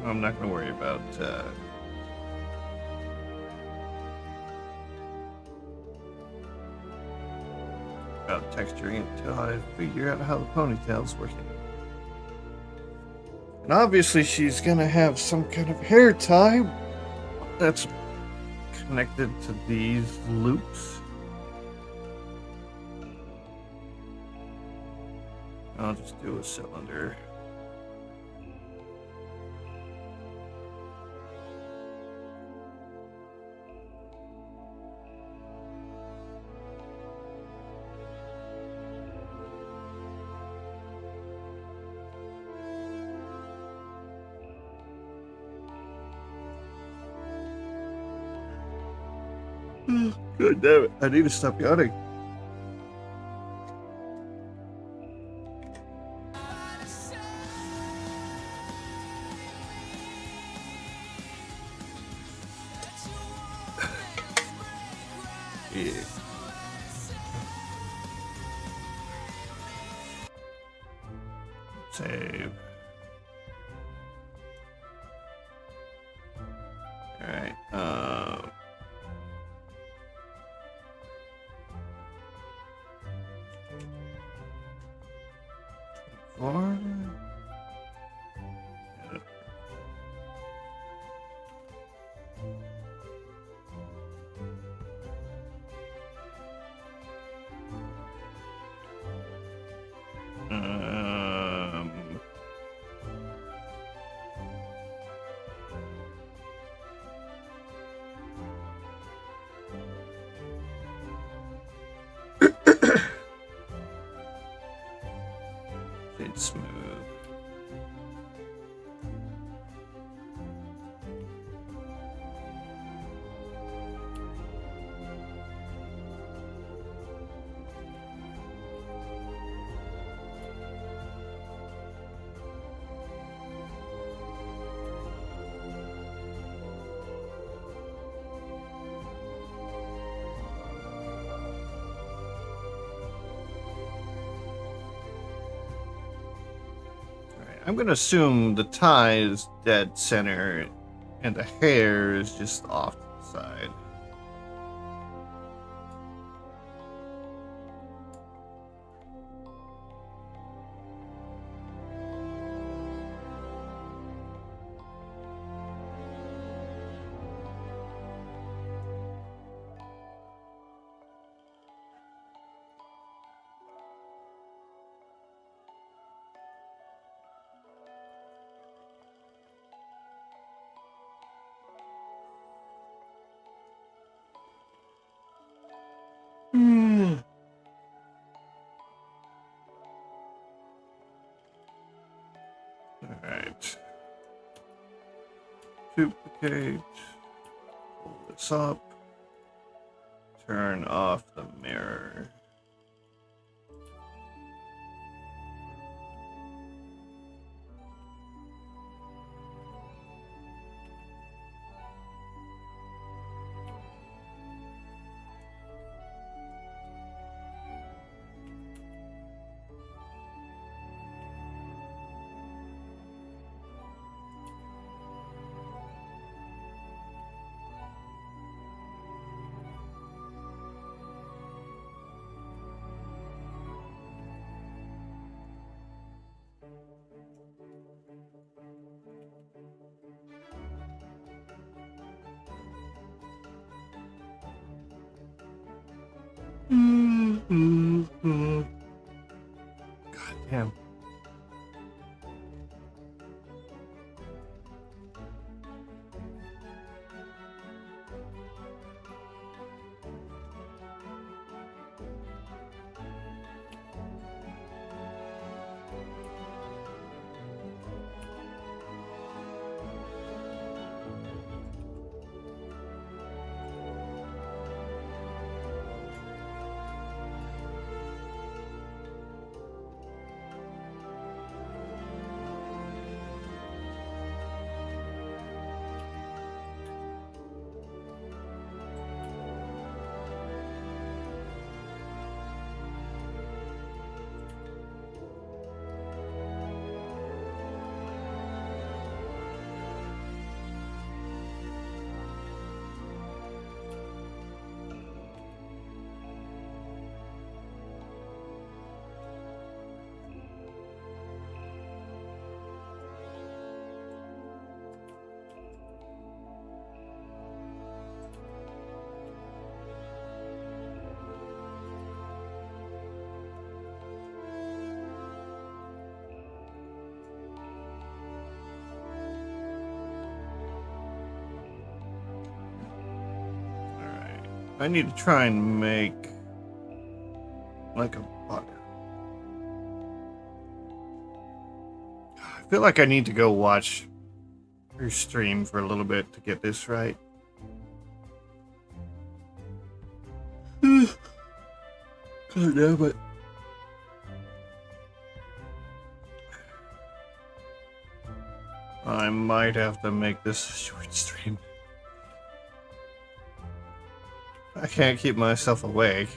I'm not going to worry about texturing until I figure out how the ponytail's working. And obviously she's going to have some kind of hair tie that's connected to these loops. I'll just do a cylinder. God damn it. I need to stop yawning. Yeah. Save. Alright. Four. It's smooth. I'm going to assume the tie is dead center and the hair is just off to the side. Alright. Duplicate. Pull this up. Turn off the mirror. God damn. I need to try and make like a butter. I feel like I need to go watch your stream for a little bit to get this right. God damn it. I might have to make this a short stream. I can't keep myself awake.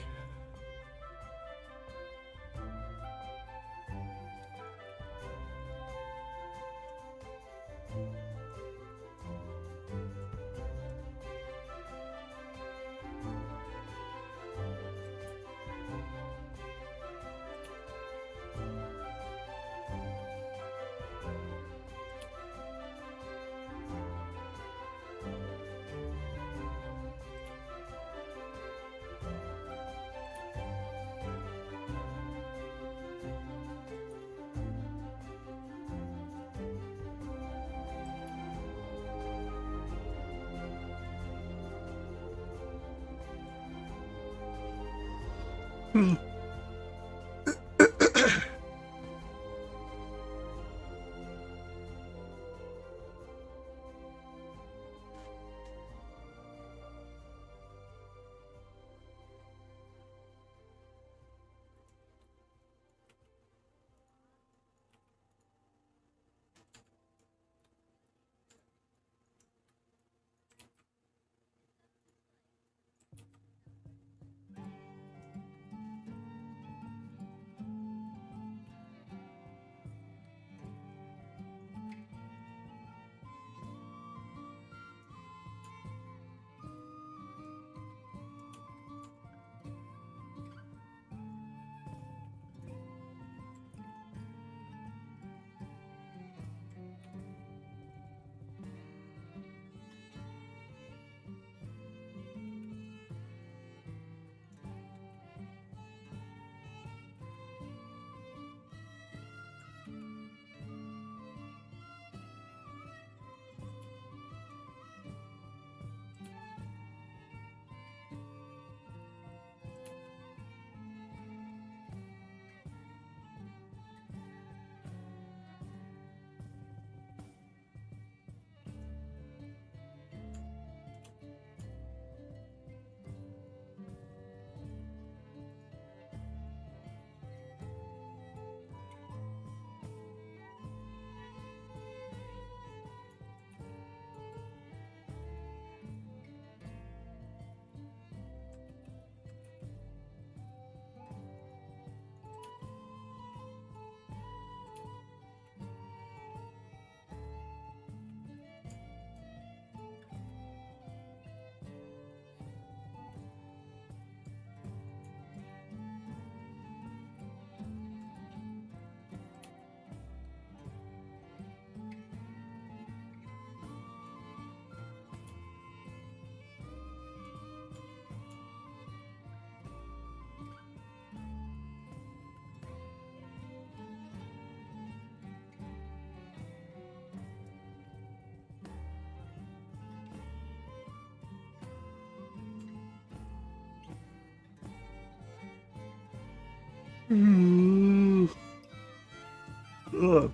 Ugh.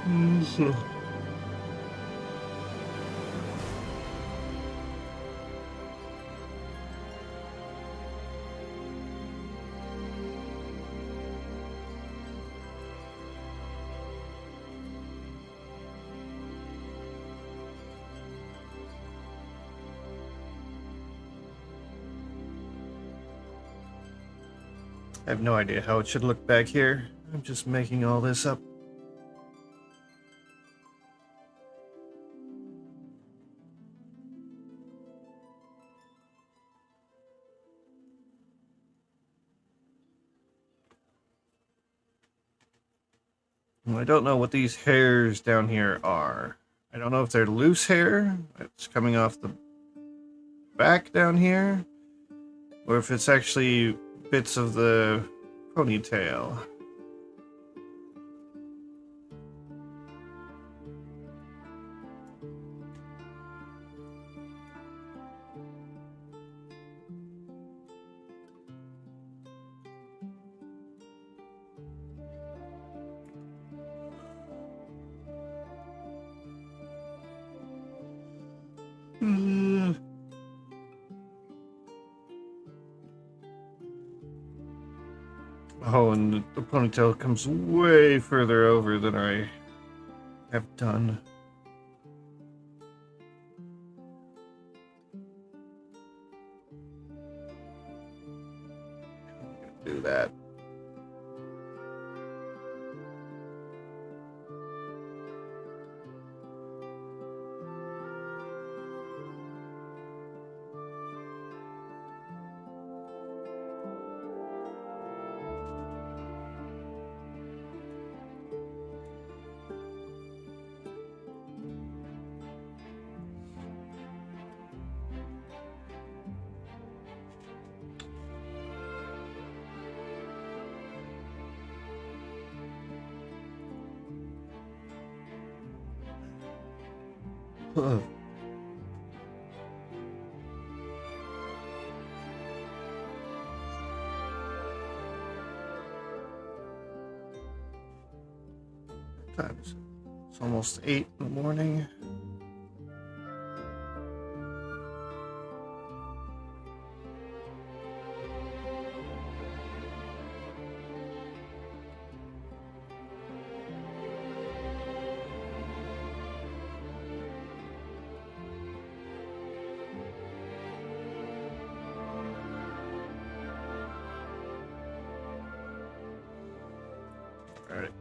So I have no idea how it should look back here. I'm just making all this up. I don't know what these hairs down here are. I don't know if they're loose hair that's coming off the back down here, or if it's actually bits of the ponytail. Oh, and the ponytail comes way further over than I have done. Do that. Ugh. Times. It's almost 8 in the morning. All right.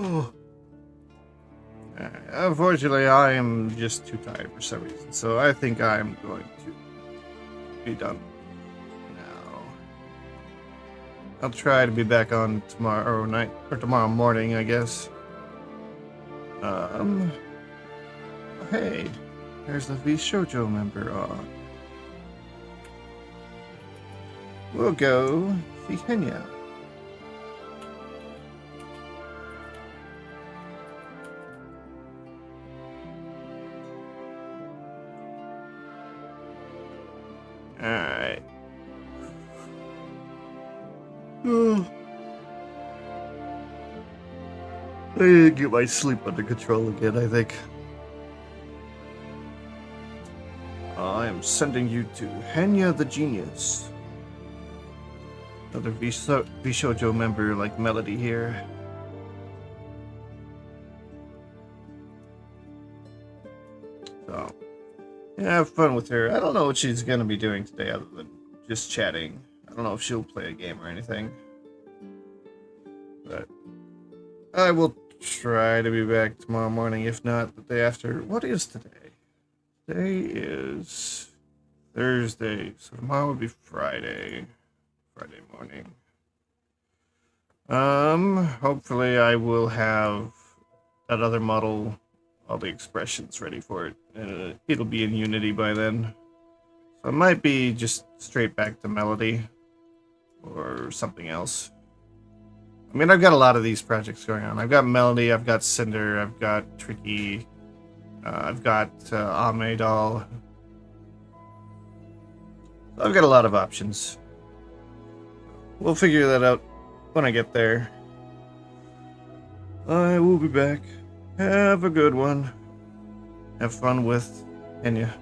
Oh. Unfortunately, I am just too tired for some reason, so I think I'm going to be done now. I'll try to be back on tomorrow night, or tomorrow morning, I guess. Hey, there's the VShojo member on. We'll go see Henya. Alright. I need to get my sleep under control again, I think. I am sending you to Henya the Genius. Another VShojo member like Melody here. So, yeah, have fun with her. I don't know what she's gonna be doing today other than just chatting. I don't know if she'll play a game or anything. But I will try to be back tomorrow morning, if not the day after. What is today? Today is Thursday, so tomorrow will be Friday. Friday morning. Hopefully I will have that other model, all the expressions ready for it. It'll be in Unity by then. So it might be just straight back to Melody. or something else. I mean, I've got a lot of these projects going on. I've got Melody, I've got Cinder, I've got Tricky, I've got Amedal. I've got a lot of options. We'll figure that out when I get there. I will be back. Have a good one. Have fun with Enya.